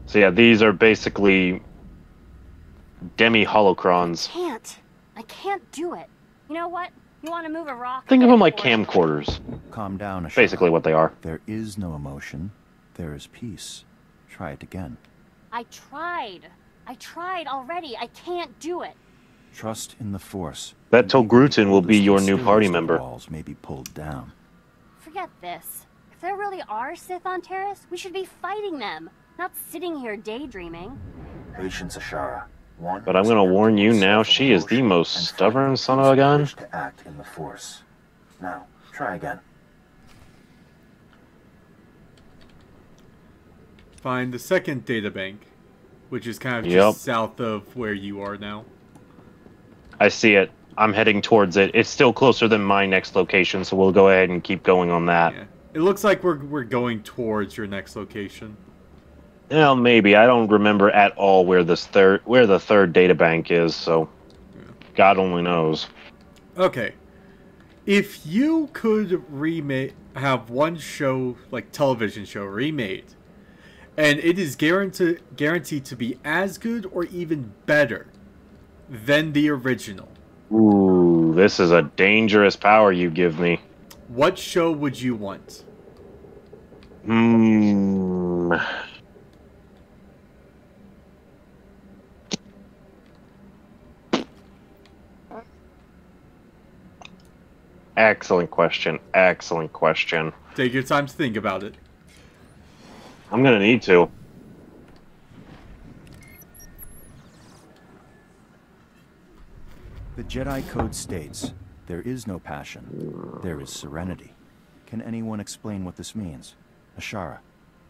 So yeah, these are basically demi-holocrons. I can't do it. You know what? You want to move a rock? Think of them like camcorders. Calm down, Ashara. Basically what they are. There is no emotion. There is peace. Try it again. I tried already. I can't do it. Trust in the Force. That Togrutan will be your new party member. Walls may be pulled down. Forget this. If there really are Sith on Terrace, we should be fighting them, not sitting here daydreaming. Patience, Ashara. But I'm going to warn you now, she is the most stubborn son of a gun. To act in the Force. Now, try again. Find the second databank, which is kind of just south of where you are now. I see it. I'm heading towards it. It's still closer than my next location, so we'll go ahead and keep going on that. Yeah. It looks like we're going towards your next location. Well, maybe. I don't remember at all where the third databank is, so God only knows. Okay. If you could have one show, like television show, remade, and it is guaranteed to be as good or even better than the original. Ooh, this is a dangerous power you give me. What show would you want? Excellent question. Excellent question. Take your time to think about it. I'm gonna need to. The Jedi Code states, there is no passion, there is serenity. Can anyone explain what this means? Ashara.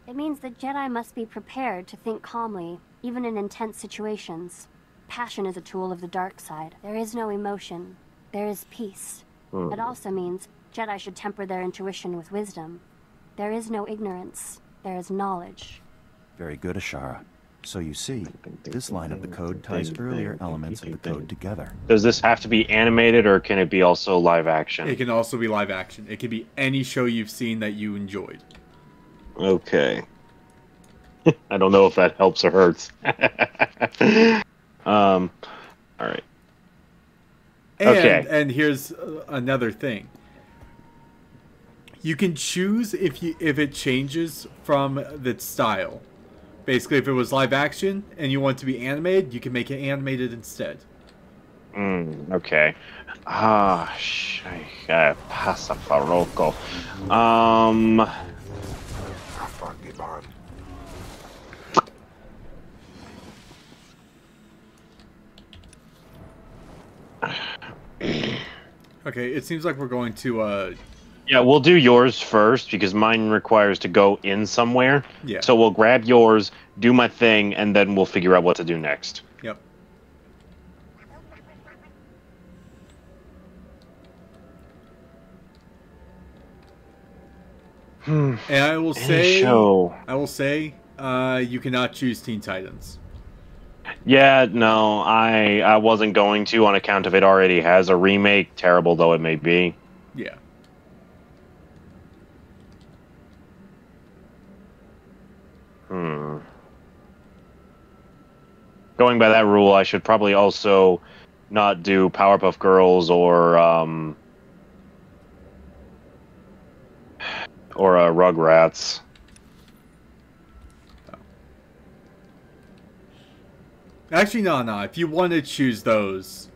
It means the Jedi must be prepared to think calmly, even in intense situations. Passion is a tool of the dark side. There is no emotion. There is peace. It also means Jedi should temper their intuition with wisdom. There is no ignorance. There is knowledge. Very good, Ashara. So you see, this line of the code ties earlier elements of the code together. Does this have to be animated, or can it be also live action? It can also be live action. It can be any show you've seen that you enjoyed. Okay. I don't know if that helps or hurts. All right. Okay. And here's another thing. You can choose if it changes from the style. Basically, if it was live action and you want it to be animated, you can make it animated instead. Okay. Passafaroco. Okay, it seems like we're going to Yeah, we'll do yours first because mine requires to go in somewhere. Yeah. So we'll grab yours, do my thing, and then we'll figure out what to do next. Yep. And I will say, you cannot choose Teen Titans. Yeah, no, I wasn't going to on account of it already has a remake, terrible though it may be. Yeah. Going by that rule, I should probably also not do Powerpuff Girls or Rugrats. Actually, no. If you want to choose those,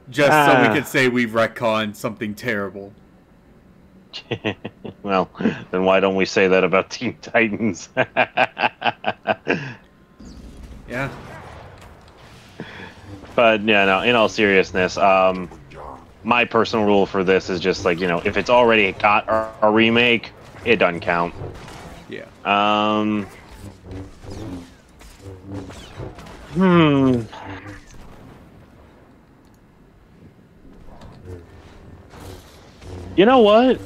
just so we could say we've retconned something terrible. Well, then why don't we say that about Teen Titans? Yeah. But yeah, no, in all seriousness, my personal rule for this is just like, if it's already got a remake, it doesn't count. Yeah. You know what?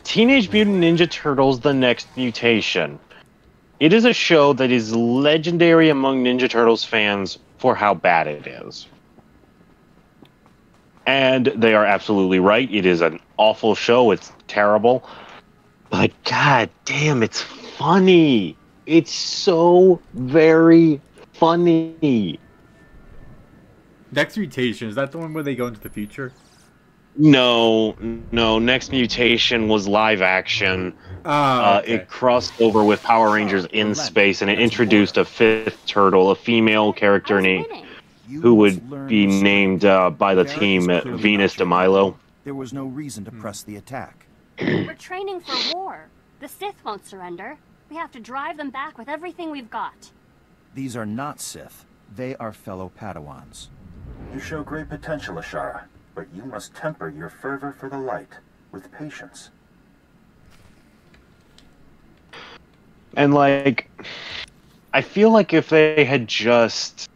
Teenage Mutant Ninja Turtles: The Next Mutation. It is a show that is legendary among Ninja Turtles fans for how bad it is. And they are absolutely right. It is an awful show. It's terrible. But god damn, it's funny. It's so very funny. Next Mutation, is that the one where they go into the future? No. Next Mutation was live action. Okay. It crossed over with Power Rangers in space, and it introduced a fifth turtle, a female character who would be named by the team Venus de Milo. There was no reason to press the attack. We're training for war. The Sith won't surrender. We have to drive them back with everything we've got. These are not Sith. They are fellow Padawans. You show great potential, Ashara, but you must temper your fervor for the light with patience. And I feel like if they had just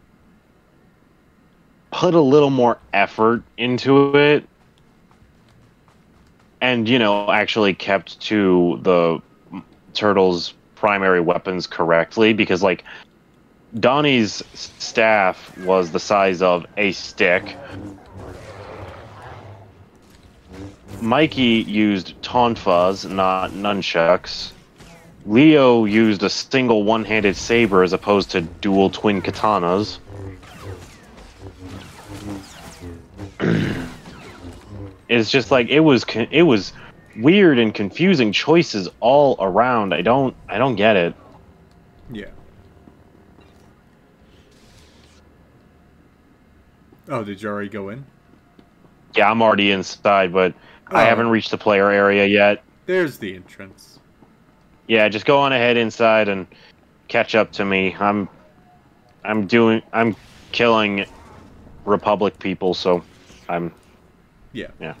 put a little more effort into it and, actually kept to the Turtles' primary weapons correctly, because, Donnie's staff was the size of a stick. Mikey used tonfas, not nunchucks. Leo used a single one-handed saber as opposed to dual twin katanas. It's just it was weird and confusing choices all around. I don't get it. Yeah. Oh, did you already go in? Yeah, I'm already inside, but I haven't reached the player area yet. There's the entrance. Yeah, just go on ahead inside and catch up to me. I'm killing Republic people, so Yeah.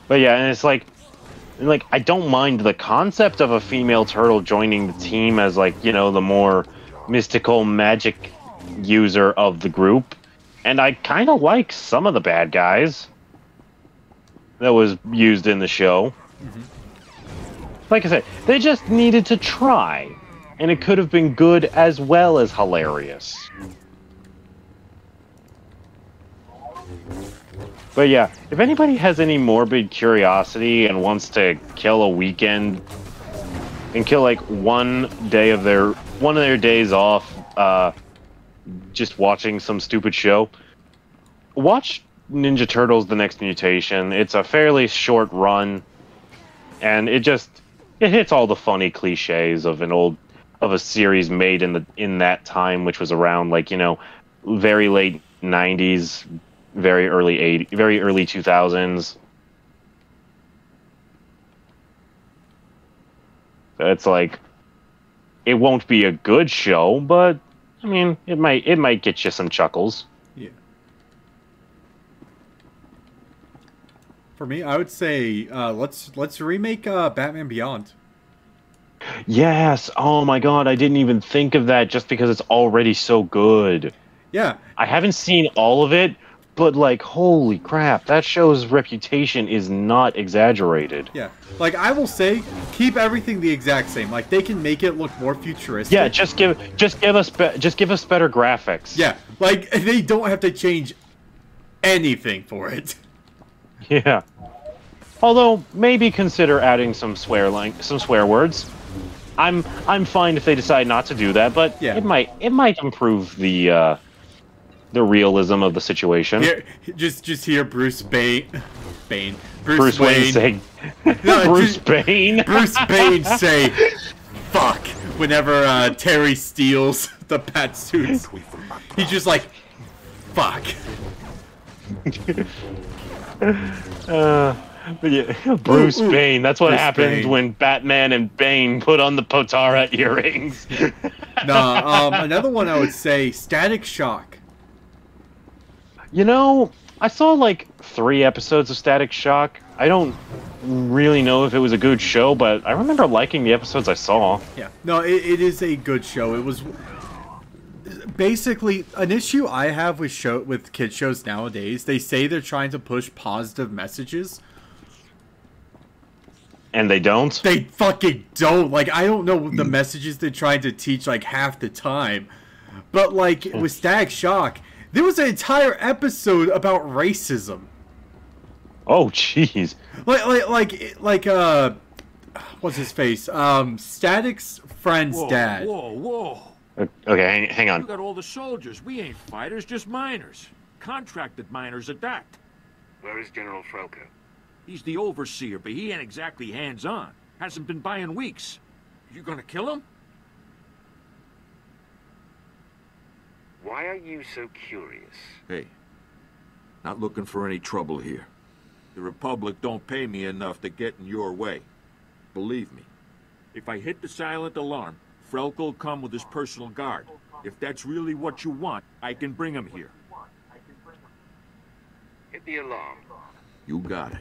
But yeah, and it's like I don't mind the concept of a female turtle joining the team as like, you know, the more mystical magic user of the group. And I kind of like some of the bad guys that was used in the show. Like I said, they just needed to try, and it could have been good as well as hilarious. But yeah, if anybody has any morbid curiosity and wants to kill a weekend and kill like one of their days off, just watching some stupid show, watch Ninja Turtles: The Next Mutation. It's a fairly short run, and it hits all the funny cliches of a series made in that time, which was around like, you know, very late 90s, very early 2000s. It's like, it won't be a good show, but I mean, it might get you some chuckles. Yeah. For me, I would say let's remake Batman Beyond. Yes. Oh my God, I didn't even think of that just because it's already so good. Yeah. I haven't seen all of it, but like, holy crap, that show's reputation is not exaggerated. Yeah. Like, I will say, keep everything the exact same. Like, they can make it look more futuristic. Yeah, just give us better graphics. Yeah. Like, they don't have to change anything for it. Yeah. Although maybe consider adding some swear words. I'm fine if they decide not to do that, but yeah. it might improve the realism of the situation. Here, just hear Bruce Wayne saying, Bruce Bane. Bruce Bane say, "Fuck!" whenever Terry steals the bat suits. He's just like, "Fuck." But yeah, Bruce Bane. That's what happened when Batman and Bane put on the Potara earrings. Another one I would say, Static Shock. You know, I saw like 3 episodes of Static Shock. I don't really know if it was a good show, but I remember liking the episodes I saw. Yeah, no, it is a good show. It was basically an issue I have with kid shows nowadays. They say they're trying to push positive messages, and they don't. They fucking don't. Like, I don't know the messages they're trying to teach like half the time, but like with Static Shock, there was an entire episode about racism. Oh, jeez. Like, what's his face? Static's friend's dad. Whoa. Okay, hang on. You got all the soldiers. We ain't fighters, just miners. Contracted miners at that. Where is General Frelko? He's the overseer, but he ain't exactly hands-on. Hasn't been by in weeks. You gonna kill him? Why are you so curious? Hey, not looking for any trouble here. The Republic don't pay me enough to get in your way. Believe me. If I hit the silent alarm, Frelko will come with his personal guard. If that's really what you want, I can bring him here. Hit the alarm. You got it.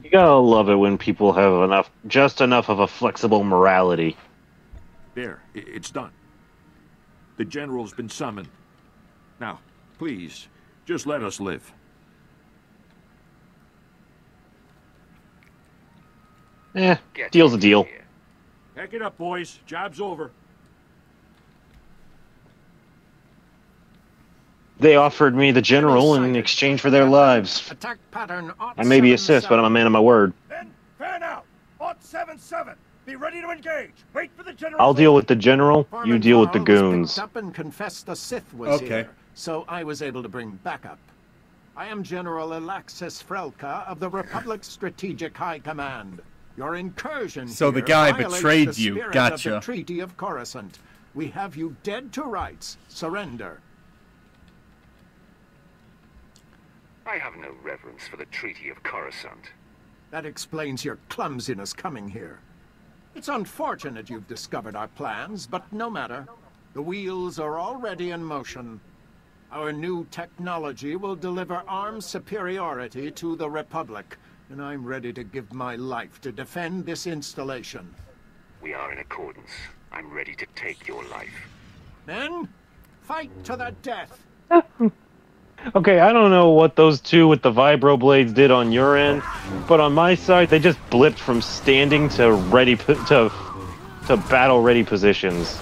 You gotta love it when people have just enough of a flexible morality. There, it's done. The General's been summoned. Now, please, just let us live. Deal's a deal. Pack it up, boys. Job's over. They offered me the General in exchange for their lives. Attack pattern I may be a Sith, but I'm a man of my word. Then fan out. 77. Be ready to engage. Wait for the General. I'll deal with the General, you deal with the goons. Up and confessed the Sith was here, so I was able to bring backup. I am General Alexis Frelka of the Republic's Strategic High Command. Your incursion So the here guy violates betrayed the you. spirit Gotcha. Of the Treaty of Coruscant. We have you dead to rights. Surrender. I have no reverence for the Treaty of Coruscant. That explains your clumsiness coming here. It's unfortunate you've discovered our plans, but no matter. The wheels are already in motion. Our new technology will deliver armed superiority to the Republic, and I'm ready to give my life to defend this installation. We are in accordance. I'm ready to take your life. Men, fight to the death! Okay, I don't know what those two with the vibroblades did on your end, but on my side, they just blipped from standing to ready to battle-ready positions.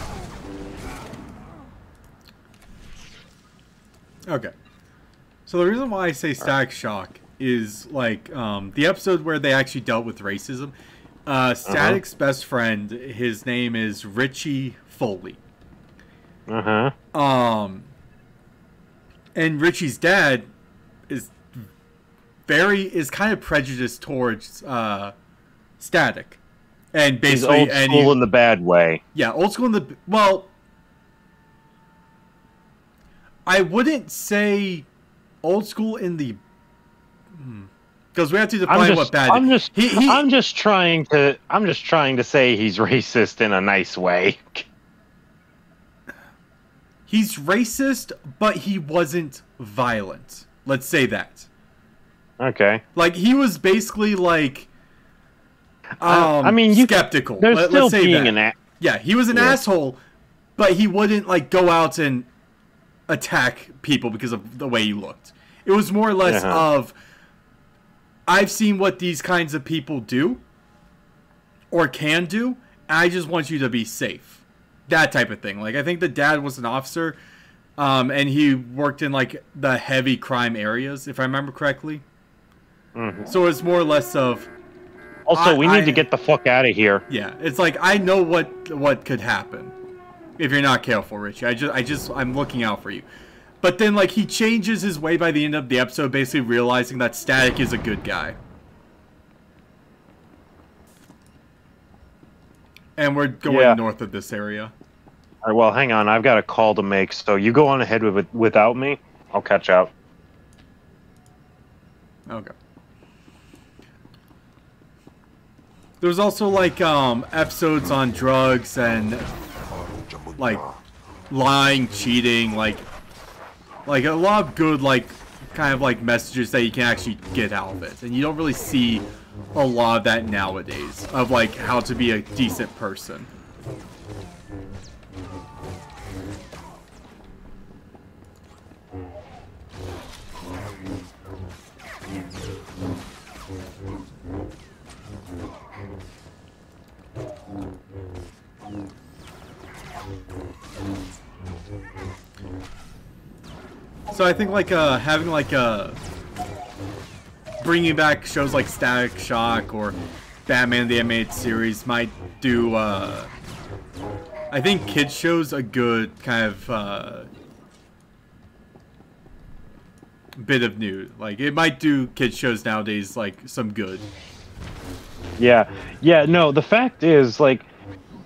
Okay. So the reason why I say Static Shock is, like, the episode where they actually dealt with racism. Static's best friend, his name is Richie Foley. And Richie's dad is kind of prejudiced towards Static, and basically he's old school in the bad way. Yeah, old school in the well. I wouldn't say old school in the because we have to define what bad. I'm just trying to say he's racist in a nice way. He's racist, but he wasn't violent. Let's say that. Okay. Like, he was basically, like, skeptical. There's still being an asshole. Yeah, he was an asshole, but he wouldn't, like, go out and attack people because of the way he looked. It was more or less of, I've seen what these kinds of people do, or can do, and I just want you to be safe. That type of thing. Like, I think the dad was an officer, and he worked in, like, the heavy crime areas, if I remember correctly. So it's more or less of... Also, we need to get the fuck out of here. Yeah, it's like, I know what could happen if you're not careful, Richie. I'm looking out for you. But then, like, he changes his way by the end of the episode, basically realizing that Static is a good guy. And we're going north of this area. All right, well, hang on. I've got a call to make, so you go on ahead without me. I'll catch up. Okay. There's also, like, episodes on drugs and, like, lying, cheating, like a lot of good, like, kind of, like, messages that you can actually get out of it. And you don't really see a lot of that nowadays, of, like, how to be a decent person. So I think, like, having, like, bringing back shows like Static Shock or Batman the Animated Series might do, I think kids shows a good kind of, bit of new. Like, it might do kids shows nowadays, like, some good. Yeah, no, the fact is, like,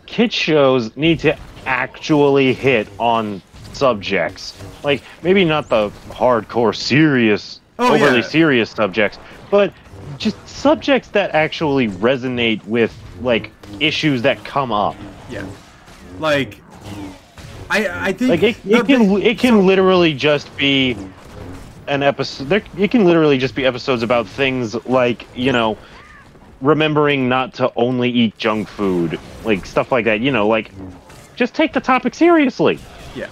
kids shows need to actually hit on subjects. Like, maybe not the hardcore serious, overly serious subjects, but just subjects that actually resonate with, like, issues that come up. Yeah. Like, I think... Like, it can literally just be an episode... It can literally just be episodes about things like, you know, remembering not to only eat junk food. Like, stuff like that, you know, like, just take the topic seriously. Yeah.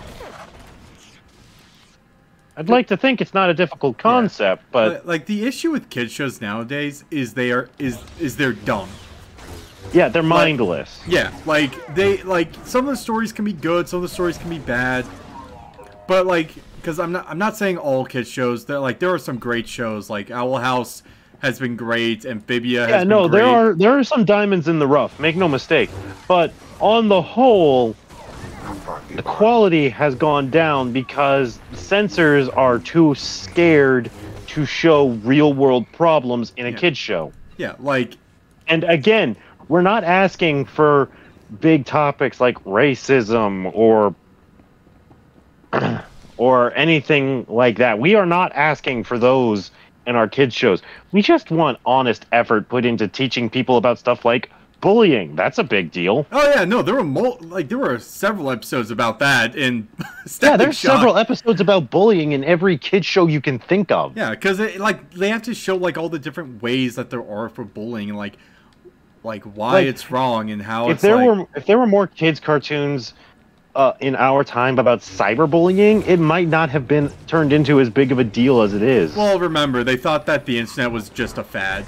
I'd like to think it's not a difficult concept, but like, the issue with kids shows nowadays is they're dumb. Yeah, they're mindless. Yeah, like, some of the stories can be good, some of the stories can be bad. But, like, because I'm not saying all kids shows, there are some great shows, like Owl House has been great, Amphibia has been great. There are some diamonds in the rough, make no mistake. But on the whole, the quality has gone down because censors are too scared to show real-world problems in a kid's show. Yeah, like... And again, we're not asking for big topics like racism or or anything like that. We are not asking for those in our kids' shows. We just want honest effort put into teaching people about stuff like bullying. That's a big deal. Oh yeah, no, there were several episodes about that in Yeah, there's several episodes about bullying in every kids show you can think of. Yeah, because they have to show like all the different ways that there are for bullying and like why it's wrong and how if there were more kids cartoons in our time about cyberbullying, it might not have been turned into as big of a deal as it is. Well, remember, they thought that the internet was just a fad.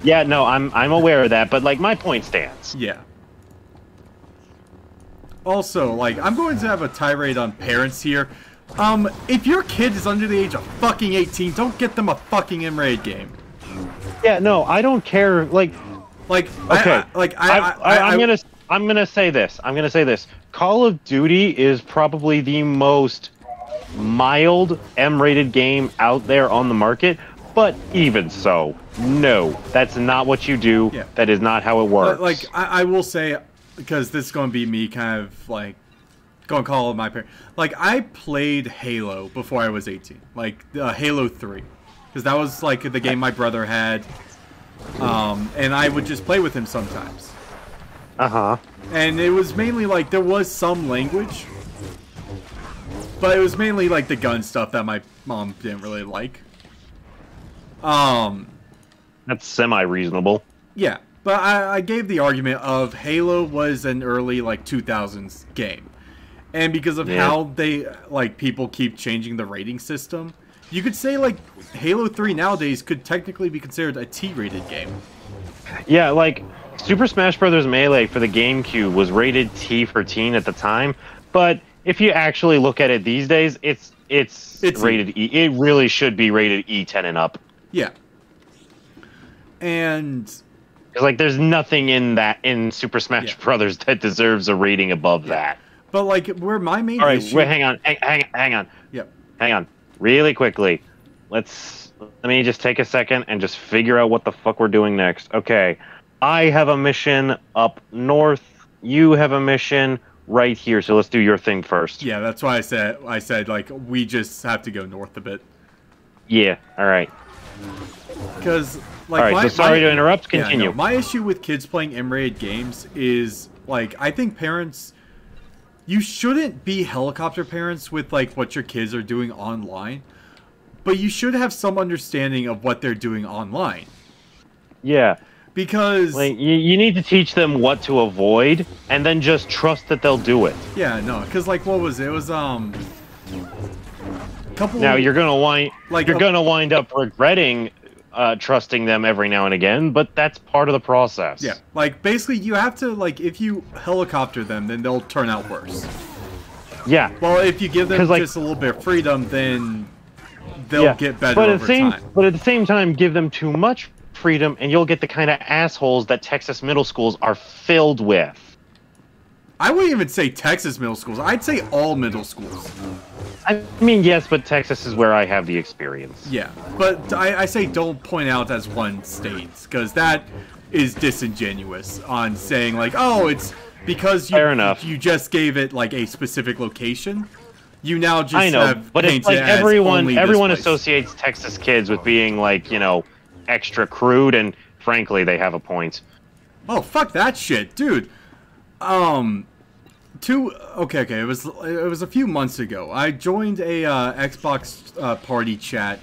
Yeah, no, I'm aware of that, but like my point stands. Yeah. Also, like, I'm going to have a tirade on parents here. If your kid is under the age of fucking 18, don't get them a fucking M-rated game. Yeah, no, I don't care. Like, okay, I'm gonna say this. I'm gonna say this. Call of Duty is probably the most mild M-rated game out there on the market. But even so, no, that's not what you do. Yeah. That is not how it works. Like, I will say, because this is going to be me kind of, like, going to call my parents. Like, I played Halo before I was 18. Like, Halo 3. Because that was, like, the game my brother had. And I would just play with him sometimes. Uh-huh. And it was mainly, like, there was some language. But it was mainly, like, the gun stuff that my mom didn't really like. That's semi-reasonable. Yeah, but I gave the argument of Halo was an early, like, 2000s game. And because of how they, like, people keep changing the rating system, you could say, like, Halo 3 nowadays could technically be considered a T-rated game. Yeah, like, Super Smash Bros. Melee for the GameCube was rated T for teen at the time, but if you actually look at it these days, it's rated E. It really should be rated E10 and up. Yeah. And like, there's nothing in Super Smash Brothers that deserves a rating above that. But like, where my main issue... wait, hang on. Yep. Hang on. Really quickly. Let me just take a second and just figure out what the fuck we're doing next. Okay. I have a mission up north. You have a mission right here. So let's do your thing first. Yeah, that's why I said like, we just have to go north a bit. Yeah. All right. Because, like, all right, so sorry to interrupt. Continue. Yeah, no, my issue with kids playing M-rated games is, like, I think parents, you shouldn't be helicopter parents with, like, what your kids are doing online, but you should have some understanding of what they're doing online. Yeah. Because... like, you need to teach them what to avoid, and then just trust that they'll do it. Yeah, no, because, like, what was it? It was, Now you're gonna wind up regretting trusting them every now and again, but that's part of the process. Yeah, like basically you have to, like, if you helicopter them, then they'll turn out worse. Yeah. Well, if you give them just a little bit of freedom, then they'll get better over time. But at the same time, give them too much freedom, and you'll get the kind of assholes that Texas middle schools are filled with. I wouldn't even say Texas middle schools. I'd say all middle schools. I mean, yes, but Texas is where I have the experience. Yeah, but I say don't point out as one state, because that is disingenuous on saying, like, oh, it's because you just gave it, like, a specific location. You now just have but it's like everyone associates Texas kids with being, like, you know, extra crude, and frankly, they have a point. Oh, fuck that shit, dude. Okay. It was a few months ago. I joined a Xbox party chat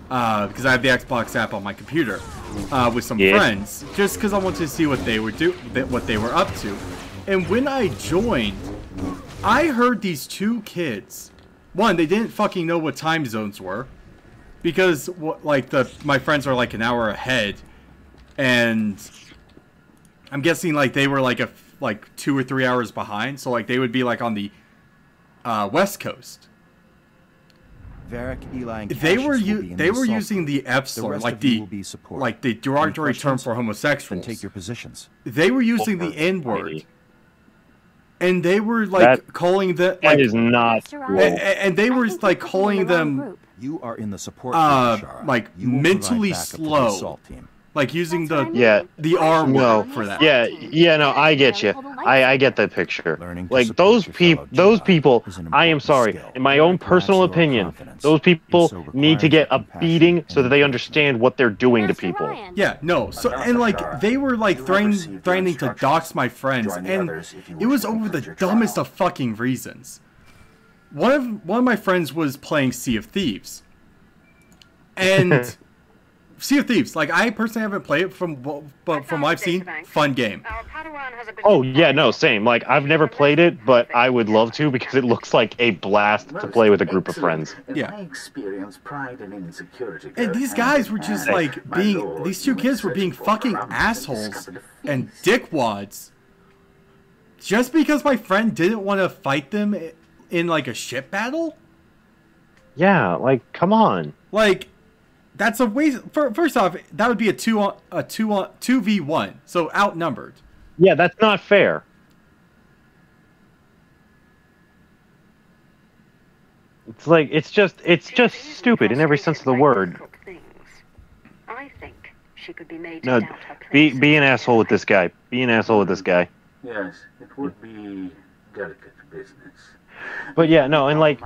because I have the Xbox app on my computer with some friends, just because I wanted to see what they were up to. And when I joined, I heard these two kids. One, they didn't fucking know what time zones were, because my friends are like an hour ahead, and I'm guessing like they were like 2 or 3 hours behind, so like they would be like on the West Coast. Varric, Eli, and they were using the F slur, like the derogatory term for homosexuals. Then take your positions. They were using the N word, and they were like calling the like, that is not cool. And they were like calling them you are in the support group, like mentally slow Like using the R no, word for that. Yeah, no, I get you. I get that picture. Like those people, I am sorry, in my own personal opinion, those people need to get a beating so that they understand what they're doing to people. Yeah, no. So and like they were like threatening to dox my friends, and it was over the dumbest of fucking reasons. One of my friends was playing Sea of Thieves, and Sea of Thieves, like I personally haven't played it but from what I've seen, fun game. Oh yeah, no, same. Like I've never played it, but I would love to because it looks like a blast to play with a group of friends. Yeah. Pride and insecurity. And these guys were just like these two kids were being fucking assholes and dickwads. Just because my friend didn't want to fight them in like a ship battle? Yeah, like come on. Like that's a waste. First off, that would be a 2v1, so outnumbered. Yeah, that's not fair. It's like it's just stupid in every sense of the word. I think she could be made No, be an asshole with this guy. Be an asshole with this guy. Yes, it would be delicate business. But yeah, no, and like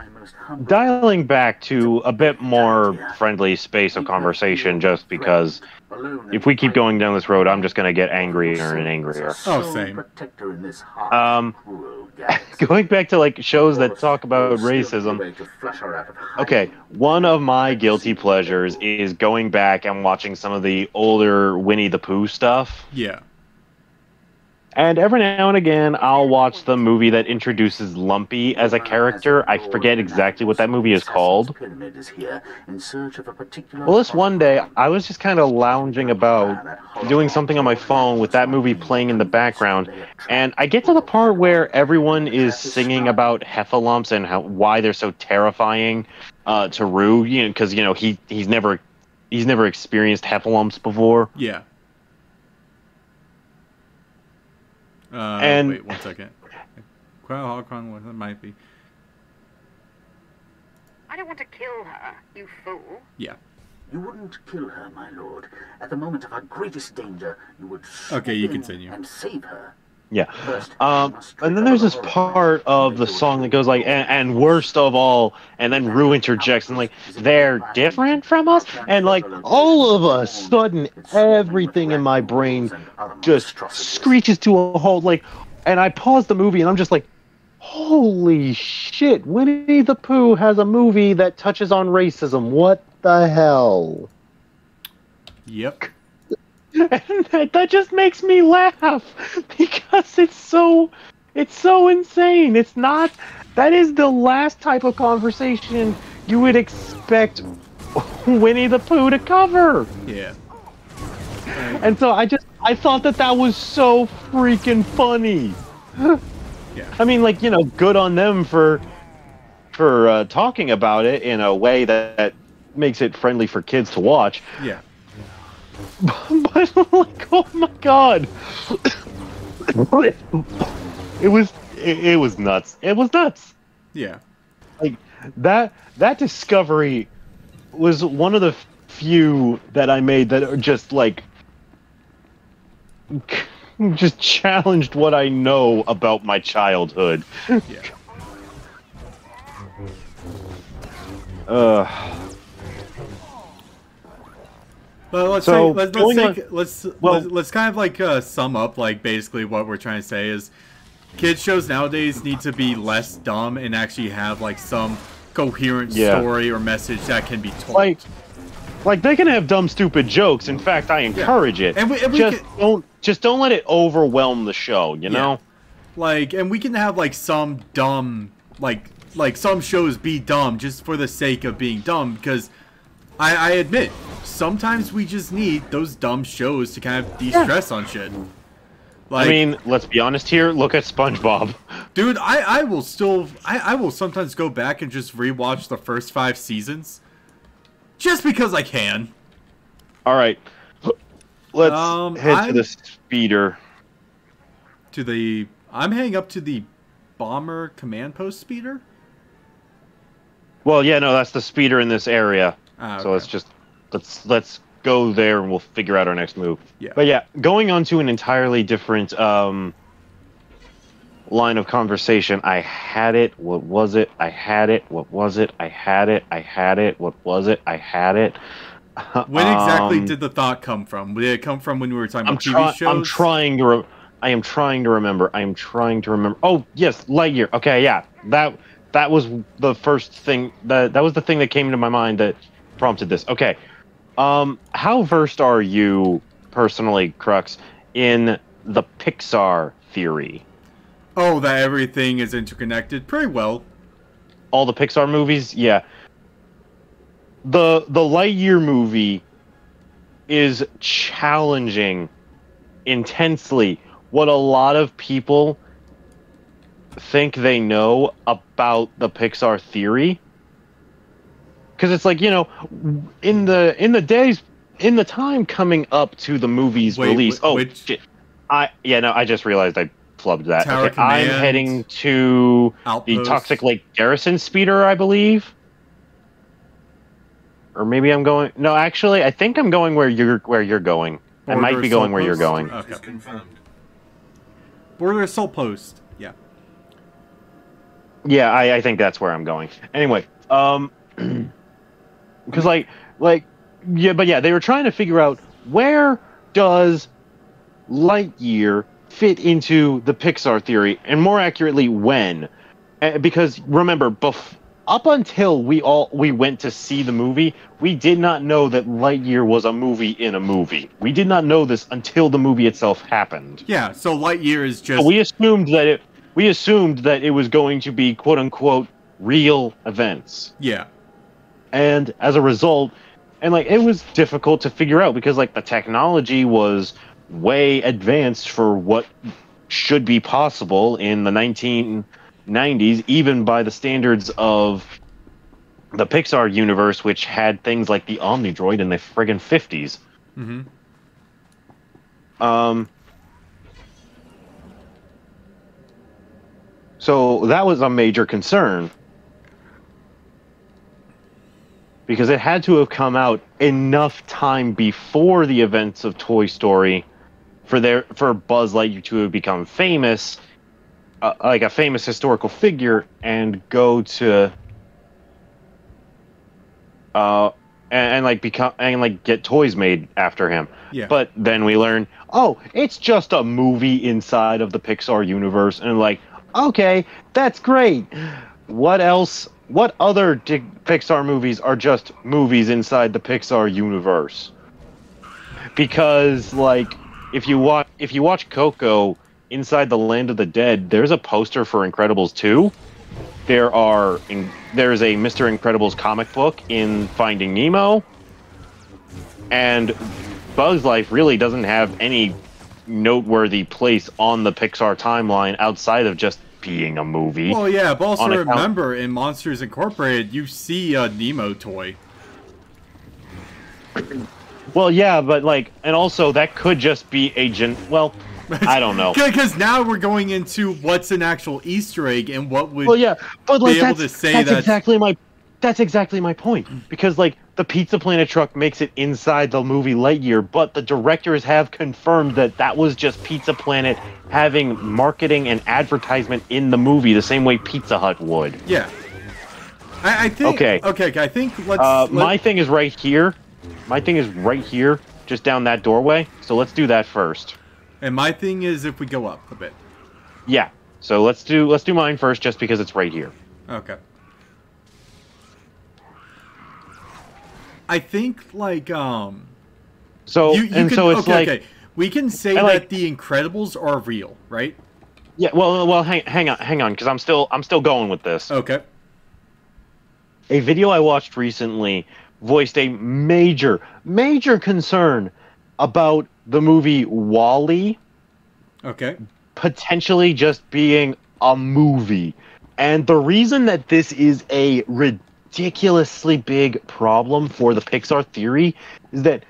dialing back to a bit more friendly space of conversation, just because if we keep going down this road, I'm just gonna get angrier and angrier. Oh, same. Going back to like shows that talk about racism. Okay, one of my guilty pleasures is going back and watching some of the older Winnie the Pooh stuff. Yeah. And every now and again, I'll watch the movie that introduces Lumpy as a character. I forget exactly what that movie is called. Well, this one day, I was just kind of lounging about, doing something on my phone with that movie playing in the background, and I get to the part where everyone is singing about heffalumps and why they're so terrifying to Rue, because he's never experienced heffalumps before. Yeah. And wait 1 second. Holocron, that might be. I don't want to kill her, you fool. Yeah. You wouldn't kill her, my lord. At the moment of our greatest danger, you would okay, you continue. And save her. Yeah. And then there's this part of the song that goes like, and worst of all, and then Rue interjects and like, they're different from us? And like, all of a sudden, everything in my brain just screeches to a halt. Like, and I pause the movie and I'm just like, holy shit, Winnie the Pooh has a movie that touches on racism. What the hell? Yep. That just makes me laugh because it's so insane. It's not. That is the last type of conversation you would expect Winnie the Pooh to cover. Yeah. And so I thought that was so freaking funny. Yeah. I mean, like, good on them for talking about it in a way that makes it friendly for kids to watch. Yeah. But like, oh my god, it was nuts. It was nuts. Yeah. Like that discovery was one of the few that I made that are just like just challenged what I know about my childhood. Yeah. Well, let's kind of like sum up like basically what we're trying to say is kids shows nowadays need to be less dumb and actually have like some coherent story or message that can be told. Like they can have dumb, stupid jokes. In fact, I encourage it. And we don't let it overwhelm the show. You know, like, and we can have like some dumb, like some shows be dumb just for the sake of being dumb because I admit. Sometimes we just need those dumb shows to kind of de-stress on shit. Like, I mean, let's be honest here. Look at SpongeBob. Dude, I will sometimes go back and just rewatch the first 5 seasons. Just because I can. Alright. Let's head to the speeder. I'm heading up to the Bomber Command Post speeder? Well, yeah, no, that's the speeder in this area. Okay. So let's go there and we'll figure out our next move. Yeah. But yeah, going on to an entirely different line of conversation. I had it. What was it? I had it. What was it? I had it. I had it. What was it? I had it. When exactly did the thought come from? Did it come from when we were talking about TV shows? I am trying to remember. Oh, yes, Lightyear. Okay, yeah. That was the first thing that was the thing that came to my mind that prompted this. Okay. How versed are you personally, Crux, in the Pixar theory? Oh, that everything is interconnected? Pretty well. All the Pixar movies? Yeah. The Lightyear movie is challenging intensely what a lot of people think they know about the Pixar theory. Because it's like, in the time coming up to the movie's release. Shit. I just realized I flubbed that. Okay, I'm heading to the Toxic Lake Garrison speeder, I believe. Or maybe I'm going. No, actually, I think I'm going where you're going. I might be going where you're going. Okay. Border Assault Post. Yeah. Yeah, I think that's where I'm going. Anyway, because they were trying to figure out where does Lightyear fit into the Pixar theory, and more accurately, when? Because remember, up until we went to see the movie, we did not know that Lightyear was a movie in a movie. We did not know this until the movie itself happened. Yeah, so Lightyear is just... So we assumed that it was going to be quote unquote real events. Yeah. And as a result, it was difficult to figure out because the technology was way advanced for what should be possible in the 1990s, even by the standards of the Pixar universe, which had things like the Omnidroid in the friggin' 50s. Mm-hmm. So that was a major concern. Because it had to have come out enough time before the events of Toy Story for Buzz Lightyear to have become famous, like a famous historical figure, and go to get toys made after him. Yeah. But then we learn, it's just a movie inside of the Pixar universe, and okay, that's great. What else? What other Pixar movies are just movies inside the Pixar universe? Because if you watch Coco inside the Land of the Dead, there's a poster for Incredibles 2. There's a Mr. Incredibles comic book in Finding Nemo, and Bug's Life really doesn't have any noteworthy place on the Pixar timeline outside of just being a movie. Well, yeah, but also remember, in Monsters Incorporated, you see a Nemo toy. Well, yeah, but and also that could just be I don't know. Because now we're going into what's an actual Easter egg and what would be able to say that's exactly my point. Because the Pizza Planet truck makes it inside the movie Lightyear, but the directors have confirmed that was just Pizza Planet having marketing and advertisement in the movie the same way Pizza Hut would. Yeah. I think... Okay, I think my thing is right here. My thing is right here, just down that doorway. So let's do that first. And my thing is if we go up a bit. Yeah. So let's do mine first just because it's right here. Okay. I think So we can say that the Incredibles are real, right? Yeah. Well, hang on, because I'm still going with this. Okay. A video I watched recently voiced a major concern about the movie WALL-E. Okay. Potentially just being a movie, and the reason that this is a ridiculously big problem for the Pixar theory is that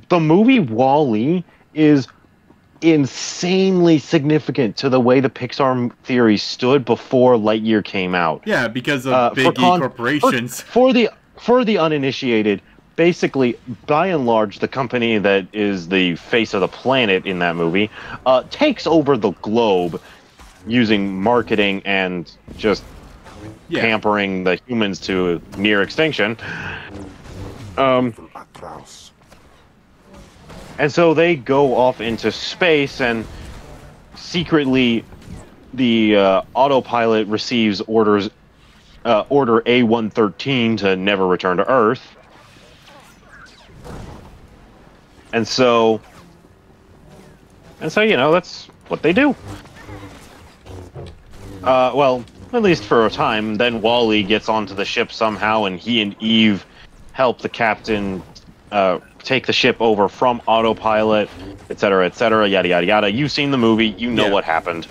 the movie WALL-E is insanely significant to the way the Pixar theory stood before Lightyear came out. Yeah, because of big corporations. For the uninitiated, basically, by and large, the company that is the face of the planet in that movie takes over the globe using marketing and just pampering the humans to near extinction. And so they go off into space, and secretly the autopilot receives order A113 to never return to Earth. And so, you know, that's what they do. Well, at least for a time. Then Wally gets onto the ship somehow, and he and Eve help the captain take the ship over from autopilot, etc., yada, yada, yada. You've seen the movie. You know what happened.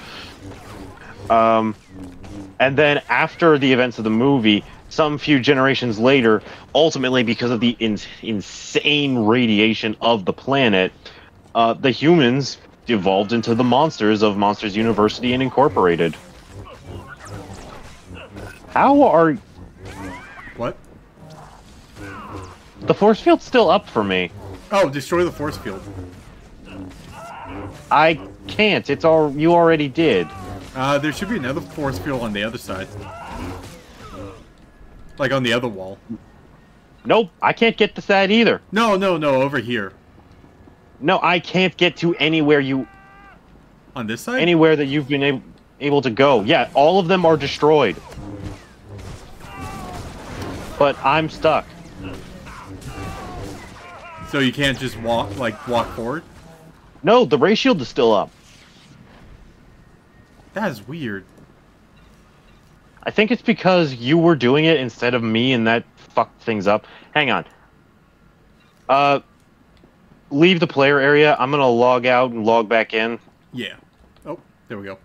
And then after the events of the movie, some few generations later, ultimately because of the insane radiation of the planet, the humans evolved into the monsters of Monsters University and Incorporated. How are... What? The force field's still up for me. Oh, destroy the force field. I can't. It's all... You already did. There should be another force field on the other side. Like on the other wall. Nope, I can't get to that either. No, over here. No, I can't get to anywhere you... On this side? Anywhere that you've been able to go. Yeah, all of them are destroyed. But I'm stuck. So you can't just walk forward? No, the ray shield is still up. That is weird. I think it's because you were doing it instead of me, and that fucked things up. Hang on. Leave the player area. I'm gonna log out and log back in. Yeah. Oh, there we go.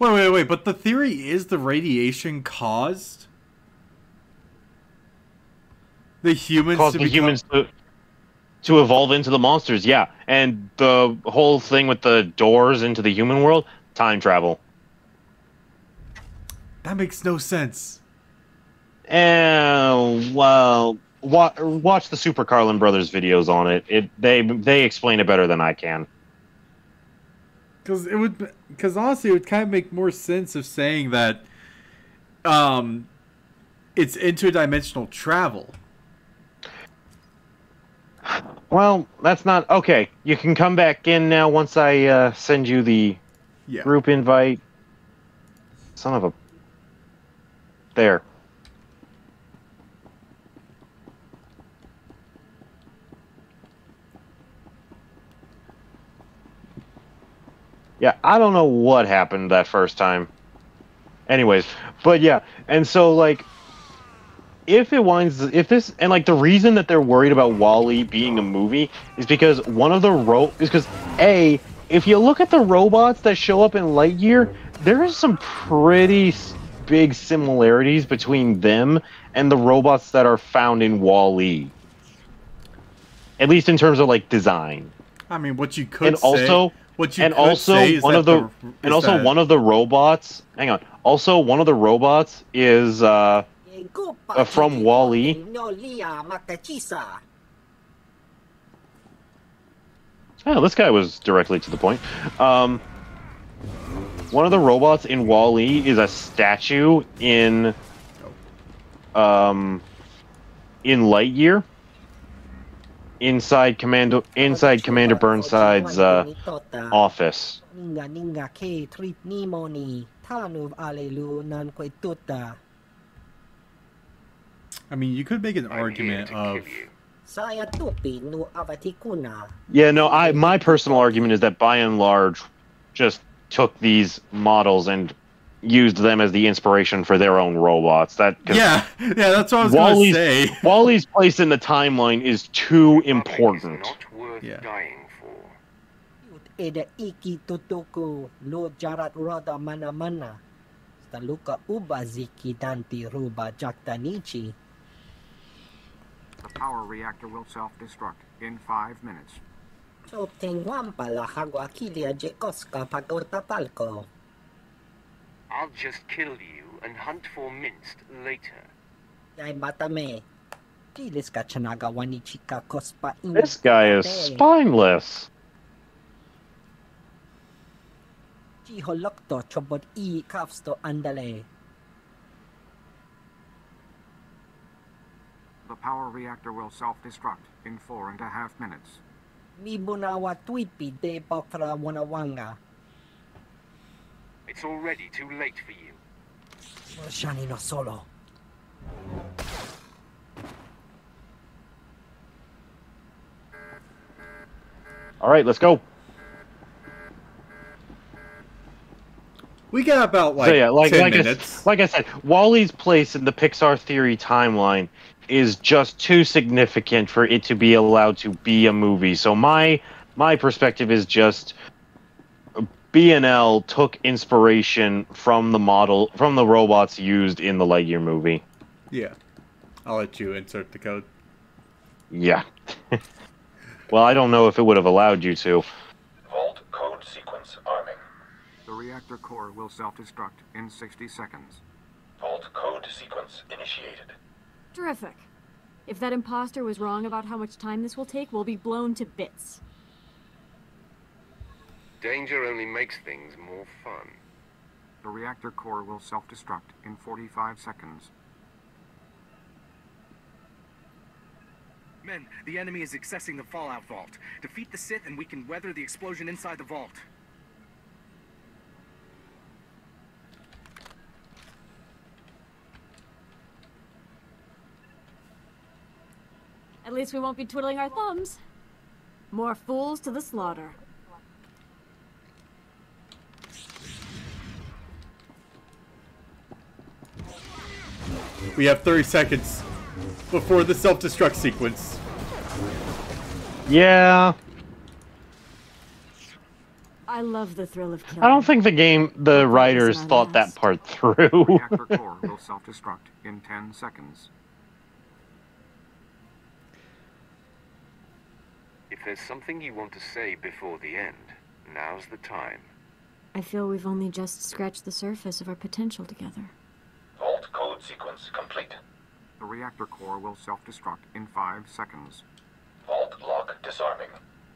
Wait, but the theory is the radiation caused the humans to evolve into the monsters, yeah. And the whole thing with the doors into the human world, time travel. That makes no sense. Well, watch the Super Carlin Brothers videos on it. They explain it better than I can. Because honestly, it would kind of make more sense of saying that it's interdimensional travel. Well, that's not... Okay, you can come back in now once I send you the group invite. Son of a... There. Yeah, I don't know what happened that first time. Anyways, but yeah, and so, like... the reason that they're worried about WALL-E being a movie is because if you look at the robots that show up in Lightyear, there is some pretty big similarities between them and the robots that are found in WALL-E. At least in terms of like design. I mean, what you could one of the robots. Hang on. Also, one of the robots is from WALL-E. Oh, this guy was directly to the point. One of the robots in WALL-E is a statue in Lightyear. Inside Commander Burnside's office. I mean, you could make an argument of... Yeah, no, my personal argument is that by and large, just took these models and used them as the inspiration for their own robots. Yeah, that's what I was going to say. WALL-E's place in the timeline is too important. Yeah. The power reactor will self-destruct in 5 minutes. I'll just kill you and hunt for Minsk later. This guy is spineless. The power reactor will self-destruct in 4.5 minutes. It's already too late for you. All right, let's go. We got about like, so, yeah, 10 minutes. Like I said, Wally's place in the Pixar theory timeline is just too significant for it to be allowed to be a movie. So my perspective is just B&L took inspiration from the robots used in the Lightyear movie. Yeah. I'll let you insert the code. Yeah. Well, I don't know if it would have allowed you to. Vault code sequence arming. The reactor core will self-destruct in 60 seconds. Vault code sequence initiated. Terrific. If that imposter was wrong about how much time this will take, we'll be blown to bits. Danger only makes things more fun. The reactor core will self-destruct in 45 seconds. Men, the enemy is accessing the Fallout Vault. Defeat the Sith and we can weather the explosion inside the vault. At least we won't be twiddling our thumbs. More fools to the slaughter. We have 30 seconds before the self-destruct sequence. Yeah. I love the thrill of killing. I don't think the writers thought that part through. The reactor core will self-destruct in 10 seconds. If there's something you want to say before the end, now's the time. I feel we've only just scratched the surface of our potential together. Vault code sequence complete. The reactor core will self-destruct in 5 seconds. Vault lock disarming.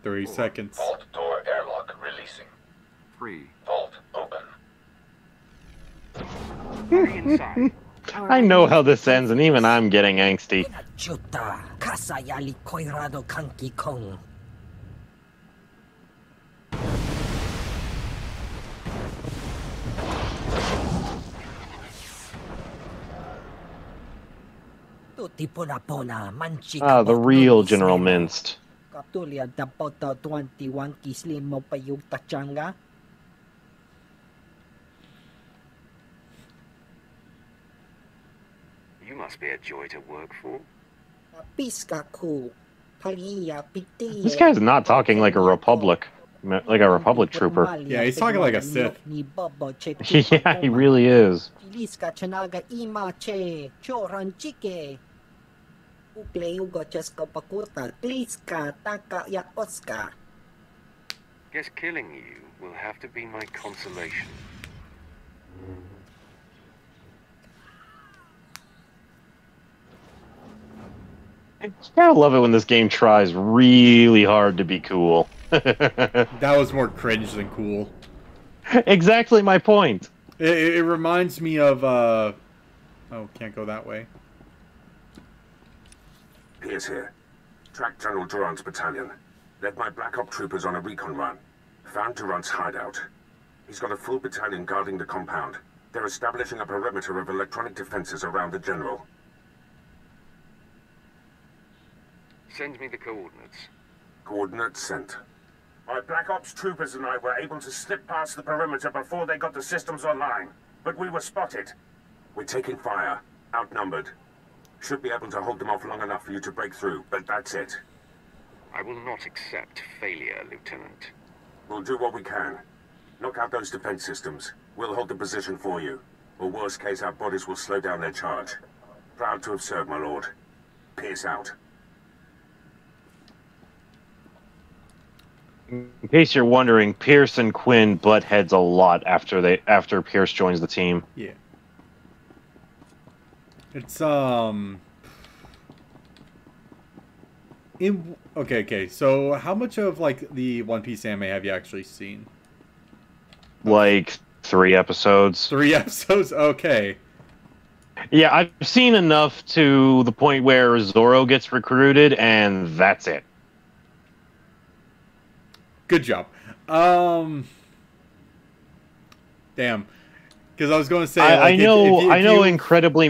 3 seconds. Vault door airlock releasing. 3. Vault open. Hurry inside. I know how this ends, and even I'm getting angsty. Ah, the real General Minced. You must be a joy to work for. This guy's not talking like a Republic trooper. Yeah, he's talking like a Sith. Yeah, he really is. Guess killing you will have to be my consolation. I gotta love it when this game tries really hard to be cool. That was more cringe than cool. Exactly my point. It reminds me of, oh, can't go that way. Pierce here. Tracked General Durant's battalion. Led my Black Op troopers on a recon run. Found Durant's hideout. He's got a full battalion guarding the compound. They're establishing a perimeter of electronic defenses around the General. Send me the coordinates. Coordinates sent. My Black Ops troopers and I were able to slip past the perimeter before they got the systems online. But we were spotted. We're taking fire. Outnumbered. Should be able to hold them off long enough for you to break through, but that's it. I will not accept failure, Lieutenant. We'll do what we can. Knock out those defense systems. We'll hold the position for you. Or worst case, our bodies will slow down their charge. Proud to have served, my lord. Pierce out. In case you're wondering, Pierce and Quinn butt heads a lot after Pierce joins the team. Yeah. It's okay. So how much of like the One Piece anime have you actually seen? Like 3 episodes. 3 episodes? Okay. Yeah, I've seen enough to the point where Zoro gets recruited, and that's it. Good job. Damn. Because I was going to say, I know incredibly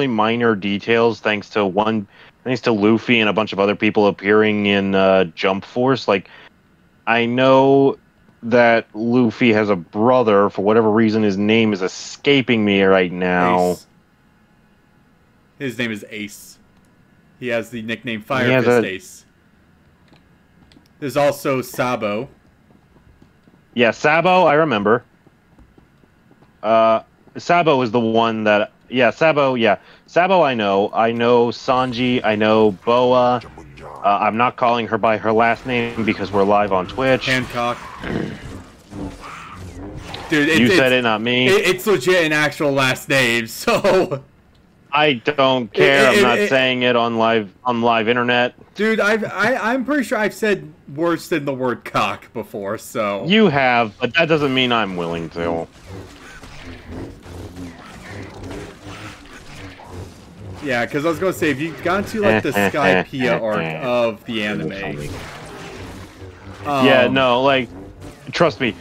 minor details thanks to Luffy and a bunch of other people appearing in Jump Force. Like, I know that Luffy has a brother. For whatever reason, his name is escaping me right now. Ace. His name is Ace. He has the nickname Fire Fist Ace. There's also Sabo. Yeah, Sabo, I remember. Sabo is the one that... Sabo, I know. I know Sanji. I know Boa. I'm not calling her by her last name because we're live on Twitch. Hancock. Dude, you said it, not me. It's legit an actual last name, so... I don't care. I'm not saying it on live internet. Dude, I'm pretty sure I've said worse than the word cock before, so... You have, but that doesn't mean I'm willing to. Yeah, because I was going to say, if you've gone to, like, the Skypiea arc of the anime... yeah, no, like, trust me,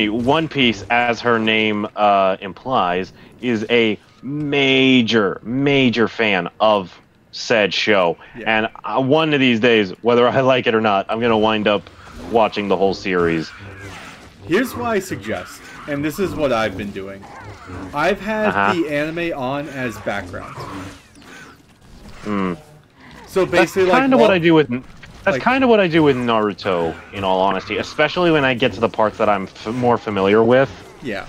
One Piece, as her name implies, is a major fan of said show. Yeah. And one of these days, whether I like it or not, I'm going to wind up watching the whole series. Here's what I suggest, and this is what I've been doing. I've had the anime on as background. So basically, that's kind of what I do with. That's kind of what I do with Naruto, in all honesty, especially when I get to the parts that I'm more familiar with. Yeah.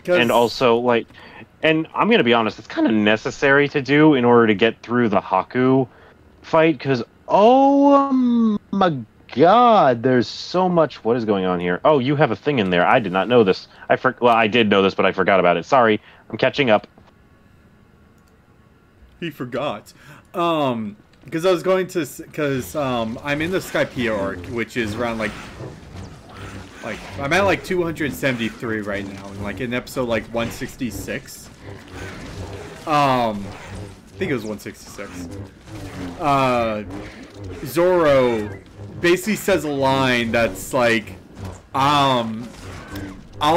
And also, like, and I'm gonna be honest, it's kind of necessary to do in order to get through the Haku fight, because oh my god, there's so much. What is going on here? Oh, you have a thing in there. I did not know this. Well, I did know this, but I forgot about it. Sorry, I'm catching up. He forgot. Because I was going to, I'm in the Skypiea arc, which is around like I'm at like 273 right now, and like in episode like 166. I think it was 166. Zoro basically says a line that's like, I'll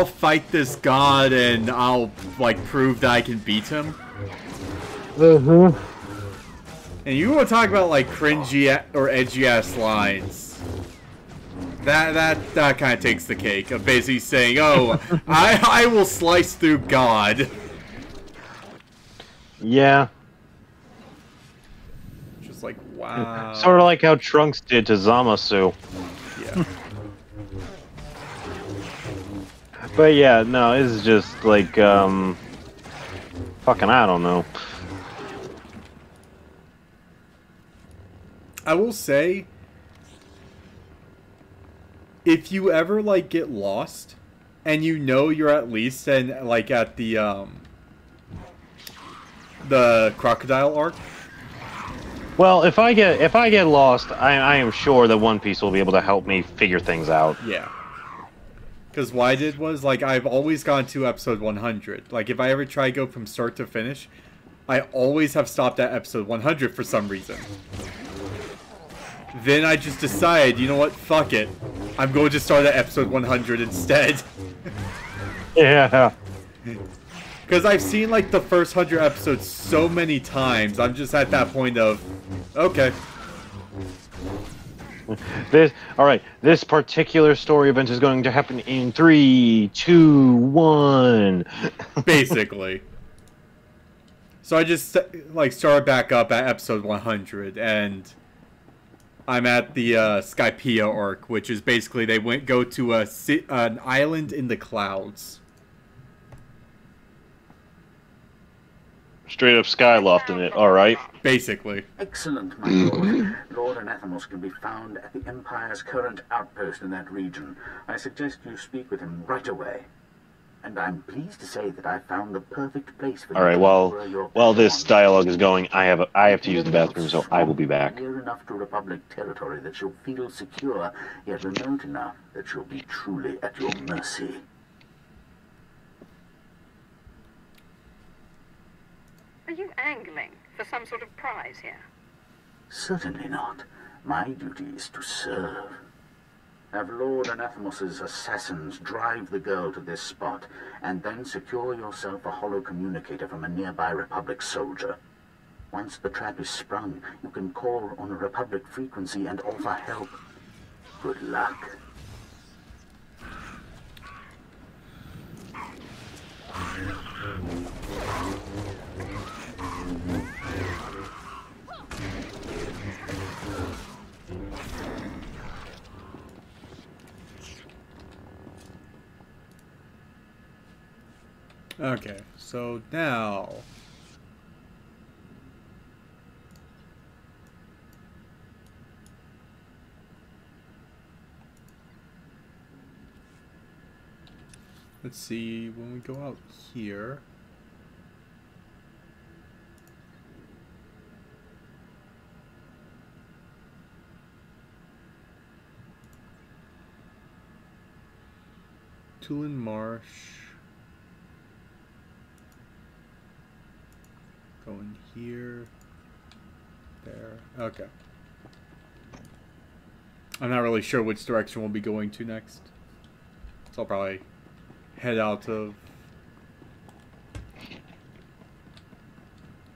fight this god and I'll like prove that I can beat him. And you want to talk about like cringy or edgy ass lines. That kind of takes the cake of basically saying, "Oh, I will slice through God." Yeah. Just like wow. Sort of like how Trunks did to Zamasu. Yeah. But yeah, no, it's just like fucking I don't know. I will say, if you ever like get lost, and you know you're at least like at the crocodile arc. Well, if I get lost, I am sure that One Piece will be able to help me figure things out. Yeah. Because what I did was, like, I've always gone to episode 100. Like, if I ever try to go from start to finish, I always have stopped at episode 100 for some reason. Then I just decide, you know what, fuck it. I'm going to start at episode 100 instead. Yeah. Because I've seen, like, the first 100 episodes so many times, I'm just at that point of, okay. This particular story event is going to happen in 3, 2, 1. Basically. So I just, like, started back up at episode 100, and I'm at the Skypiea arc, which is basically they go to an island in the clouds. Straight up Skyloft in it, alright. Basically. Excellent, my lord. Lord Anathemos can be found at the Empire's current outpost in that region. I suggest you speak with him right away. And I'm pleased to say that I found the perfect place for All right. you to your While this dialogue is going, I have to use the bathroom, so I will be back. Near enough to Republic territory that you'll feel secure, yet remote enough that you'll be truly at your mercy. Are you angling for some sort of prize here? Certainly not. My duty is to serve. Have Lord Anathemos's assassins drive the girl to this spot, and then secure yourself a hollow communicator from a nearby Republic soldier. Once the trap is sprung, you can call on a Republic frequency and offer help. Good luck. Okay, so now... Let's see, when we go out here... Tulin Marsh... Going here, there, okay. I'm not really sure which direction we'll be going to next. So I'll probably head out of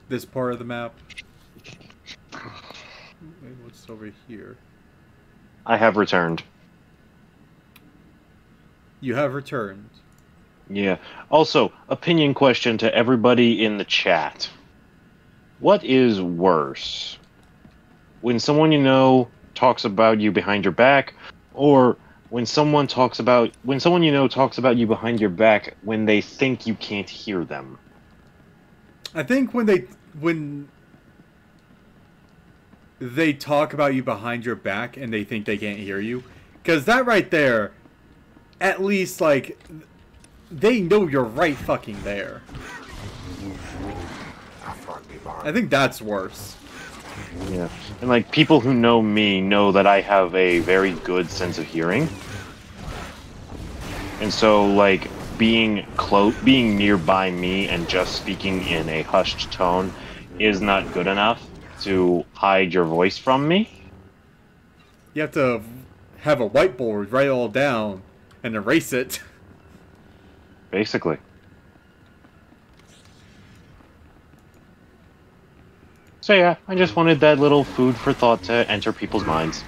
this part of the map. Wait, what's over here? I have returned. You have returned. Yeah. Also, opinion question to everybody in the chat. What is worse? When someone you know talks about you behind your back, or when someone you know talks about you behind your back when they think you can't hear them? I think when they talk about you behind your back and they think they can't hear you, because that right there, at least, like, they know you're right fucking there. I think that's worse. Yeah. And, like, people who know me know that I have a very good sense of hearing. And so, like, being nearby me and just speaking in a hushed tone is not good enough to hide your voice from me. You have to have a whiteboard, write it all down, and erase it. Basically. So yeah, I just wanted that little food for thought to enter people's minds.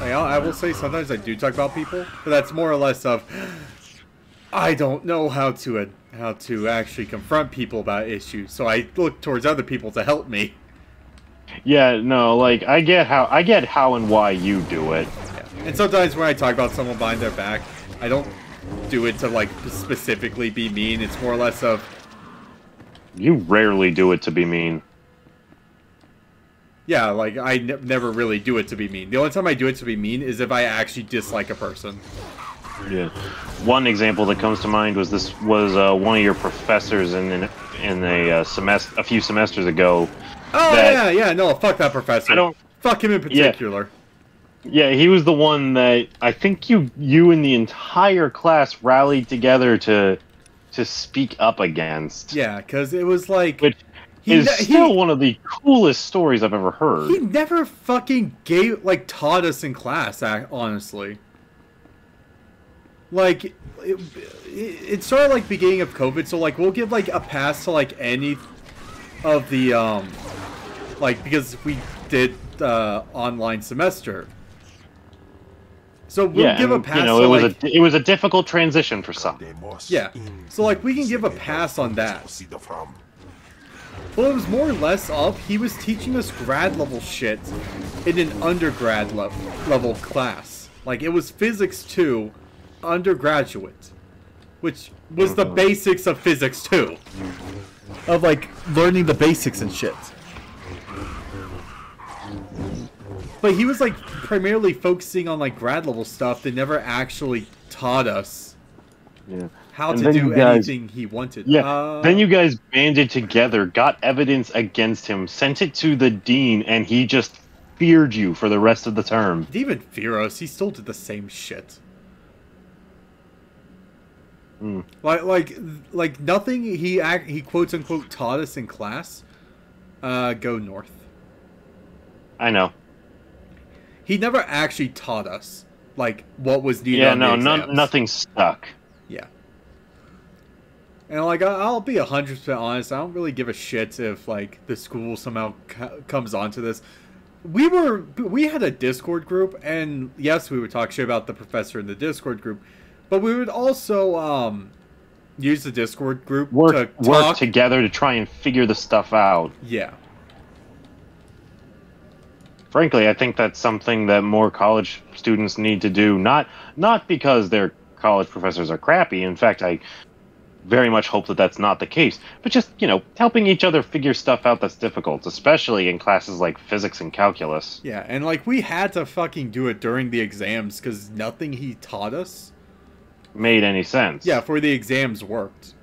Like, I will say sometimes I do talk about people, but that's more or less of I don't know how to actually confront people about issues, so I look towards other people to help me. Yeah, no, like I get how and why you do it. Yeah. And sometimes when I talk about someone behind their back, I don't do it to like specifically be mean. It's more or less of you rarely do it to be mean. Yeah, like, I never really do it to be mean. The only time I do it to be mean is if I actually dislike a person. Yeah. One example that comes to mind was one of your professors in a few semesters ago. Oh, yeah, no, fuck that professor. Fuck him in particular. Yeah, he was the one that I think you and the entire class rallied together to speak up against. Yeah, because it was like... Which is still one of the coolest stories I've ever heard. He never fucking taught us in class, honestly. Like, it started, like, beginning of COVID, so, like, we'll give, like, a pass to, like, any of the, like, because we did, online semester. So we'll give a pass to, it was a difficult transition for some. Yeah. So, like, we can give a pass on that. Well, it was more or less of, he was teaching us grad level shit in an undergrad level class. Like, it was Physics 2 undergraduate, which was the basics of Physics 2. Of, like, learning the basics and shit. But he was, like, primarily focusing on, like, grad level stuff. They never actually taught us how And to then do you guys- anything he wanted. Yeah. Then you guys banded together, got evidence against him, sent it to the dean, and he just feared you for the rest of the term. He didn't even fear us. He still did the same shit. Like nothing he quote unquote taught us in class. Go north. I know. He never actually taught us like what was needed. Yeah, on no, the exams. nothing stuck. Yeah. And like I'll be 100% honest, I don't really give a shit if like the school somehow comes onto this. We had a Discord group, and yes, we would talk shit about the professor in the Discord group, but we would also use the Discord group to work together to try and figure the stuff out. Yeah. Frankly, I think that's something that more college students need to do. Not because their college professors are crappy. In fact, I very much hope that that's not the case. But just, helping each other figure stuff out that's difficult, especially in classes like physics and calculus. Yeah, and like we had to fucking do it during the exams because nothing he taught us made any sense. Yeah, for the exams worked.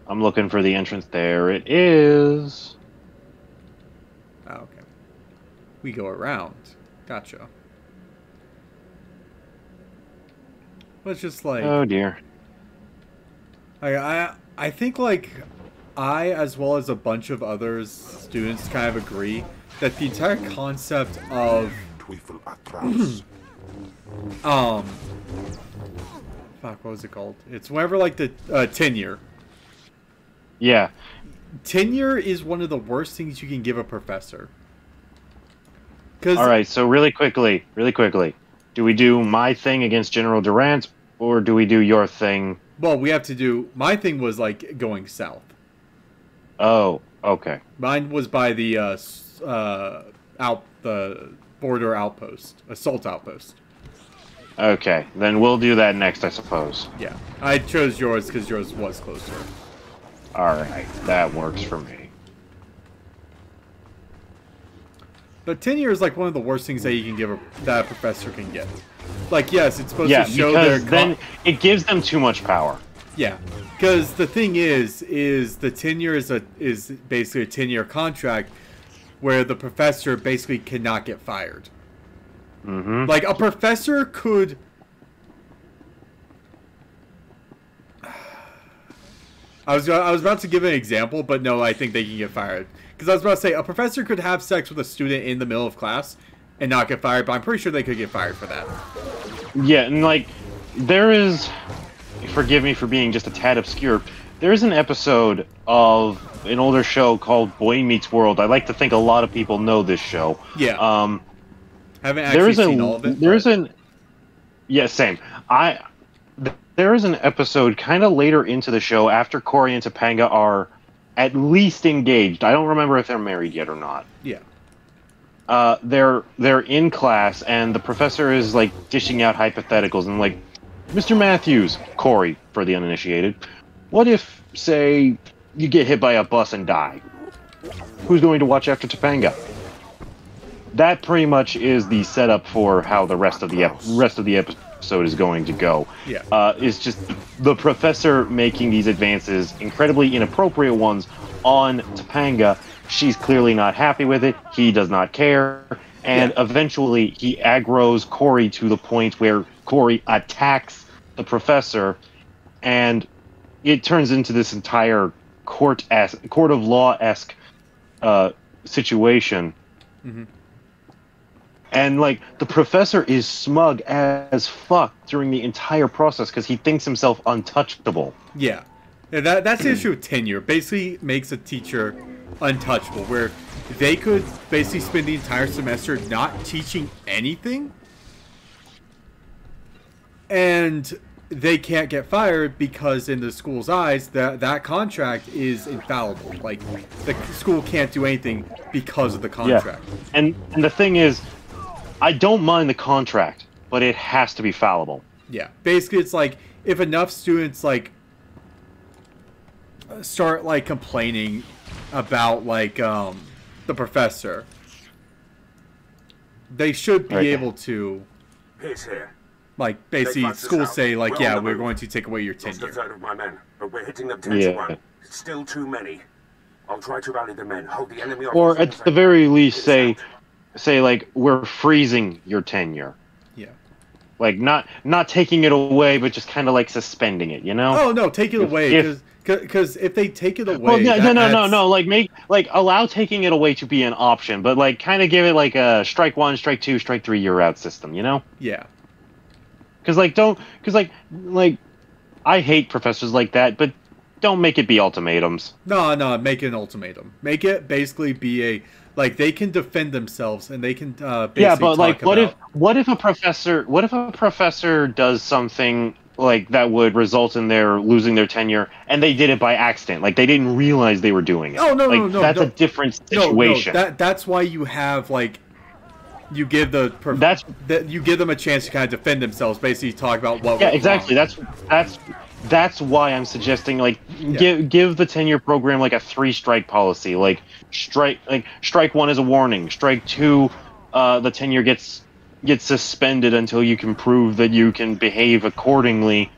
I'm looking for the entrance. There it is. Oh, okay. We go around. Gotcha. It's just like... Oh, dear. I think, like, I, as well as a bunch of other students, kind of agree that the entire concept of... fuck, what was it called? It's whenever, like, the tenure. Yeah. Tenure is one of the worst things you can give a professor. Alright, so really quickly, do we do my thing against General Durant, or do we do your thing? Well, we have to do... My thing was, like, going south. Oh, okay. Mine was by the, the border outpost. Assault outpost. Okay, then we'll do that next, I suppose. Yeah. I chose yours because yours was closer. Alright, that works for me. But tenure is like one of the worst things that you can give that a professor can get. Like, yes, it's supposed to show their... then it gives them too much power. Yeah, because the thing is the tenure is basically a 10-year contract where the professor basically cannot get fired. Mm-hmm. Like, a professor could... I was about to give an example, but no, I think they can get fired. Because I was about to say, a professor could have sex with a student in the middle of class and not get fired, but I'm pretty sure they could get fired for that. Yeah, and like, there is... Forgive me for being just a tad obscure. There is an episode of an older show called Boy Meets World. I like to think a lot of people know this show. Yeah. Haven't actually seen all of it. Yeah, same. There is an episode kind of later into the show after Cory and Topanga are at least engaged. I don't remember if they're married yet or not. Yeah. They're in class and the professor is like dishing out hypotheticals and like, Mr. Matthews, Cory for the uninitiated, what if, say, you get hit by a bus and die? Who's going to watch after Topanga? That pretty much is the setup for how the rest of the episode is going to go. Yeah. It's just the professor making these advances, incredibly inappropriate ones, on Topanga. She's clearly not happy with it. He does not care. And eventually he aggroes Cory to the point where Cory attacks the professor, and it turns into this entire court of law-esque situation. Mm-hmm. And, like, the professor is smug as fuck during the entire process because he thinks himself untouchable. Yeah. That's the issue with tenure. Basically makes a teacher untouchable, where they could basically spend the entire semester not teaching anything, and they can't get fired because in the school's eyes, that contract is infallible. Like, the school can't do anything because of the contract. Yeah. And the thing is, I don't mind the contract, but it has to be fallible. Yeah. Basically, it's like, if enough students, like, start, like, complaining about, like, the professor, they should be Right. able to, Pearce here. like, basically, Take Francis schools out. say, like, We're yeah, on the we're move. going to take away your Lost a tenure. third of my men, but we're hitting them 10 to Yeah. 1. It's still too many. I'll try to rally the men, hold the enemy off. Or as long at as I the can. very least, say like we're freezing your tenure. Yeah. Like not taking it away, but just kind of like suspending it. You know? Oh no, take it away because if they take it away, Well, no, that no. Like allow taking it away to be an option, but like kind of give it like a strike 1, strike 2, strike 3, you're out system. You know? Yeah. Because I hate professors like that, but don't make it be ultimatums. No, make it an ultimatum. Make it basically be a like they can defend themselves and they can basically Yeah, but like talk what if a professor does something like that would result in their losing their tenure, and they did it by accident, like they didn't realize they were doing it. Oh no, like, no, that's a different situation. No, that's why you have like you give you give them a chance to kind of defend themselves, basically talk about what. Yeah, went exactly. wrong. That's why I'm suggesting like give the tenure program like a 3-strike policy. Like strike 1 is a warning. Strike 2, the tenure gets suspended until you can prove that you can behave accordingly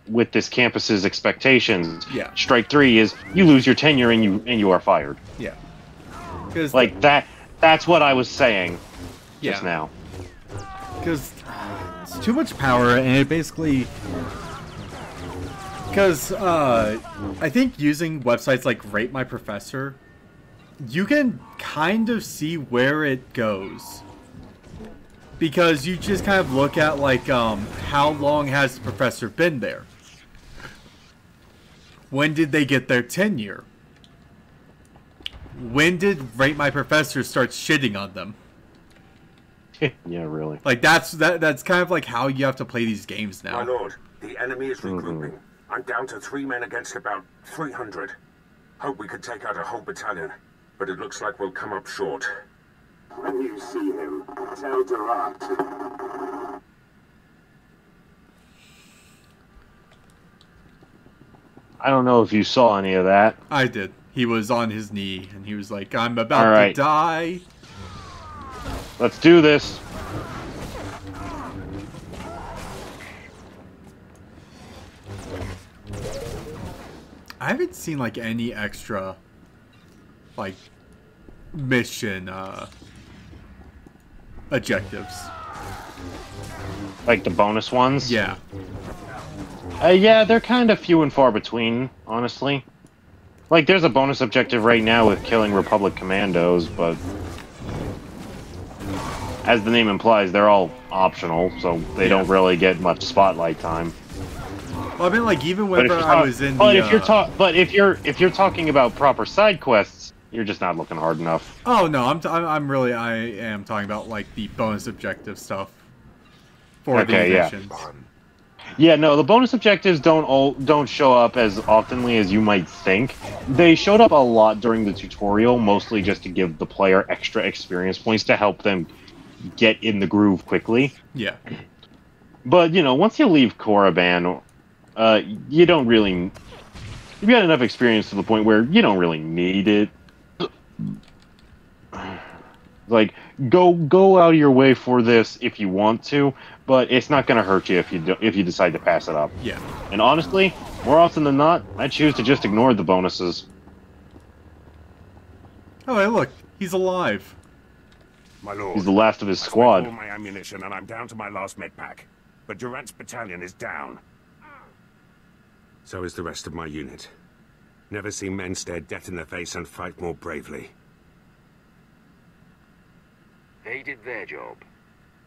with this campus's expectations. Yeah. Strike 3 is you lose your tenure and you are fired. Yeah. Like that's what I was saying just now. Because it's too much power, and it basically. Because I think using websites like Rate My Professor, you can kind of see where it goes. Because you just kind of look at like how long has the professor been there? When did they get their tenure? When did Rate My Professor start shitting on them? Yeah, really. Like that's kind of like how you have to play these games now. My lord, the enemy is regrouping. I'm down to 3 men against about 300. Hope we could take out a whole battalion, but it looks like we'll come up short. When you see him, tell Durant. I don't know if you saw any of that. I did. He was on his knee, and he was like, I'm about to die. Let's do this. I haven't seen like any extra like mission objectives. Like the bonus ones? Yeah. Yeah, they're kind of few and far between, honestly. Like, there's a bonus objective right now with killing Republic commandos, but as the name implies, they're all optional, so they don't really get much spotlight time. Well, I mean, like even whenever I was in but the. if you're talking about proper side quests, you're just not looking hard enough. Oh no, I am talking about like the bonus objective stuff for the missions. Yeah, no, the bonus objectives don't show up as oftenly as you might think. They showed up a lot during the tutorial, mostly just to give the player extra experience points to help them get in the groove quickly. Yeah. But, you know, once you leave Korriban, you don't really... You've got enough experience to the point where you don't really need it. Like, go out of your way for this if you want to, but it's not going to hurt you if you decide to pass it up. Yeah. And honestly, more often than not, I choose to just ignore the bonuses. Oh, hey, look, he's alive. My lord, he's the last of his I spent squad. all my ammunition and I'm down to my last med pack. But Durant's battalion is down. So is the rest of my unit. Never seen men stare death in the face and fight more bravely. They did their job.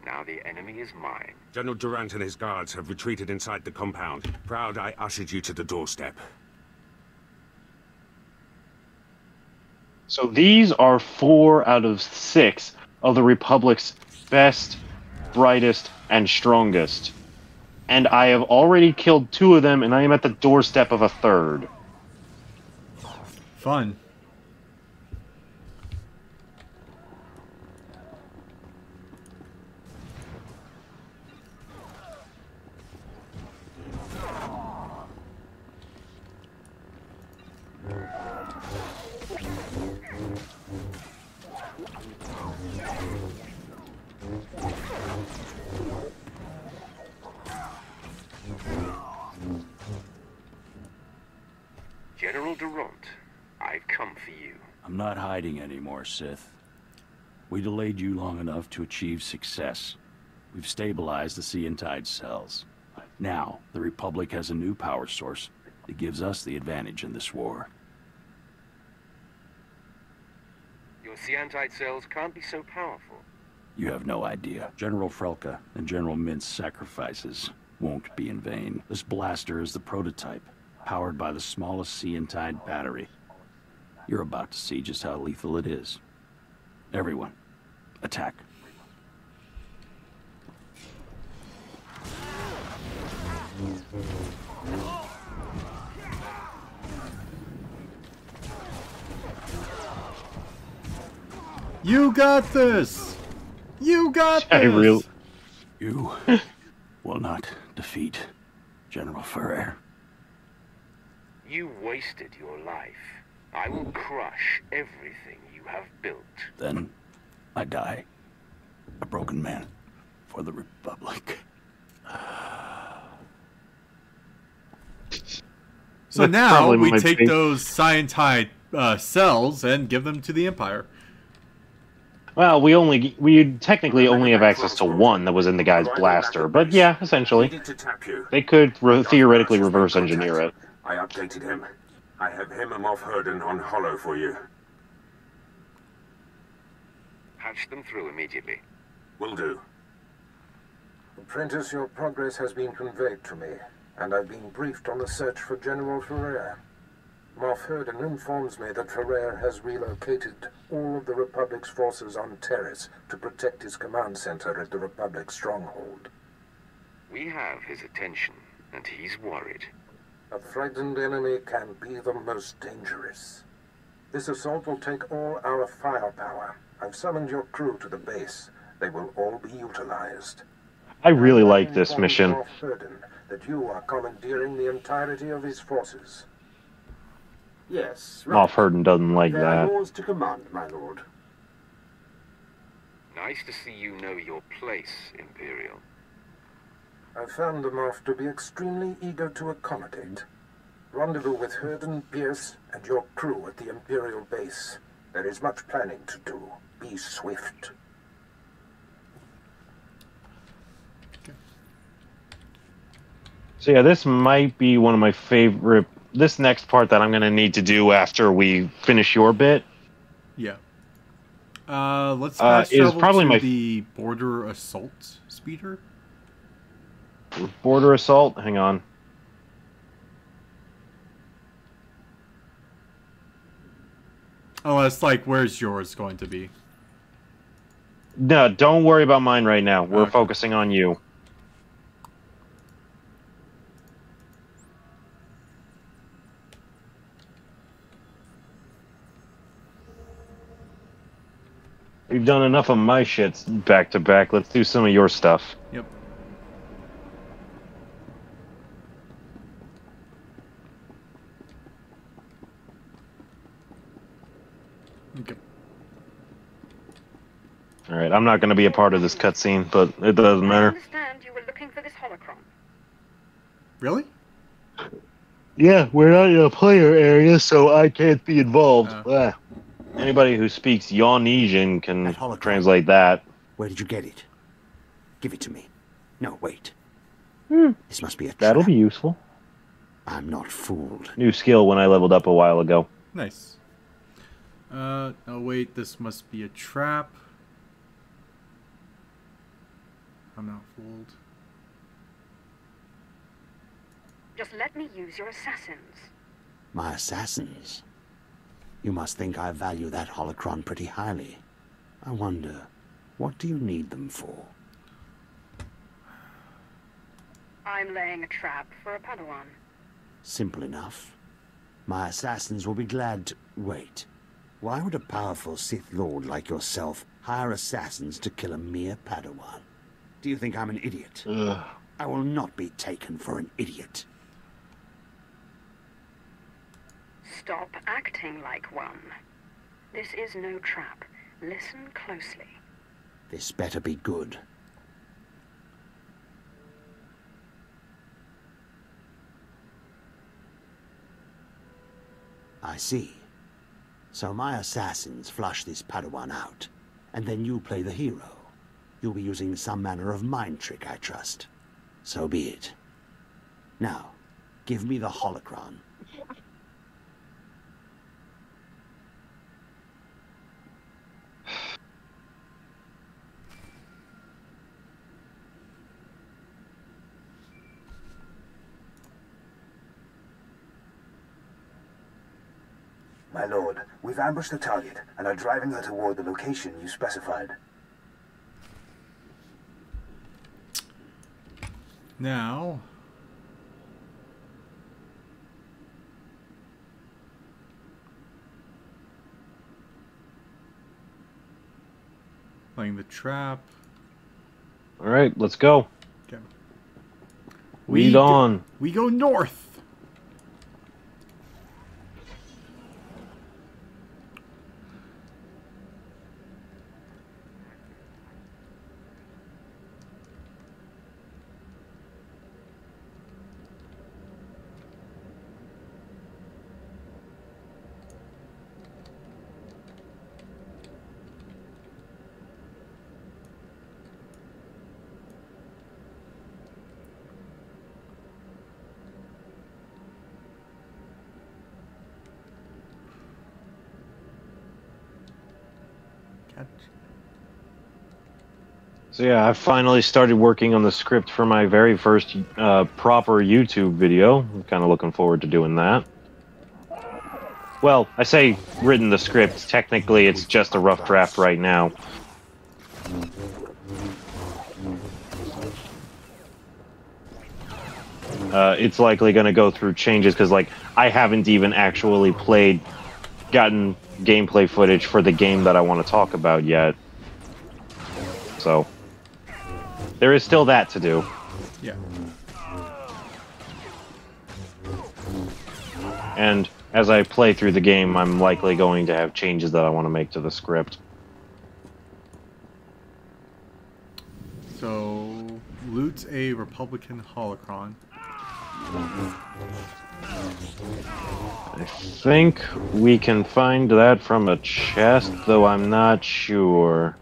Now the enemy is mine. General Durant and his guards have retreated inside the compound. Proud I ushered you to the doorstep. So these are 4 out of 6 of the Republic's best, brightest, and strongest. And I have already killed 2 of them, and I am at the doorstep of a 3rd. Fun. for you. I'm not hiding anymore, Sith. We delayed you long enough to achieve success. We've stabilized the Sea and Tide cells. Now, the Republic has a new power source that gives us the advantage in this war. Your Siantite cells can't be so powerful. You have no idea. General Frelka and General Mint's sacrifices won't be in vain. This blaster is the prototype, powered by the smallest Sea and Tide battery. You're about to see just how lethal it is. Everyone, attack. You got this! You got this! You will not defeat General Ferrer. You wasted your life. I will crush everything you have built. Then I die, a broken man for the Republic. So now we take those Scientide cells and give them to the Empire. Well, we technically only have access to one that was in the guy's blaster, but yeah, essentially. Needed to tap you. They could theoretically reverse engineer it. I updated him. I have him and Moff Herden on Hollow for you. Patch them through immediately. Will do. Apprentice, your progress has been conveyed to me, and I've been briefed on the search for General Ferrer. Moff Herden informs me that Ferrer has relocated all of the Republic's forces on Terrace to protect his command center at the Republic stronghold. We have his attention, and he's worried. A frightened enemy can be the most dangerous. This assault will take all our firepower. I've summoned your crew to the base. They will all be utilized. I really like this mission. Moff Herden that you are commandeering the entirety of his forces. Yes, Moff Herden doesn't like There are that. yours to command, my lord. Nice to see you know your place, Imperial. I found the Moff to be extremely eager to accommodate. Rendezvous with Herden, Pierce, and your crew at the Imperial base. There is much planning to do. Be swift. So yeah, this might be one of my favorite. This next part that I'm going to need to do after we finish your bit. Yeah. Let's fast is travel probably to my the border assault speeder. Border assault. Hang on. Oh, it's like, where's yours going to be? No, don't worry about mine right now. We're focusing on you. We've done enough of my shits back to back. Let's do some of your stuff. Yep. Okay. All right, I'm not going to be a part of this cutscene, but it doesn't I matter. understand you were looking for this holocron. Really? Yeah, we're not in a player area, so I can't be involved. Anybody who speaks Yawnesian can translate that. Where did you get it? Give it to me. No, wait. This must be a trap. That'll be useful. I'm not fooled. New skill when I leveled up a while ago. Nice. Oh wait, this must be a trap. I'm not fooled. Just let me use your assassins. My assassins? You must think I value that holocron pretty highly. I wonder, what do you need them for? I'm laying a trap for a Padawan. Simple enough. My assassins will be glad to... Wait. Why would a powerful Sith Lord like yourself hire assassins to kill a mere Padawan? Do you think I'm an idiot? I will not be taken for an idiot. Stop acting like one. This is no trap. Listen closely. This better be good. I see. So my assassins flush this Padawan out, and then you play the hero. You'll be using some manner of mind trick, I trust. So be it. Now, give me the holocron. My lord, we've ambushed the target and are driving her toward the location you specified. Now... playing the trap. All right, let's go. Okay. Lead on. We go north. So yeah, I finally started working on the script for my very first proper YouTube video. I'm kind of looking forward to doing that. Well, I say written the script. Technically, it's just a rough draft right now. It's likely going to go through changes because, like, I haven't even actually gotten gameplay footage for the game that I want to talk about yet. So, there is still that to do. Yeah. And as I play through the game, I'm likely going to have changes that I want to make to the script. So, loot a Republican holocron. I think we can find that from a chest, though I'm not sure.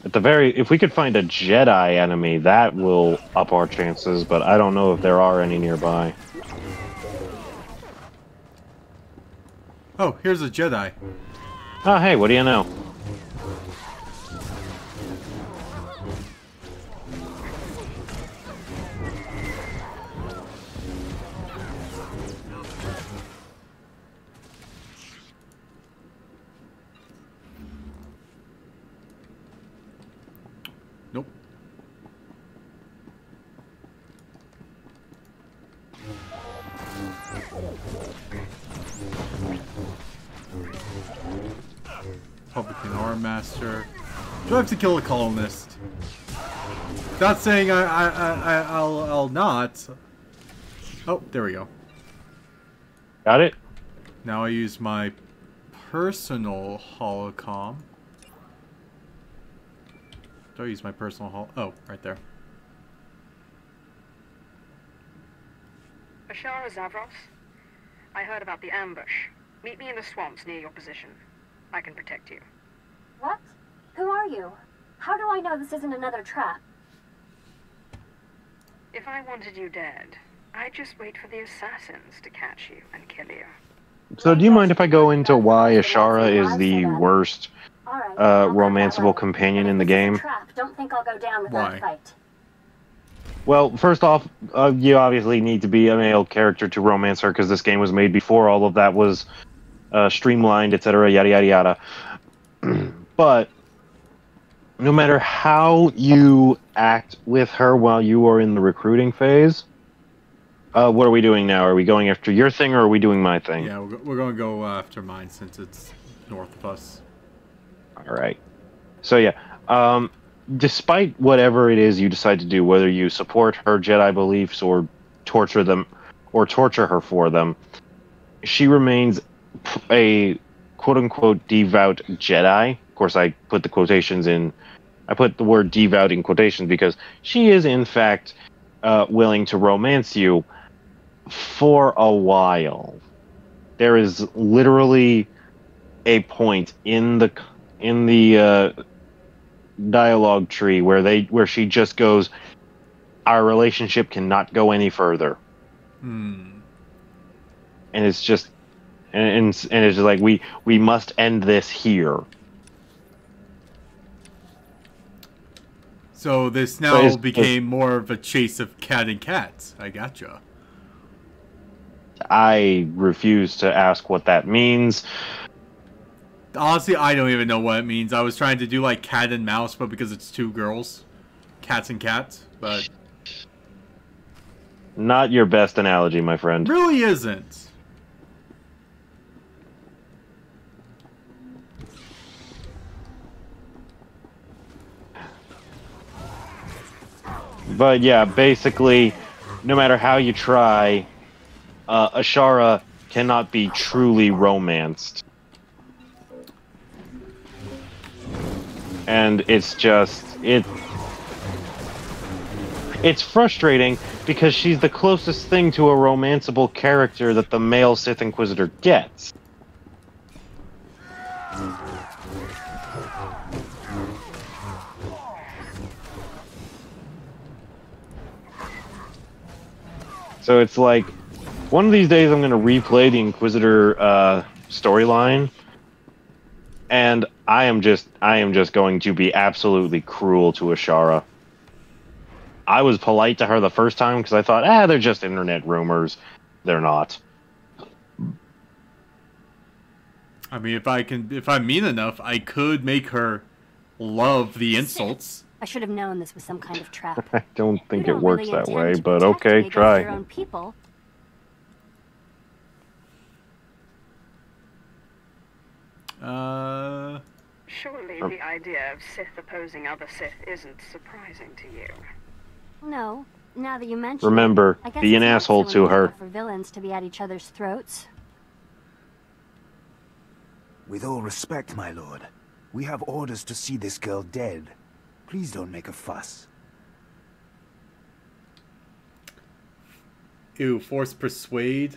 If we could find a Jedi enemy, that will up our chances, but I don't know if there are any nearby. Oh, here's a Jedi. Oh, hey, what do you know? Nope. Republican Arm Master. Do I have to kill a colonist? Not saying I'll not. Oh, there we go. Got it? Now I use my personal holocom. Do I use my personal oh, right there. Ashara Zavros, I heard about the ambush. Meet me in the swamps near your position. I can protect you. What? Who are you? How do I know this isn't another trap? If I wanted you dead, I'd just wait for the assassins to catch you and kill you. So do you mind if I go into why Ashara is the worst romanceable companion in the game? Don't think I'll go down without a fight. Well, first off, you obviously need to be a male character to romance her because this game was made before all of that was streamlined, etc., yada yada yada. But no matter how you act with her while you are in the recruiting phase, what are we doing now? Are we going after your thing or are we doing my thing? Yeah, we're going to go after mine since it's north of us. All right. So yeah, despite whatever it is you decide to do, whether you support her Jedi beliefs or torture them, or torture her for them, she remains a quote-unquote devout Jedi. Of course, I put the word devout in quotations because she is in fact willing to romance you for a while. There is literally a point in the dialogue tree where she just goes, "Our relationship cannot go any further." And it's just, and it's just like we must end this here. So this now became more of a chase of cat and cats. I gotcha. I refuse to ask what that means. Honestly, I don't even know what it means. I was trying to do like cat and mouse, but because it's two girls, cats and cats, but not your best analogy, my friend. Really isn't. But yeah, basically, no matter how you try, Ashara cannot be truly romanced. And it's just, it's frustrating because she's the closest thing to a romanceable character that the male Sith Inquisitor gets. So it's like, one of these days I'm going to replay the Inquisitor storyline, and I am just going to be absolutely cruel to Ashara. I was polite to her the first time because I thought, they're just internet rumors. They're not. I mean, if I'm mean enough, I could make her love the insults. I should have known this was some kind of trap. I don't think You it don't works really that intend way, to but protect me okay, against try. your own people. Surely the idea of Sith opposing other Sith isn't surprising to you. No. Now that you mention Remember, it, I guess be an it's not asshole so to her. unusual for villains to be at each other's throats. With all respect, my lord, we have orders to see this girl dead. Please don't make a fuss. Ew, force persuade.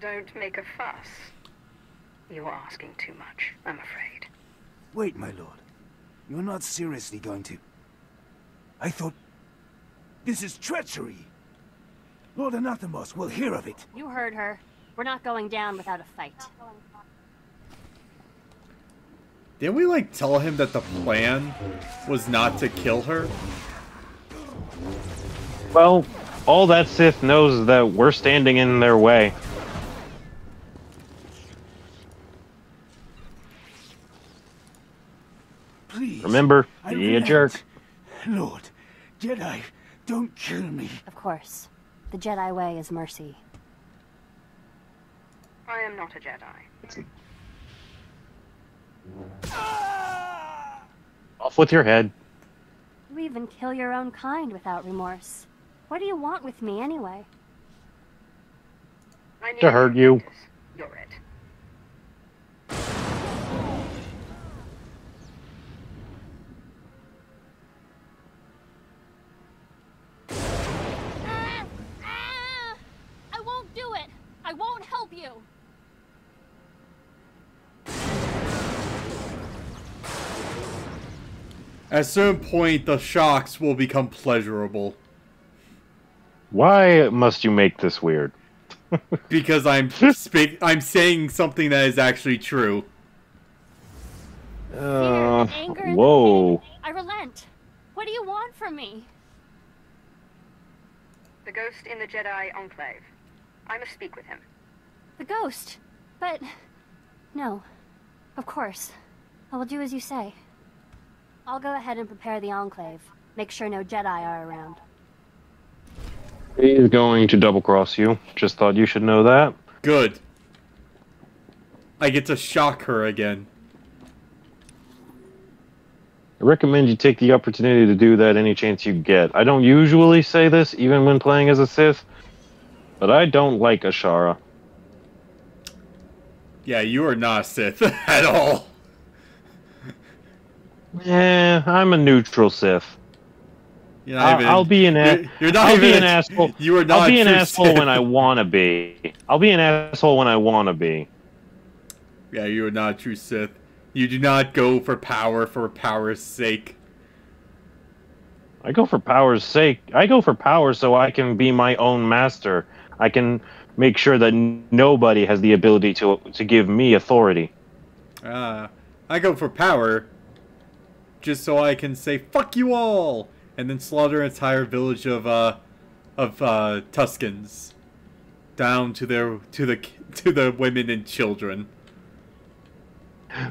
Don't make a fuss. You're asking too much, I'm afraid. Wait, my lord. You're not seriously going to... I thought... This is treachery! Lord Anathemos will hear of it. You heard her. We're not going down without a fight. Didn't we, like, tell him that the plan was not to kill her? Well, all that Sith knows is that we're standing in their way. Please. Remember, I be a relent. jerk. Lord, Jedi, don't kill me. Of course. The Jedi way is mercy. I am not a Jedi. Off with your head. You even kill your own kind without remorse. What do you want with me, anyway? I need To hurt you. You're it. I won't do it. I won't help you. At a certain point, the shocks will become pleasurable. Why must you make this weird? Because I'm saying something that is actually true. Anger and whoa. pain. I relent. What do you want from me? The ghost in the Jedi Enclave. I must speak with him. The ghost. But... No. Of course. I will do as you say. I'll go ahead and prepare the Enclave. Make sure no Jedi are around. He's going to double-cross you. Just thought you should know that. Good. I get to shock her again. I recommend you take the opportunity to do that any chance you get. I don't usually say this, even when playing as a Sith, but I don't like Ashara. Yeah, you are not a Sith at all. Yeah, I'm a neutral Sith. I'll be an asshole. You are not. I'll be an true asshole Sith. when I want to be. I'll be an asshole when I want to be. Yeah, you are not a true Sith. You do not go for power's sake. I go for power's sake. I go for power so I can be my own master. I can make sure that nobody has the ability to give me authority. I go for power just so I can say "fuck you all" and then slaughter an entire village of Tuscans down to the women and children.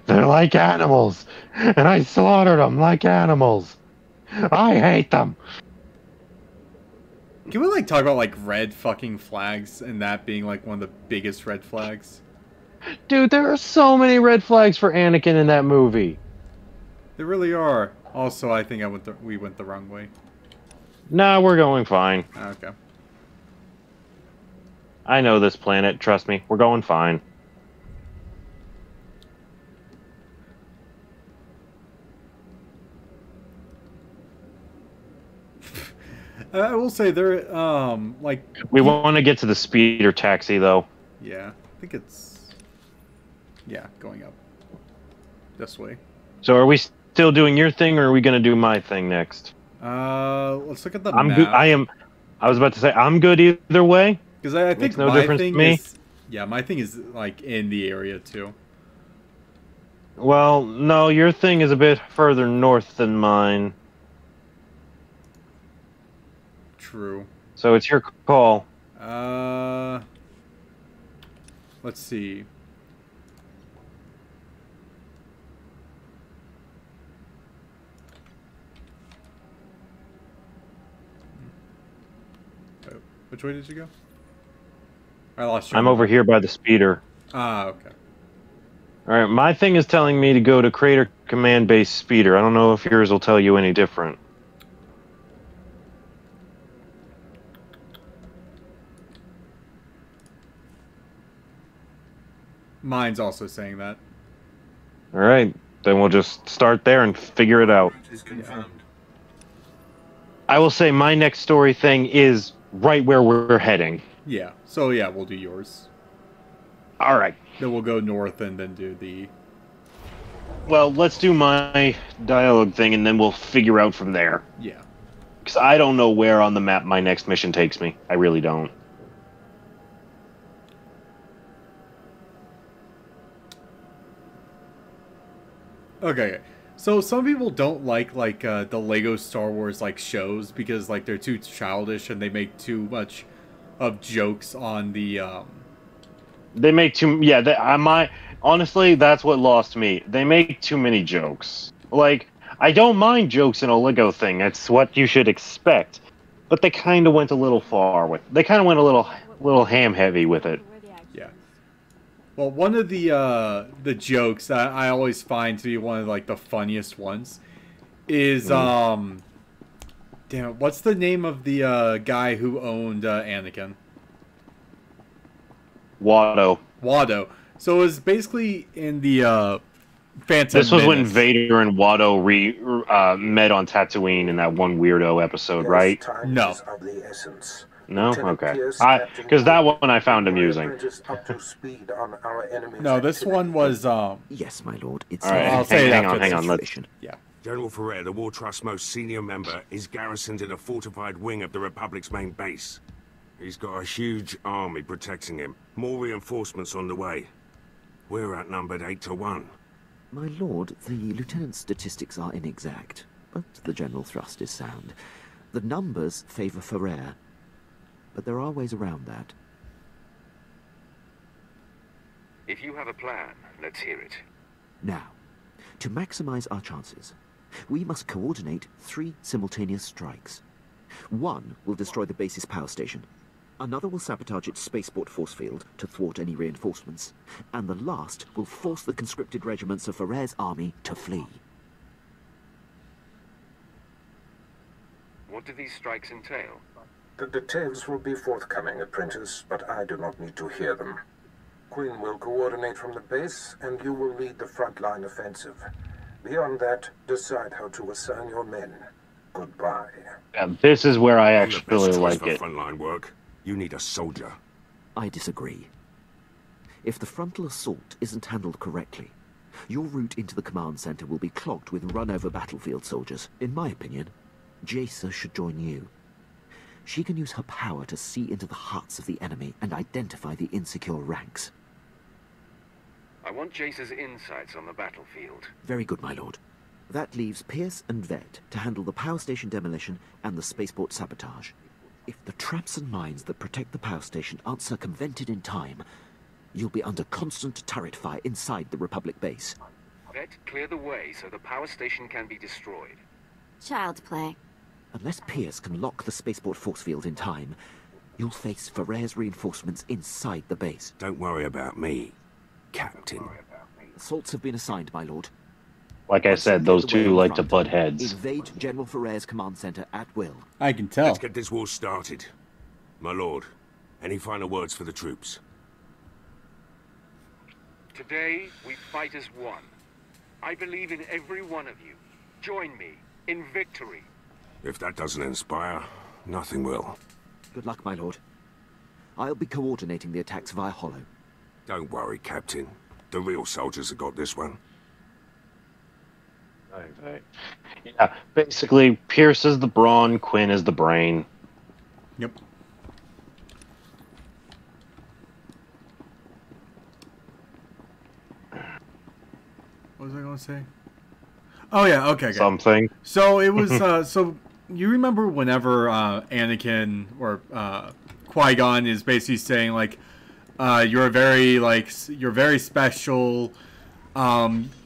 They're like animals, and I slaughtered them like animals. I hate them. Can we like talk about like red fucking flags and that being like one of the biggest red flags? Dude, there are so many red flags for Anakin in that movie. There really are. Also, I think we went the wrong way. Nah, we're going fine. Okay. I know this planet. Trust me, we're going fine. I will say there, like... We want to get to the speeder taxi, though. Yeah, I think it's... Yeah, going up. This way. So are we still doing your thing, or are we going to do my thing next? Let's look at the I'm map. good. I was about to say, I'm good either way. Because I think no my difference thing to me. is... Yeah, my thing is, like, in the area, too. Well, no, your thing is a bit further north than mine. True. So it's your call. Let's see. Oh, which way did you go? I lost you. I'm over here by the speeder. Ah, okay. Alright, my thing is telling me to go to Crater Command Base Speeder. I don't know if yours will tell you any different. Mine's also saying that. Alright, then we'll just start there and figure it out. Yeah. I will say my next story thing is right where we're heading. Yeah, so yeah, we'll do yours. Alright. Then we'll go north and then do the... Well, let's do my dialogue thing and then we'll figure out from there. Yeah. Because I don't know where on the map my next mission takes me. I really don't. Okay, so some people don't like the Lego Star Wars like shows because like they're too childish and they make too much of jokes on the They make too honestly, that's what lost me. They make too many jokes. Like, I don't mind jokes in a Lego thing. That's what you should expect. But they kind of went a little far with. They kind of went a little ham heavy with it. Yeah. Well, one of the jokes that I always find to be one of like the funniest ones is damn it, what's the name of the guy who owned Anakin? Watto. So it was basically in the Phantom This was when Menace. Vader and Watto met on Tatooine in that one weirdo episode, right? No. Of the essence. No? Lieutenant Okay. Pierce, Because that one I found amusing. Apprentice up to speed on our enemy's No, this one was Yes, my lord. It's All right, I'll say it hang after on. this. Yeah. General Ferrer, the War Trust's most senior member, is garrisoned in a fortified wing of the Republic's main base. He's got a huge army protecting him. More reinforcements on the way. We're outnumbered 8-1. My lord, the lieutenant's statistics are inexact, but the general thrust is sound. The numbers favor Ferrer, but there are ways around that. If you have a plan, let's hear it. Now, to maximize our chances, we must coordinate 3 simultaneous strikes. One will destroy the base's power station. Another will sabotage its spaceport force field to thwart any reinforcements. And the last will force the conscripted regiments of Ferrer's army to flee. What do these strikes entail? The details will be forthcoming, Apprentice, but I do not need to hear them. Queen will coordinate from the base, and you will lead the frontline offensive. Beyond that, decide how to assign your men. Goodbye. Yeah, this is where I I'm the actually best choice like for it. frontline work. You need a soldier. I disagree. If the frontal assault isn't handled correctly, your route into the command center will be clogged with run-over battlefield soldiers. In my opinion, Jaisa should join you. She can use her power to see into the hearts of the enemy and identify the insecure ranks. I want Jace's insights on the battlefield. Very good, my lord. That leaves Pierce and Vet to handle the power station demolition and the spaceport sabotage. If the traps and mines that protect the power station aren't circumvented in time, you'll be under constant turret fire inside the Republic base. Vet, clear the way so the power station can be destroyed. Child's play. Unless Pierce can lock the spaceport force field in time, you'll face Ferrer's reinforcements inside the base. Don't worry about me, Captain. Assaults have been assigned, my lord. Like I said, those two like to butt heads. Invade General Ferrer's command center at will. I can tell. Let's get this war started. My lord, any final words for the troops? Today, we fight as one. I believe in every one of you. Join me in victory. If that doesn't inspire, nothing will. Good luck, my lord. I'll be coordinating the attacks via Hollow. Don't worry, Captain. The real soldiers have got this one. Yeah, basically, Pierce is the brawn, Quinn is the brain. Yep. What was I going to say? Oh yeah, okay. Something. So it was. So you remember whenever Anakin or Qui-Gon is basically saying like, you're very special.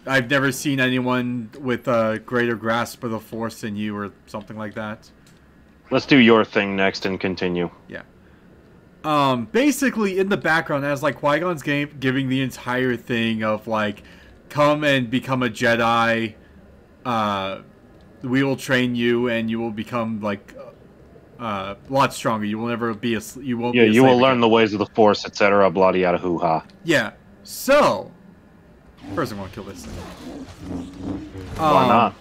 I've never seen anyone with a greater grasp of the Force than you, or something like that. Let's do your thing next and continue. Yeah. Basically, in the background, as like Qui-Gon's giving the entire thing of like, come and become a Jedi. We will train you, and you will become like a lot stronger. You will never be a. You won't. Yeah, be a you will slave learn again. the ways of the Force, etc. Blah yada hoo ha. Yeah. So. First, I'm gonna kill this thing. Why not?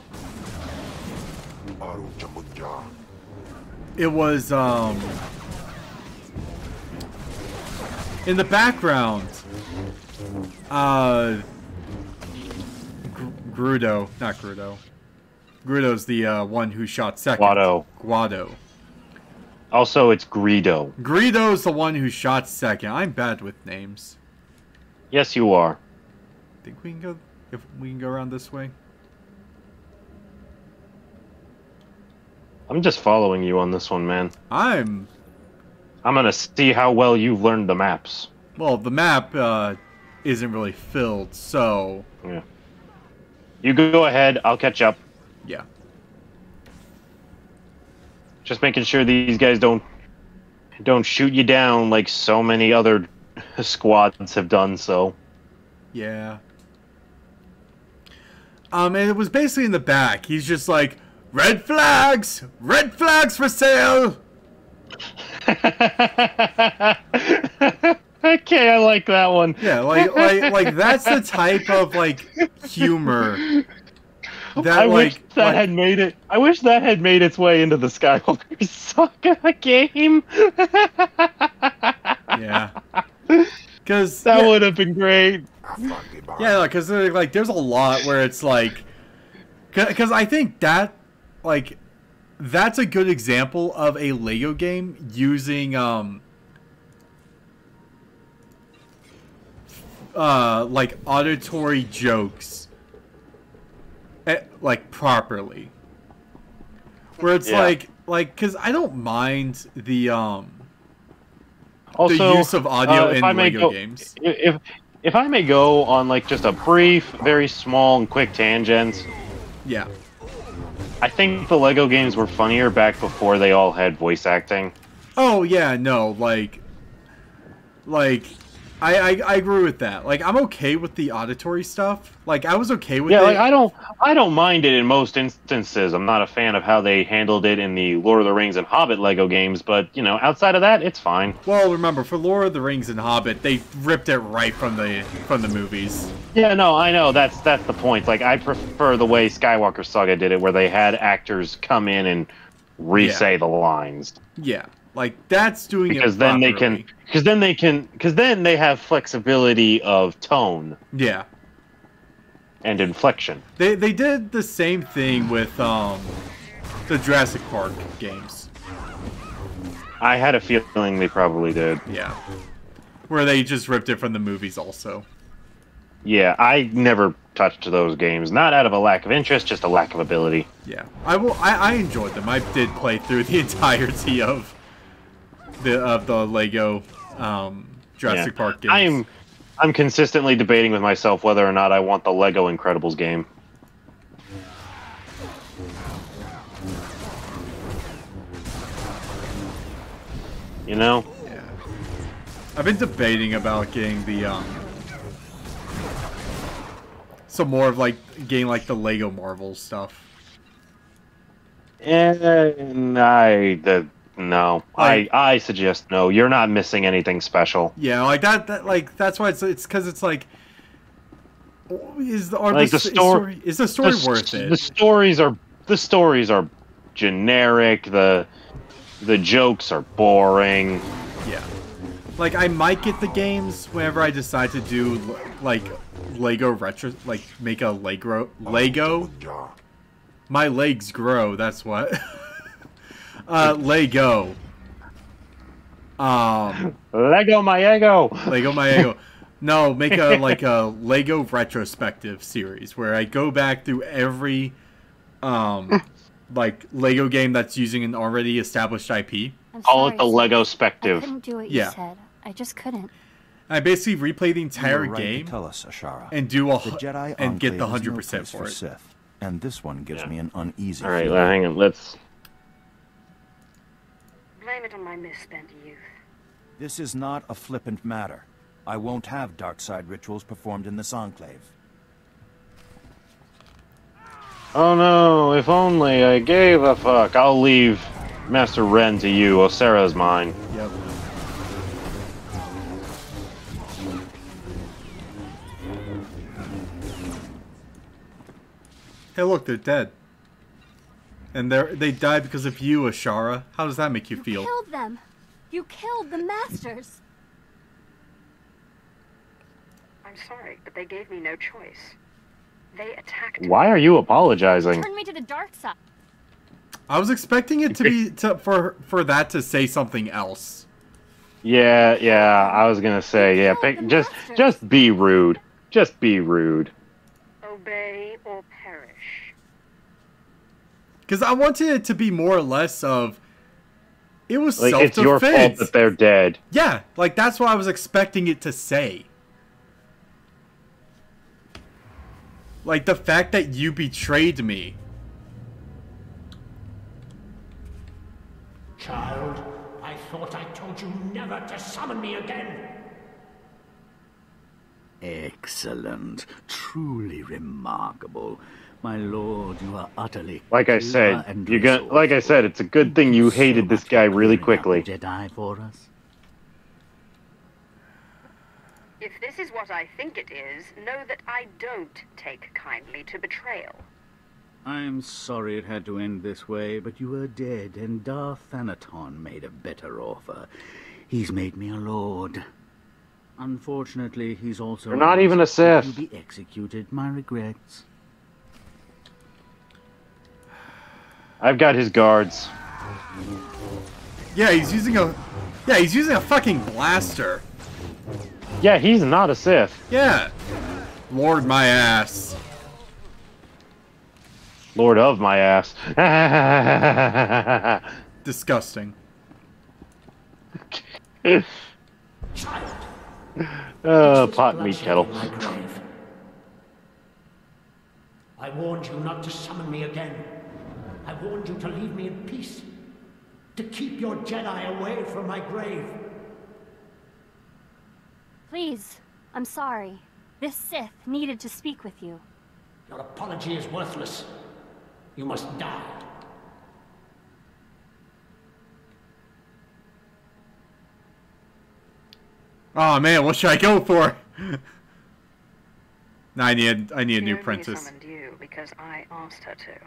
It was in the background. Grudo, not Grudo. Grudo's the one who shot second. Guado. Also, it's Greedo. Greedo's the one who shot second. I'm bad with names. Yes, you are. Think we can go, if we can go around this way? I'm just following you on this one, man. I'm gonna see how well you've learned the maps. Well, the map isn't really filled, so... Yeah. You go ahead, I'll catch up. Yeah. Just making sure these guys don't shoot you down like so many other squads have done so. Yeah. And it was basically in the back. He's just like, red flags for sale. Okay, I like that one. Yeah, like that's the type of like humor that I wish that had made it. I wish that had made its way into the Skywalker Saga game. Yeah. Because that would have been great. Yeah, because like there's a lot where it's like, because I think that like that's a good example of a Lego game using like auditory jokes like properly, where it's like because I don't mind the also, use of audio in Lego games. If I may go on like just a brief, very small and quick tangent. Yeah. I think the Lego games were funnier back before they all had voice acting. Oh yeah, no, like I agree with that. Like, I'm okay with the auditory stuff. Like, I was okay with it. Yeah, like I don't mind it in most instances. I'm not a fan of how they handled it in the Lord of the Rings and Hobbit Lego games, but you know, outside of that, it's fine. Well, remember, for Lord of the Rings and Hobbit, they ripped it right from the movies. Yeah, no, I know that's the point. Like, I prefer the way Skywalker Saga did it, where they had actors come in and re-say the lines. Yeah. Like, that's doing because it then properly. because then they have flexibility of tone. Yeah. And inflection. They did the same thing with the Jurassic Park games. I had a feeling they probably did. Yeah. Where they just ripped it from the movies also. Yeah, I never touched those games. Not out of a lack of interest, just a lack of ability. Yeah. I enjoyed them. I did play through the entirety of the Lego Jurassic Park games. I'm consistently debating with myself whether or not I want the Lego Incredibles game. You know? Yeah. I've been debating about getting the some more of getting the Lego Marvel stuff. And no. I suggest no. You're not missing anything special. Yeah, like that that's why it's because it's like is the story worth it? The stories are generic, the jokes are boring. Yeah. Like, I might get the games whenever I decide to do Lego retro, make a Lego my legs grow, that's what. Lego. Lego my ego. Lego my ego. No, make a a Lego retrospective series where I go back through every Lego game that's using an already established IP. Call it the Lego Spective. I couldn't do what you said. I just couldn't. I basically replay the entire right game to tell us, Ashara. and do The Jedi and get the Enclave is no 100% place for it. Sith, and this one gives me an uneasy All right, feeling. hang on. Let's. Blame it on my misspent youth. This is not a flippant matter. I won't have dark side rituals performed in this enclave. Oh no! If only I gave a fuck. I'll leave Master Ren to you. Osera's mine. Yep. Hey, look, they're dead. And they died because of you, Ashara. How does that make you feel? You killed them. You killed the masters. I'm sorry, but they gave me no choice. They attacked me. Why are you apologizing? Turned me to the dark side. I was expecting it to be for that to say something else. Yeah. I was gonna say, just be rude. Just be rude. Obey or perish. Because I wanted it to be more or less of, it was Like, self-defense. it's your fault that they're dead. Yeah, like that's what I was expecting it to say. Like the fact that you betrayed me. Child, I thought I told you never to summon me again. Excellent. Truly remarkable. My lord, you are utterly Like I said, it's a good thing you hated this guy really quickly. Jedi for us. If this is what I think it is, know that I don't take kindly to betrayal. I'm sorry it had to end this way, but you are dead, and Darth Thanaton made a better offer. He's made me a lord. Unfortunately, he's also... You're not even a Sith. To be executed. My regrets. I've got his guards. Yeah, he's using a fucking blaster. Yeah, he's not a Sith. Yeah. Lord my ass. Lord of my ass. Disgusting. Pot meat kettle. I warned you not to summon me again. I warned you to leave me in peace. To keep your Jedi away from my grave. Please, I'm sorry. This Sith needed to speak with you. Your apology is worthless. You must die. Oh man, what should I go for? No, I need a new princess. Summoned you because I asked her to.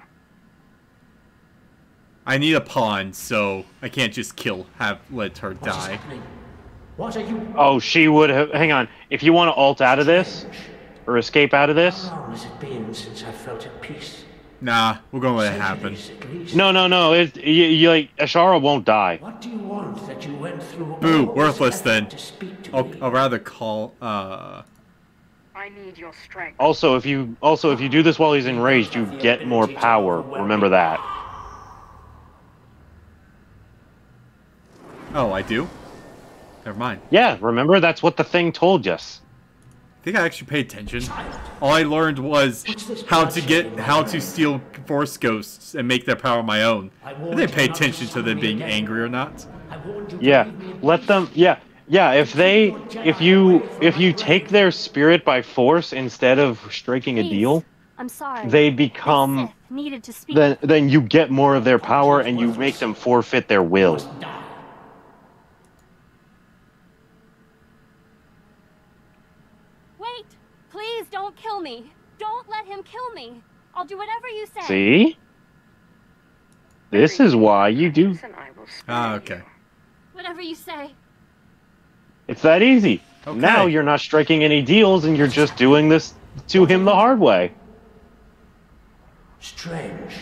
I need a pawn, so I can't just let her die. What are you? Oh, she would have. Hang on. If you want to ult out of this, or escape out of this. How long has it been since I felt at peace? Nah, we're gonna let it happen. No. You like Ashara won't die. What do you want that you went through? Boo, worthless then. I'll rather call. I need your strength. Also, if you do this while he's enraged, you get more power. Remember that. Oh, I do? Never mind. Yeah, remember? That's what the thing told us. I think I actually paid attention. All I learned was how to steal Force Ghosts and make their power my own. I didn't pay attention to them being angry or not. Yeah, let them. Yeah. If you take their spirit by force instead of striking a deal, I'm sorry. they become. This Sith needed to speak. Then you get more of their power and you make them forfeit their will. Wait! Please don't kill me! Don't let him kill me! I'll do whatever you say. See? This is why you do. Ah, okay. Whatever you say. It's that easy. Okay. Now you're not striking any deals and you're just doing this to him the hard way. Strange.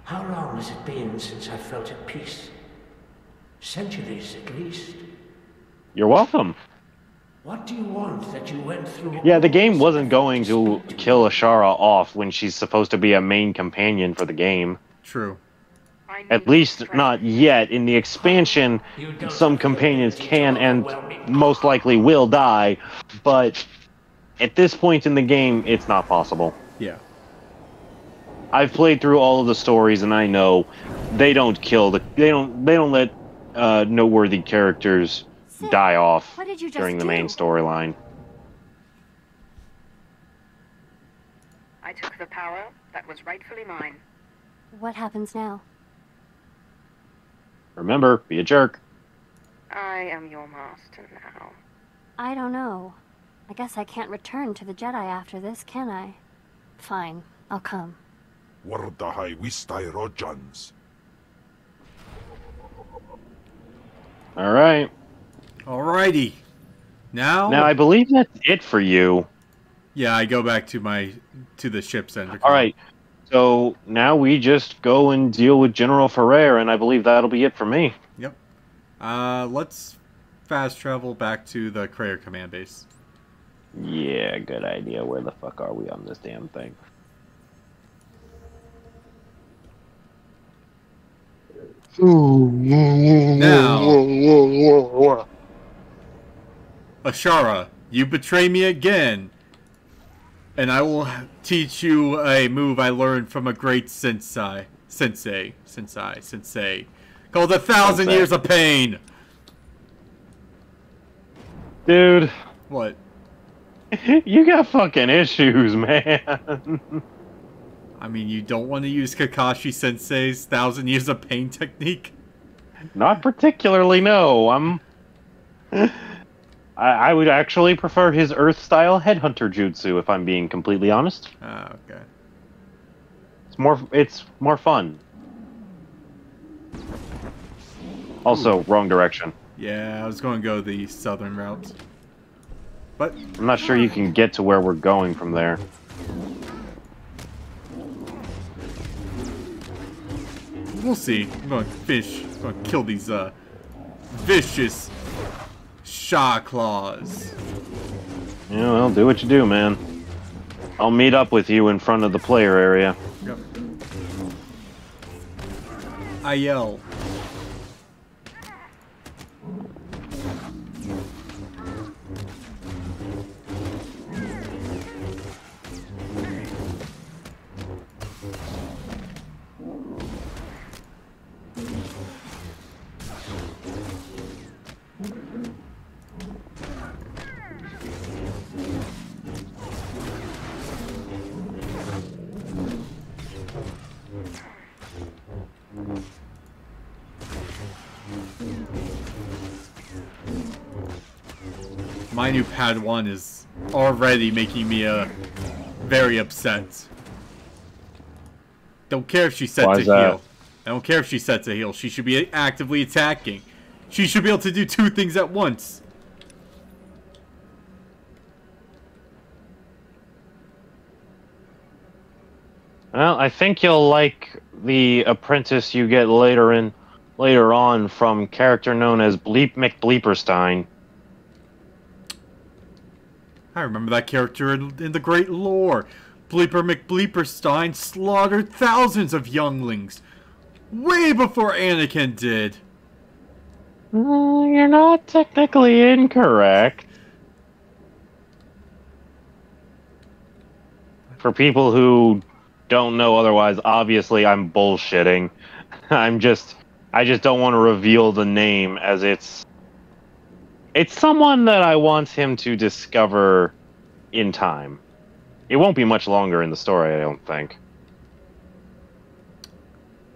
How long has it been since I felt at peace? Centuries, at least. You're welcome. What do you want that you went through? Yeah, the game wasn't going to kill Ashara off when she's supposed to be a main companion for the game. True. At least not yet. In the expansion, some companions can and most likely will die, but at this point in the game, it's not possible. Yeah. I've played through all of the stories, and I know they don't kill they don't let noteworthy characters die off during the main storyline. I took the power that was rightfully mine. What happens now? Remember, be a jerk. I am your master now. I don't know. I guess I can't return to the Jedi after this, can I? Fine, I'll come. Wardahai Wistai Rojans. Alright. Alrighty. Now I believe that's it for you. Yeah, I go back to the ship center. Alright. So now we just go and deal with General Ferrer, and I believe that'll be it for me. Yep. Let's fast travel back to the Krayer command base. Yeah, good idea. Where the fuck are we on this damn thing? Now, Ashara, you betray me again, and I will teach you a move I learned from a great sensei, called 1,000 Years of Pain. Dude. What? You got fucking issues, man. I mean, you don't want to use Kakashi Sensei's 1,000 Years of Pain technique? Not particularly, no. I would actually prefer his Earth-style headhunter jutsu, if I'm being completely honest. Ah, okay. It's more fun. Also, wrong direction. Yeah, I was going to go the southern route. But I'm not sure you can get to where we're going from there. We'll see. I'm going to kill these vicious Shaw claws. Yeah, well, do what you do, man. I'll meet up with you in front of the player area. Yep. I yell. My new Padawan is already making me very upset. Don't care if she's set Why to is that? heal. I don't care if she's set to heal. She should be actively attacking. She should be able to do 2 things at once. Well, I think you'll like the apprentice you get later on from character known as Bleep McBleeperstein. I remember that character in the great lore. Bleeper McBleeperstein slaughtered thousands of younglings. Way before Anakin did. You're not technically incorrect. For people who don't know otherwise, obviously I'm bullshitting. I just don't want to reveal the name, as it's someone that I want him to discover in time. It won't be much longer in the story, I don't think.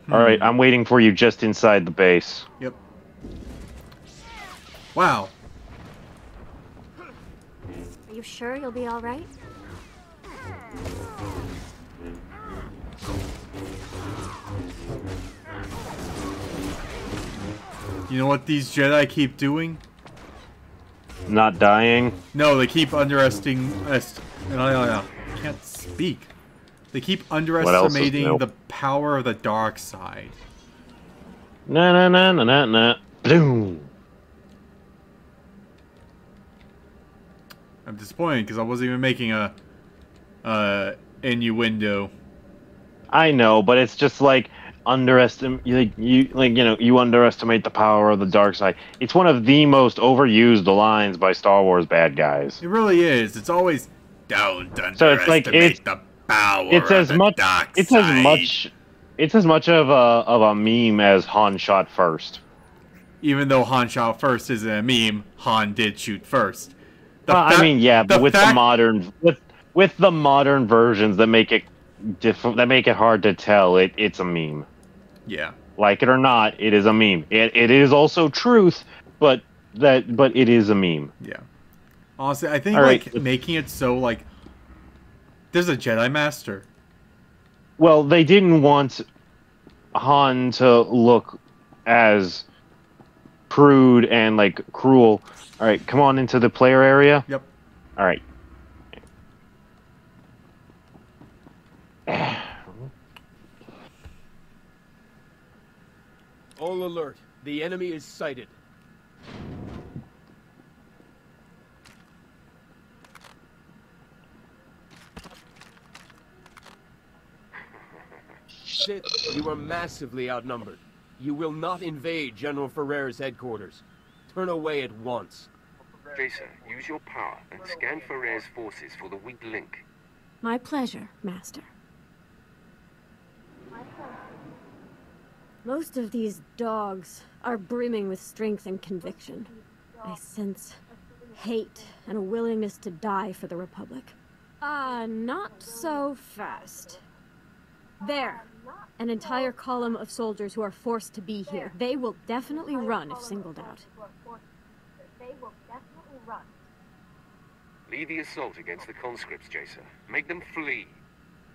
Alright, I'm waiting for you just inside the base. Yep. Wow. Are you sure you'll be alright? You know what these Jedi keep doing? Not dying? No, they keep underestimating... I can't speak. They keep underestimating the power of the dark side. Na. Boom. I'm disappointed because I wasn't even making a innuendo. I know, but it's just like you underestimate the power of the dark side. It's one of the most overused lines by Star Wars bad guys. It really is. It's always don't underestimate the power it's of as the much dark it's side. It's as much of a meme as Han shot first. Even though Han shot first isn't a meme, Han did shoot first. I mean, yeah, but with the modern versions that make it hard to tell, it's a meme. Yeah. Like it or not, it is a meme. It is also truth, but it is a meme. Yeah. Honestly, I think making it so there's a Jedi Master. Well, they didn't want Han to look as prude and cruel. All right, come on into the player area. Yep. All right. All alert. The enemy is sighted. Sith, you are massively outnumbered. You will not invade General Ferrer's headquarters. Turn away at once. Jason, use your power and scan Ferrer's forces for the weak link. My pleasure, Master. Most of these dogs are brimming with strength and conviction. I sense hate and a willingness to die for the Republic. Not so fast. There. An entire column of soldiers who are forced to be here. They will definitely run if singled out. Lead the assault against the conscripts, Jason. Make them flee.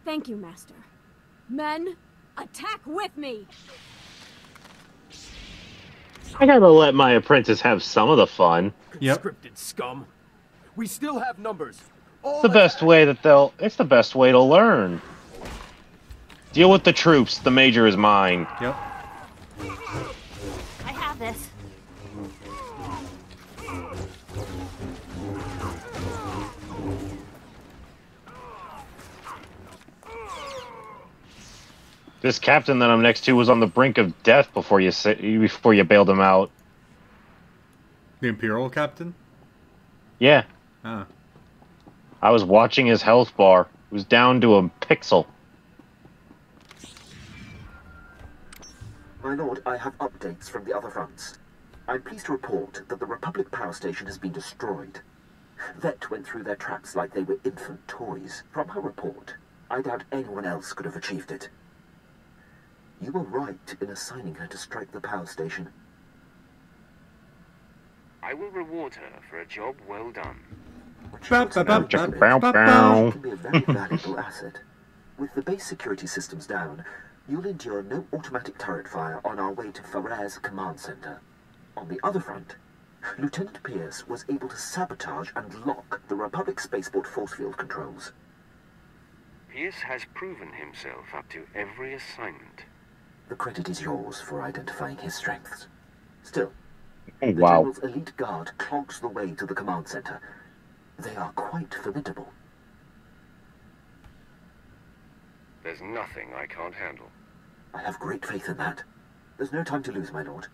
Thank you, Master. Men, attack with me! I gotta let my apprentice have some of the fun. Conscripted scum. We still have numbers. It's the best way to learn. Deal with the troops. The major is mine. Yep. I have this. This captain that I'm next to was on the brink of death before you bailed him out. The Imperial captain? Yeah. Ah. I was watching his health bar. It was down to a pixel. My lord, I have updates from the other fronts. I'm pleased to report that the Republic power station has been destroyed. Vet went through their traps like they were infant toys. From her report, I doubt anyone else could have achieved it. You were right in assigning her to strike the power station. I will reward her for a job well done. Can be a very valuable asset. With the base security systems down, you'll endure no automatic turret fire on our way to Ferrer's command center. On the other front, Lieutenant Pierce was able to sabotage and lock the Republic spaceport force field controls. Pierce has proven himself up to every assignment. The credit is yours for identifying his strengths. Still, Oh, the wow. General's elite guard clogs the way to the command center. They are quite formidable. There's nothing I can't handle. I have great faith in that. There's no time to lose, my lord.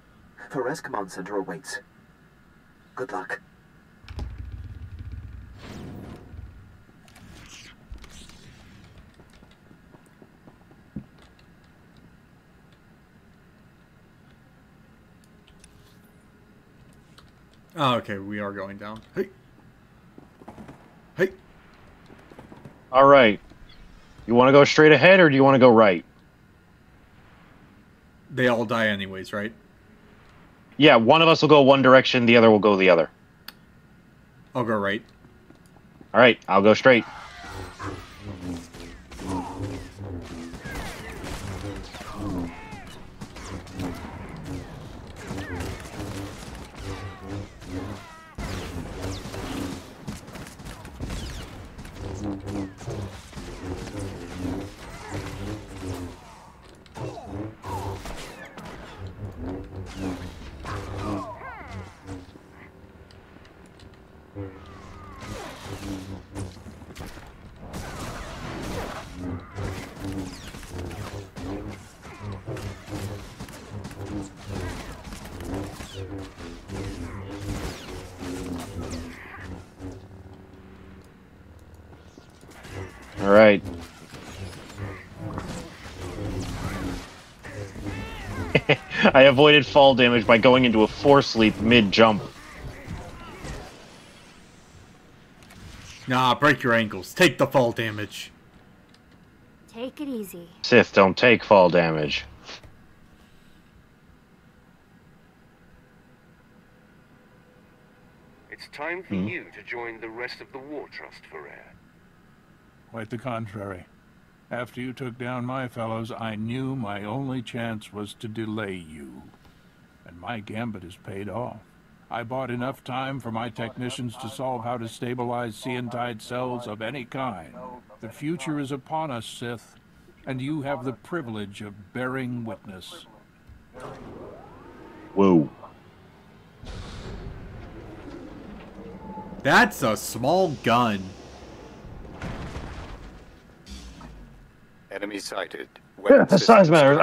Ferrer's command center awaits. Good luck. Oh, okay, we are going down. Hey. Hey. All right. You want to go straight ahead, or do you want to go right? They all die anyways, right? Yeah, one of us will go one direction, the other will go the other. I'll go right. All right, I'll go straight. All right. I avoided fall damage by going into a force leap mid-jump. Nah, break your ankles. Take the fall damage. Take it easy. Sith don't take fall damage. It's time for you to join the rest of the War Trust, Ferrer. Quite the contrary. After you took down my fellows, I knew my only chance was to delay you. And my gambit has paid off. I bought enough time for my technicians to solve how to stabilize Seantide cells of any kind. The future is upon us, Sith, and you have the privilege of bearing witness. Whoa. That's a small gun. Enemy sighted. Yeah, the size matters.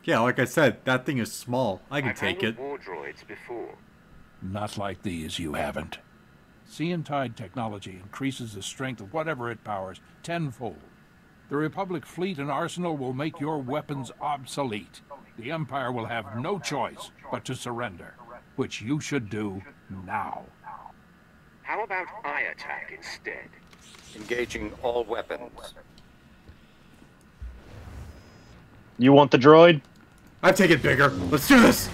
Yeah, like I said, that thing is small. I can take it. War droids before. Not like these, you haven't. Seantide technology increases the strength of whatever it powers tenfold. The Republic fleet and arsenal will make your weapons obsolete. The Empire will have no choice but to surrender, which you should do now. How about eye attack instead? Engaging all weapons. You want the droid? I take it bigger. Let's do this.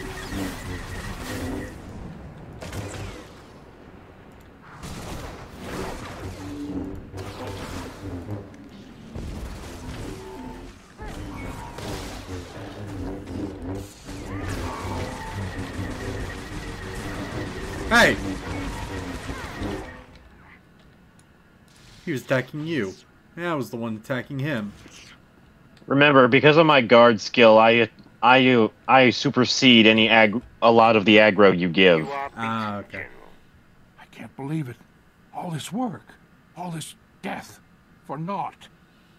Hey! He was attacking you. I was the one attacking him. Remember, because of my guard skill, I supersede a lot of the aggro you give. Ah, okay. I can't believe it. All this work, all this death, for naught.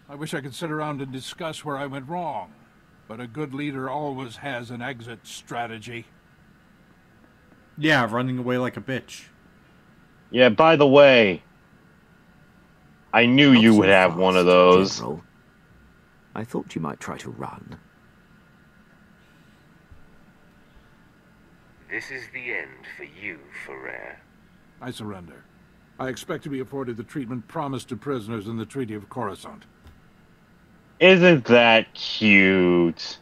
I wish I could sit around and discuss where I went wrong. But a good leader always has an exit strategy. Yeah, running away like a bitch. Yeah, by the way, I knew you would have one of those. General. I thought you might try to run. This is the end for you, Ferrer. I surrender. I expect to be afforded the treatment promised to prisoners in the Treaty of Coruscant. Isn't that cute?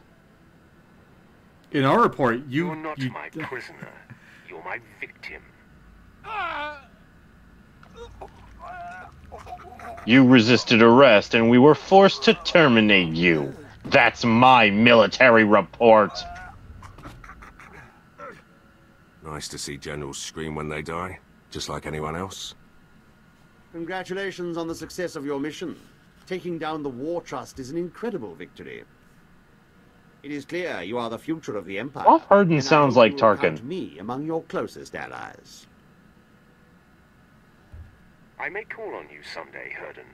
In our report, You're not my prisoner. You're my victim. You resisted arrest, and we were forced to terminate you. That's my military report. Nice to see generals scream when they die, just like anyone else. Congratulations on the success of your mission. Taking down the War Trust is an incredible victory. It is clear you are the future of the Empire. Moff Harden sounds like Tarkin. Count me among your closest allies. I may call on you someday, Herden.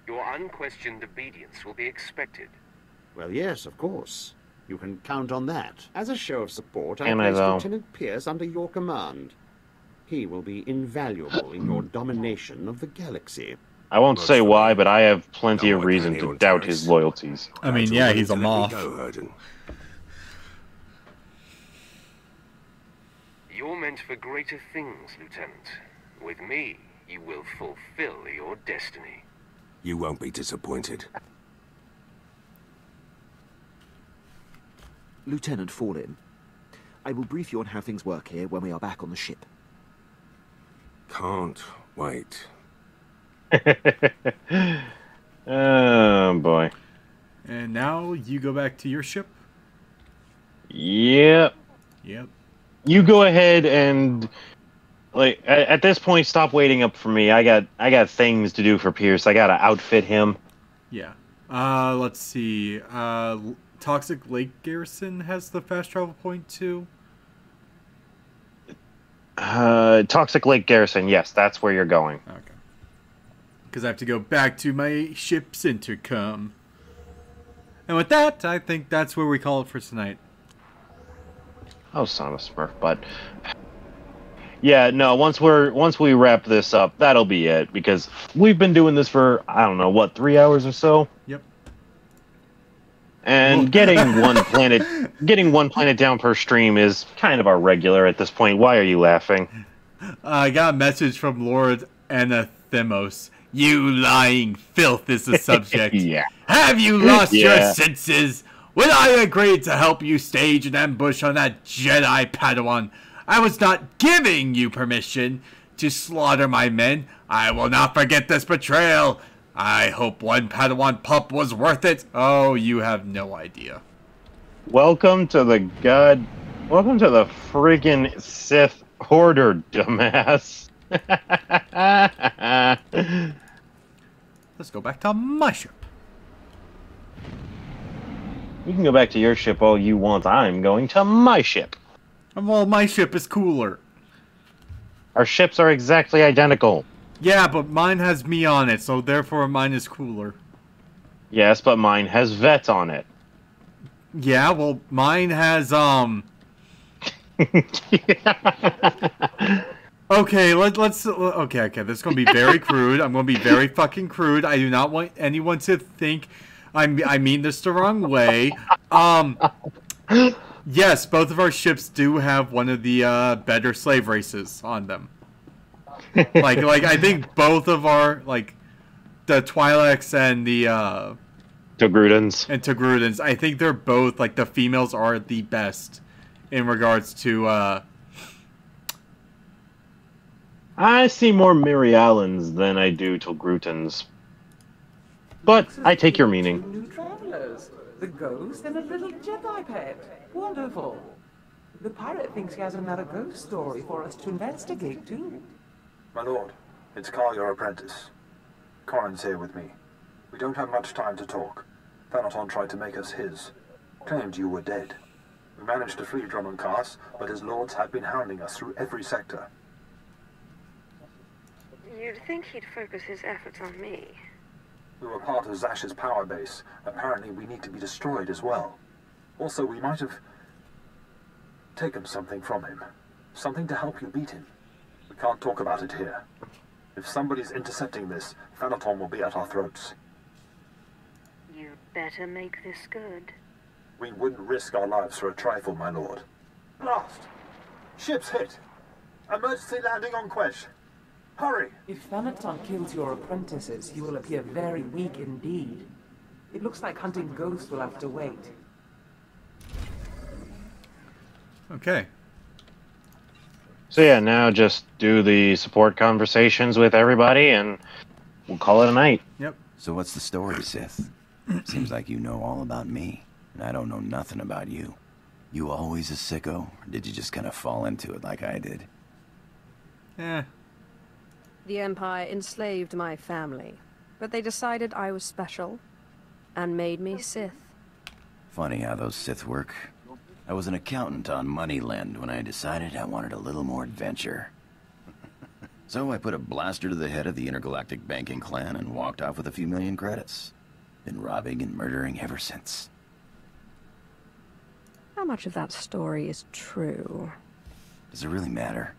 Your unquestioned obedience will be expected. Well, yes, of course. You can count on that. As a show of support, I Am I, place though? Lieutenant Pierce under your command. He will be invaluable in your domination of the galaxy. I won't say why, but I have plenty of reason to doubt his loyalties. I mean, yeah, he's a Moff. You're meant for greater things, Lieutenant. With me, you will fulfill your destiny. You won't be disappointed. Lieutenant Fallin, I will brief you on how things work here when we are back on the ship. Can't wait. Oh, boy. And now you go back to your ship? Yep. Yep. You go ahead and, like, at this point, stop waiting up for me. I got things to do for Pierce. I gotta outfit him. Yeah. Let's see. Toxic Lake Garrison has the fast travel point too. Toxic Lake Garrison, yes, that's where you're going. Okay. Because I have to go back to my ship's intercom. And with that, I think that's where we call it for tonight. Oh, son of a Smurf, but yeah, no. Once we wrap this up, that'll be it. Because we've been doing this for I don't know what 3 hours or so. Yep. And getting one planet down per stream is kind of our regular at this point. Why are you laughing? I got a message from Lord Anathemos. You lying filth is the subject. Yeah. Have you lost your senses? When I agreed to help you stage an ambush on that Jedi Padawan, I was not giving you permission to slaughter my men. I will not forget this betrayal. I hope one Padawan pup was worth it. Oh, you have no idea. Welcome to the friggin' Sith Order, dumbass. Let's go back to my ship. You can go back to your ship all you want. I'm going to my ship. Well, my ship is cooler. Our ships are exactly identical. Yeah, but mine has me on it, so therefore mine is cooler. Yes, but mine has Vet on it. Yeah, well, mine has, Okay, let's... Okay, this is going to be very crude. I'm going to be very fucking crude. I do not want anyone to think I mean this the wrong way. Yes, both of our ships do have one of the better slave races on them. like I think both of our, like, the Twi'leks and the Togrudans. I think they're both, like, the females are the best in regards to I see more Mirialans than I do Togrutans. But I take your meaning. New travelers, the ghost and a little Jedi pet. Wonderful. The pirate thinks he has another ghost story for us to investigate too. My lord, it's Carl, your apprentice. Corin's here with me. We don't have much time to talk. Thanaton tried to make us his. Claimed you were dead. We managed to free Drummond Cass, but his lords have been hounding us through every sector. You'd think he'd focus his efforts on me. We were part of Zash's power base. Apparently we need to be destroyed as well. Also, we might have taken something from him. Something to help you beat him. We can't talk about it here. If somebody's intercepting this, Thanaton will be at our throats. You better make this good. We wouldn't risk our lives for a trifle, my lord. Blast! Ship's hit! Emergency landing on Quesh! Hurry! If Thanaton kills your apprentices, he will appear very weak indeed. It looks like hunting ghosts will have to wait. Okay. So yeah, now just do the support conversations with everybody, and we'll call it a night. Yep. So what's the story, Sith? Seems like you know all about me, and I don't know nothing about you. You always a sicko, or did you just kind of fall into it like I did? Eh. The Empire enslaved my family, but they decided I was special, and made me Sith. Funny how those Sith work. I was an accountant on Moneyland when I decided I wanted a little more adventure. So I put a blaster to the head of the intergalactic banking clan and walked off with a few million credits. Been robbing and murdering ever since. How much of that story is true? Does it really matter?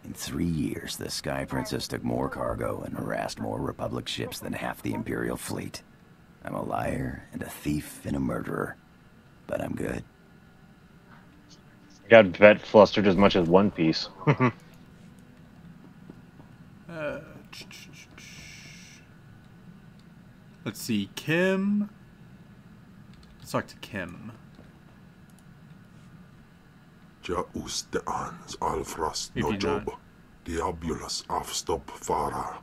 In 3 years, the Sky Princess took more cargo and harassed more Republic ships than half the Imperial fleet. I'm a liar and a thief and a murderer, but I'm good. Got vet flustered as much as One Piece. Let's see, Kim. Let's talk to Kim. Jaus de ans alfrast If no you job. Diabulus afstop fara.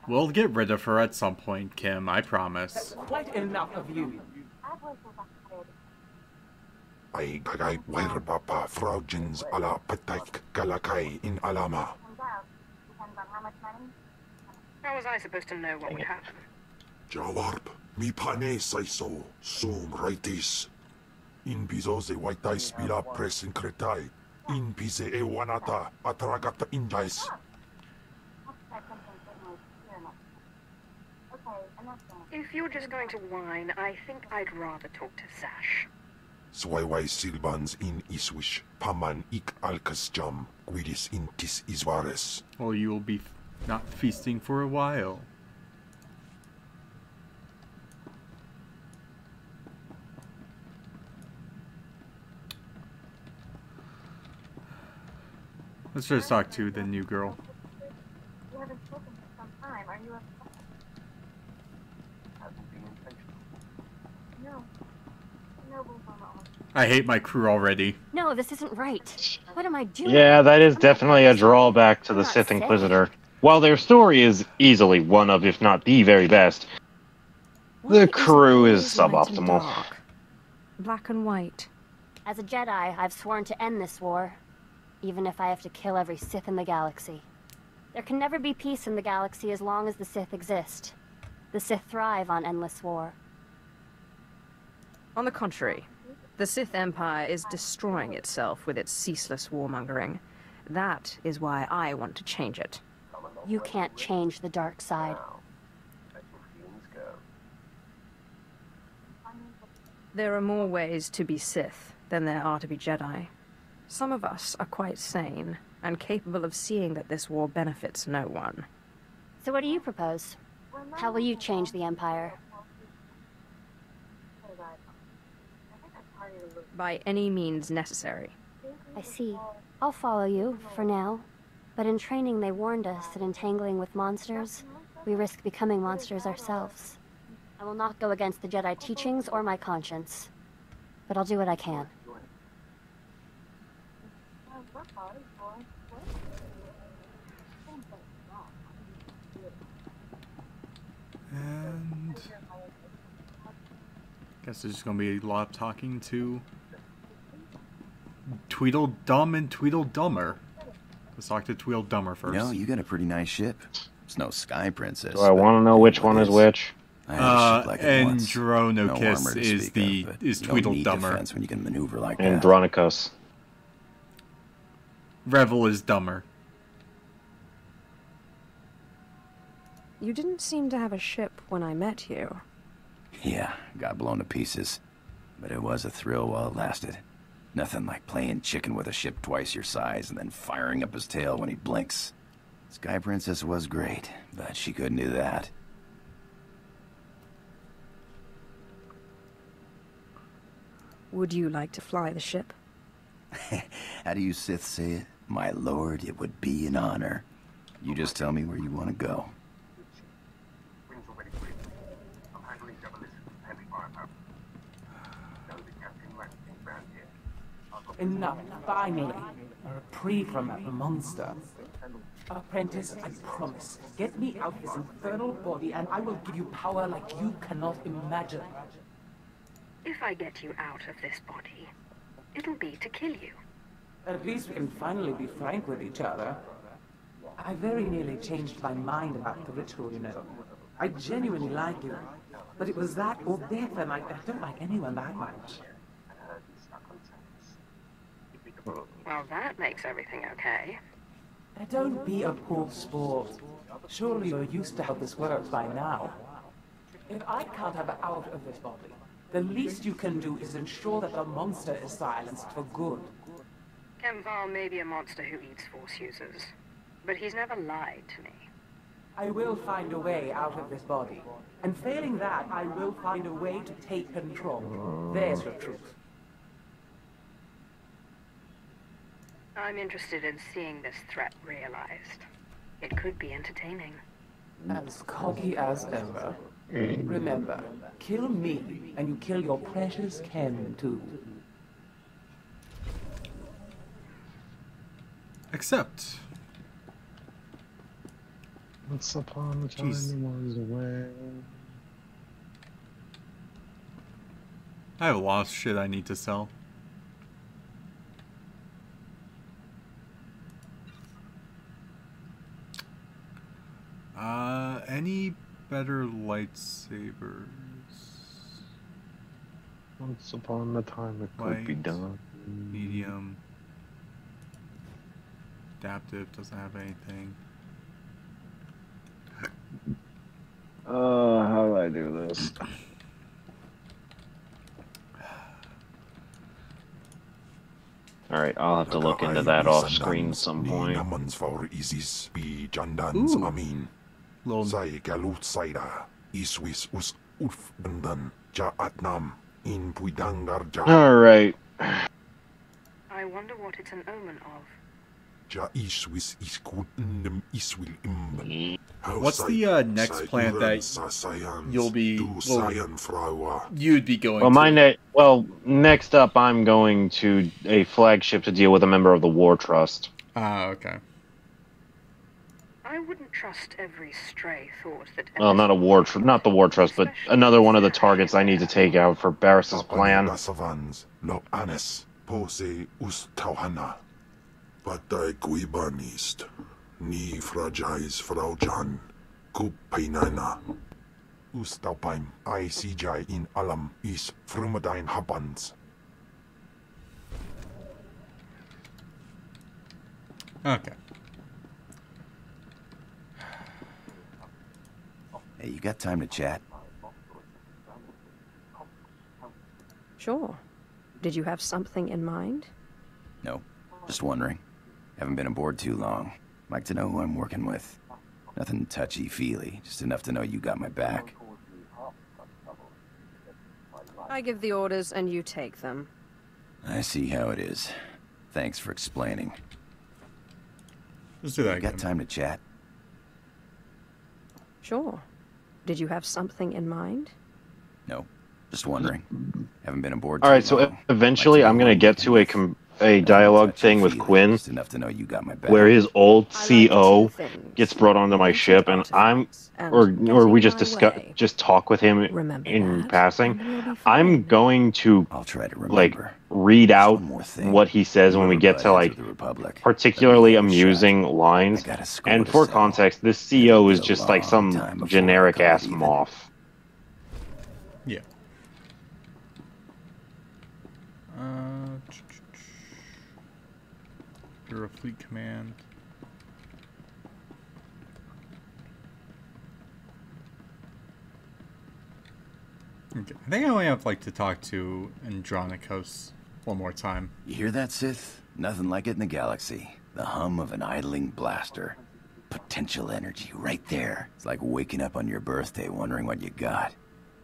We'll get rid of her at some point, Kim, I promise. Quite enough of you. Ay kagay wair papa fraujins ala pataik galakay in alama. How was I supposed to know what would happen? Jawarp, mi pane saiso, sum raitis. In piso se waitais bila presin kretai. In pise e wanata atragata injais. If you're just going to whine, I think I'd rather talk to Zash. Swaiwai silbans in iswish, paman ik alkas jam, guidis intis iswares. Well, you will be not feasting for a while. Let's just talk to the new girl. We haven't spoken for some time. Are you upset? No. No, I hate my crew already. No, this isn't right. What am I doing? Yeah, that is definitely a drawback to the Sith Inquisitor. While their story is easily one of, if not the very best, the crew is suboptimal. Black and white. As a Jedi, I've sworn to end this war, even if I have to kill every Sith in the galaxy. There can never be peace in the galaxy as long as the Sith exist. The Sith thrive on endless war. On the contrary, the Sith Empire is destroying itself with its ceaseless warmongering. That is why I want to change it. You can't change the dark side. There are more ways to be Sith than there are to be Jedi. Some of us are quite sane and capable of seeing that this war benefits no one. So what do you propose? How will you change the Empire? By any means necessary. I see. I'll follow you, for now. But in training they warned us that entangling with monsters, we risk becoming monsters ourselves. I will not go against the Jedi teachings or my conscience. But I'll do what I can. And guess there's gonna be a lot of talking to Tweedledum and Tweedledummer. Let's talk to Tweedledummer first. You know, you got a pretty nice ship. It's no Sky Princess. Do I want to know which one is which? Andronicus is Tweedledummer. When you can maneuver like that. Andronicus. Revel is dumber. You didn't seem to have a ship when I met you. Yeah, got blown to pieces. But it was a thrill while it lasted. Nothing like playing chicken with a ship twice your size and then firing up his tail when he blinks. Sky Princess was great, but she couldn't do that. Would you like to fly the ship? How do you Sith say it? My lord, it would be an honor. You just tell me where you want to go. Enough, finally. A reprieve from that monster. Apprentice, I promise. Get me out of this infernal body and I will give you power like you cannot imagine. If I get you out of this body, it'll be to kill you. At least we can finally be frank with each other. I very nearly changed my mind about the ritual, you know. I genuinely like you. But it was that or death, and I don't like anyone that much. Well, that makes everything okay. Don't be a poor sport. Surely you're used to how this works by now. If I can't have her out of this body, the least you can do is ensure that the monster is silenced for good. Kemval may be a monster who eats Force users, but he's never lied to me. I will find a way out of this body. And failing that, I will find a way to take control. There's the truth. I'm interested in seeing this threat realized. It could be entertaining. As cocky as ever. Remember, kill me, and you kill your precious Ken, too. Accept. Once upon a time he was away. I have a lot of shit I need to sell. Any better lightsabers? Once upon a time it could be done. Medium. Adaptive doesn't have anything. How do I do this? Alright, I'll have to look into that off screen at some point. Alright. I wonder what it's an omen of. What's the next planet that you'll be you'd be going to? Next up I'm going to a flagship to deal with a member of the War Trust. Ah, okay. I wouldn't trust every stray thought that... Well, not the War Trust, but another one of the targets I need to take out for Barris's plan. Patay kuibanist, ni fragais fraujan, kup painana. Ustaupaim, I CJ in alam is frumadine habans. Okay. Hey, you got time to chat? Sure. Did you have something in mind? No, just wondering. Haven't been aboard too long. Like to know who I'm working with. Nothing touchy-feely, just enough to know you got my back. I give the orders and you take them. I see how it is. Thanks for explaining. Let's do that again. Got time to chat? Sure. Did you have something in mind? No, just wondering. Haven't been aboard. All right, so eventually I'm gonna get to a dialogue thing with Quinn, enough to know you got my back. where his old CO gets brought onto my ship, and or we just talk with him in passing. I'm going to read out what he says when we get to particularly amusing lines. And for context, this CO is just like some generic ass moth. Yeah. You're a fleet command. Okay. I think I only have to talk to Andronikos one more time. You hear that, Sith? Nothing like it in the galaxy. The hum of an idling blaster. Potential energy right there. It's like waking up on your birthday wondering what you got.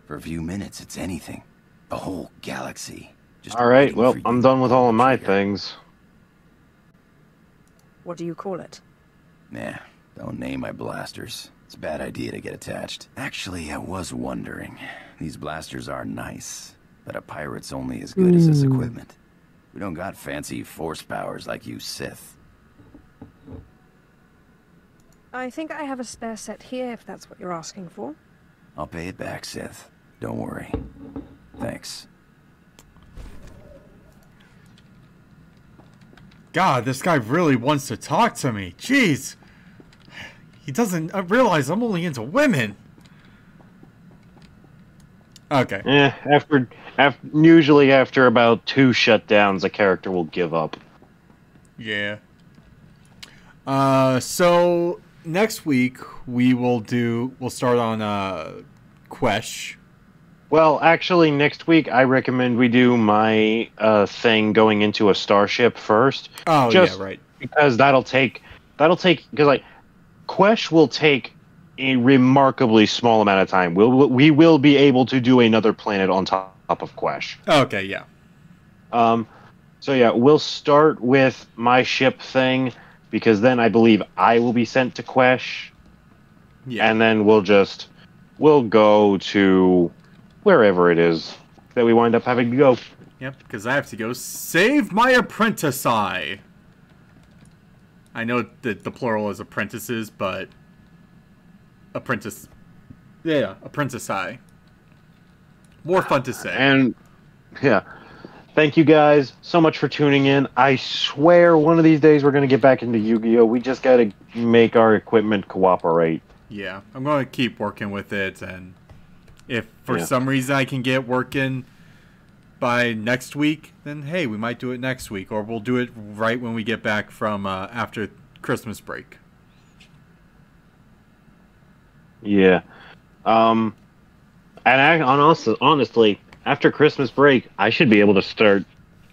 For a few minutes, it's anything. The whole galaxy. Alright, well, I'm done with all of my things. What do you call it? Nah, don't name my blasters. It's a bad idea to get attached. Actually, I was wondering. These blasters are nice, but a pirate's only as good as his equipment. We don't got fancy force powers like you Sith. I think I have a spare set here, if that's what you're asking for. I'll pay it back, Sith. Don't worry. Thanks. God, this guy really wants to talk to me. Jeez. He doesn't realize I'm only into women. Okay. Usually after about 2 shutdowns, a character will give up. Yeah. So next week we'll start on Quesh. Well, actually, next week I recommend we do my thing going into a starship first. Oh, yeah, right. Because that'll take because like Quesh will take a remarkably small amount of time. We will be able to do another planet on top of Quesh. Okay, yeah. So yeah, we'll start with my ship thing because then I believe I will be sent to Quesh. Yeah. And then we'll go to wherever it is that we wind up having to go. Yep, because I have to go save my apprentice eye. I know that the plural is apprentices, but apprentice eye. More fun to say. And yeah, thank you guys so much for tuning in. I swear one of these days we're going to get back into Yu-Gi-Oh! We just got to make our equipment cooperate. Yeah, I'm going to keep working with it, and if for some reason I can get working by next week, then hey, we might do it next week, or we'll do it right when we get back from after Christmas break. Yeah. And honestly, after Christmas break, I should be able to start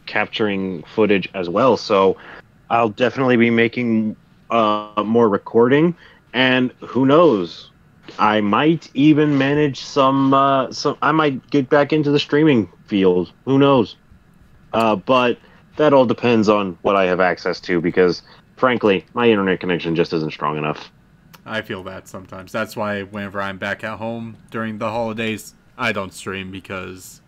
capturing footage as well. So I'll definitely be making more recording, and who knows, I might even manage some. I might get back into the streaming field. Who knows? But that all depends on what I have access to, because frankly, my internet connection just isn't strong enough. I feel that sometimes. That's why whenever I'm back at home during the holidays, I don't stream because...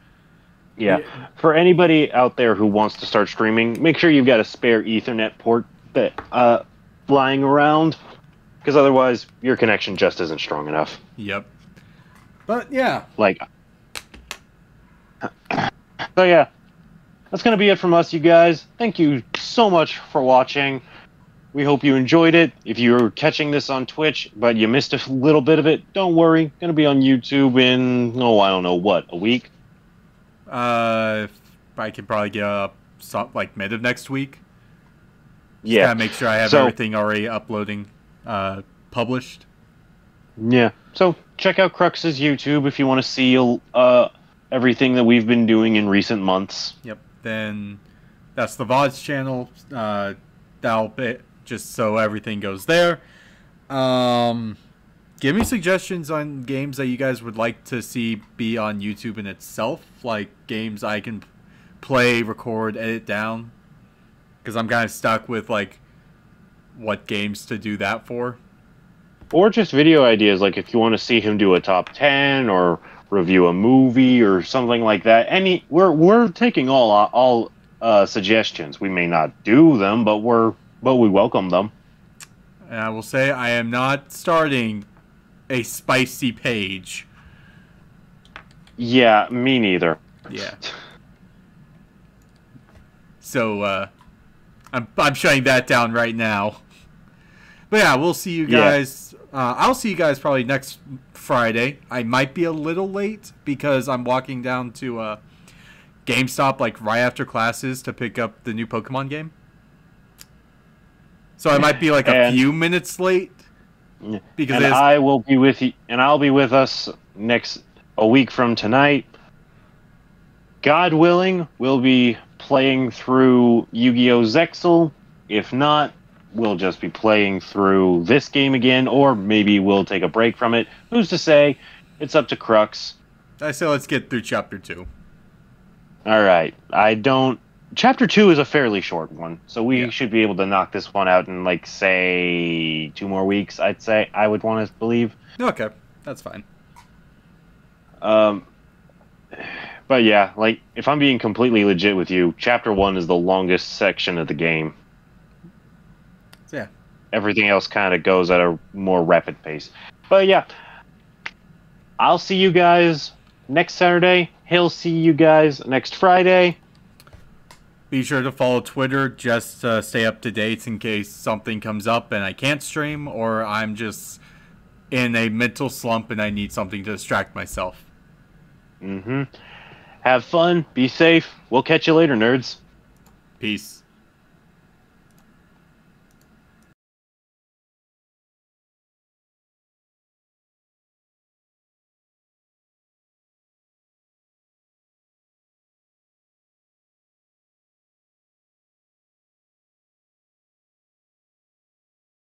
Yeah. For anybody out there who wants to start streaming, make sure you've got a spare Ethernet port that flying around, because otherwise your connection just isn't strong enough. Yep. But yeah. So yeah, that's going to be it from us, you guys. Thank you so much for watching. We hope you enjoyed it. If you're catching this on Twitch, but you missed a little bit of it, don't worry. Going to be on YouTube in, I don't know, what, a week? I can probably get up like mid of next week. Yeah. Just gotta make sure I have everything already uploading, published. Yeah. So check out Crux's YouTube if you want to see everything that we've been doing in recent months. Yep. Then that's the VOD's channel. That'll be just so everything goes there. Give me suggestions on games that you guys would like to see be on YouTube in itself, like games I can play, record, edit down. Because I'm kind of stuck with like what games to do that for. Or just video ideas, like if you want to see him do a top 10 or review a movie or something like that. We're taking all suggestions. We may not do them, but we welcome them. And I will say I am not starting a spicy page. Yeah, me neither. Yeah. So I'm shutting that down right now. But yeah, we'll see you guys. Yeah. I'll see you guys probably next Friday. I might be a little late because I'm walking down to GameStop like right after classes to pick up the new Pokemon game. So I might be like a few minutes late. Because I will be with you, and I'll be with us a week from tonight. God willing, we'll be playing through Yu-Gi-Oh! Zexal. If not, we'll just be playing through this game again, or maybe we'll take a break from it. Who's to say? It's up to Crux. I say let's get through Chapter 2. Alright. Chapter 2 is a fairly short one, so we should be able to knock this one out in, like, say, 2 more weeks, I'd say. I would want to believe. Okay, that's fine. But yeah, like, if I'm being completely legit with you, Chapter 1 is the longest section of the game. Yeah. Everything else kind of goes at a more rapid pace. But yeah, I'll see you guys next Saturday. He'll see you guys next Friday. Be sure to follow Twitter just to stay up to date in case something comes up and I can't stream, or I'm just in a mental slump and I need something to distract myself. Mm-hmm. Have fun. Be safe. We'll catch you later, nerds. Peace.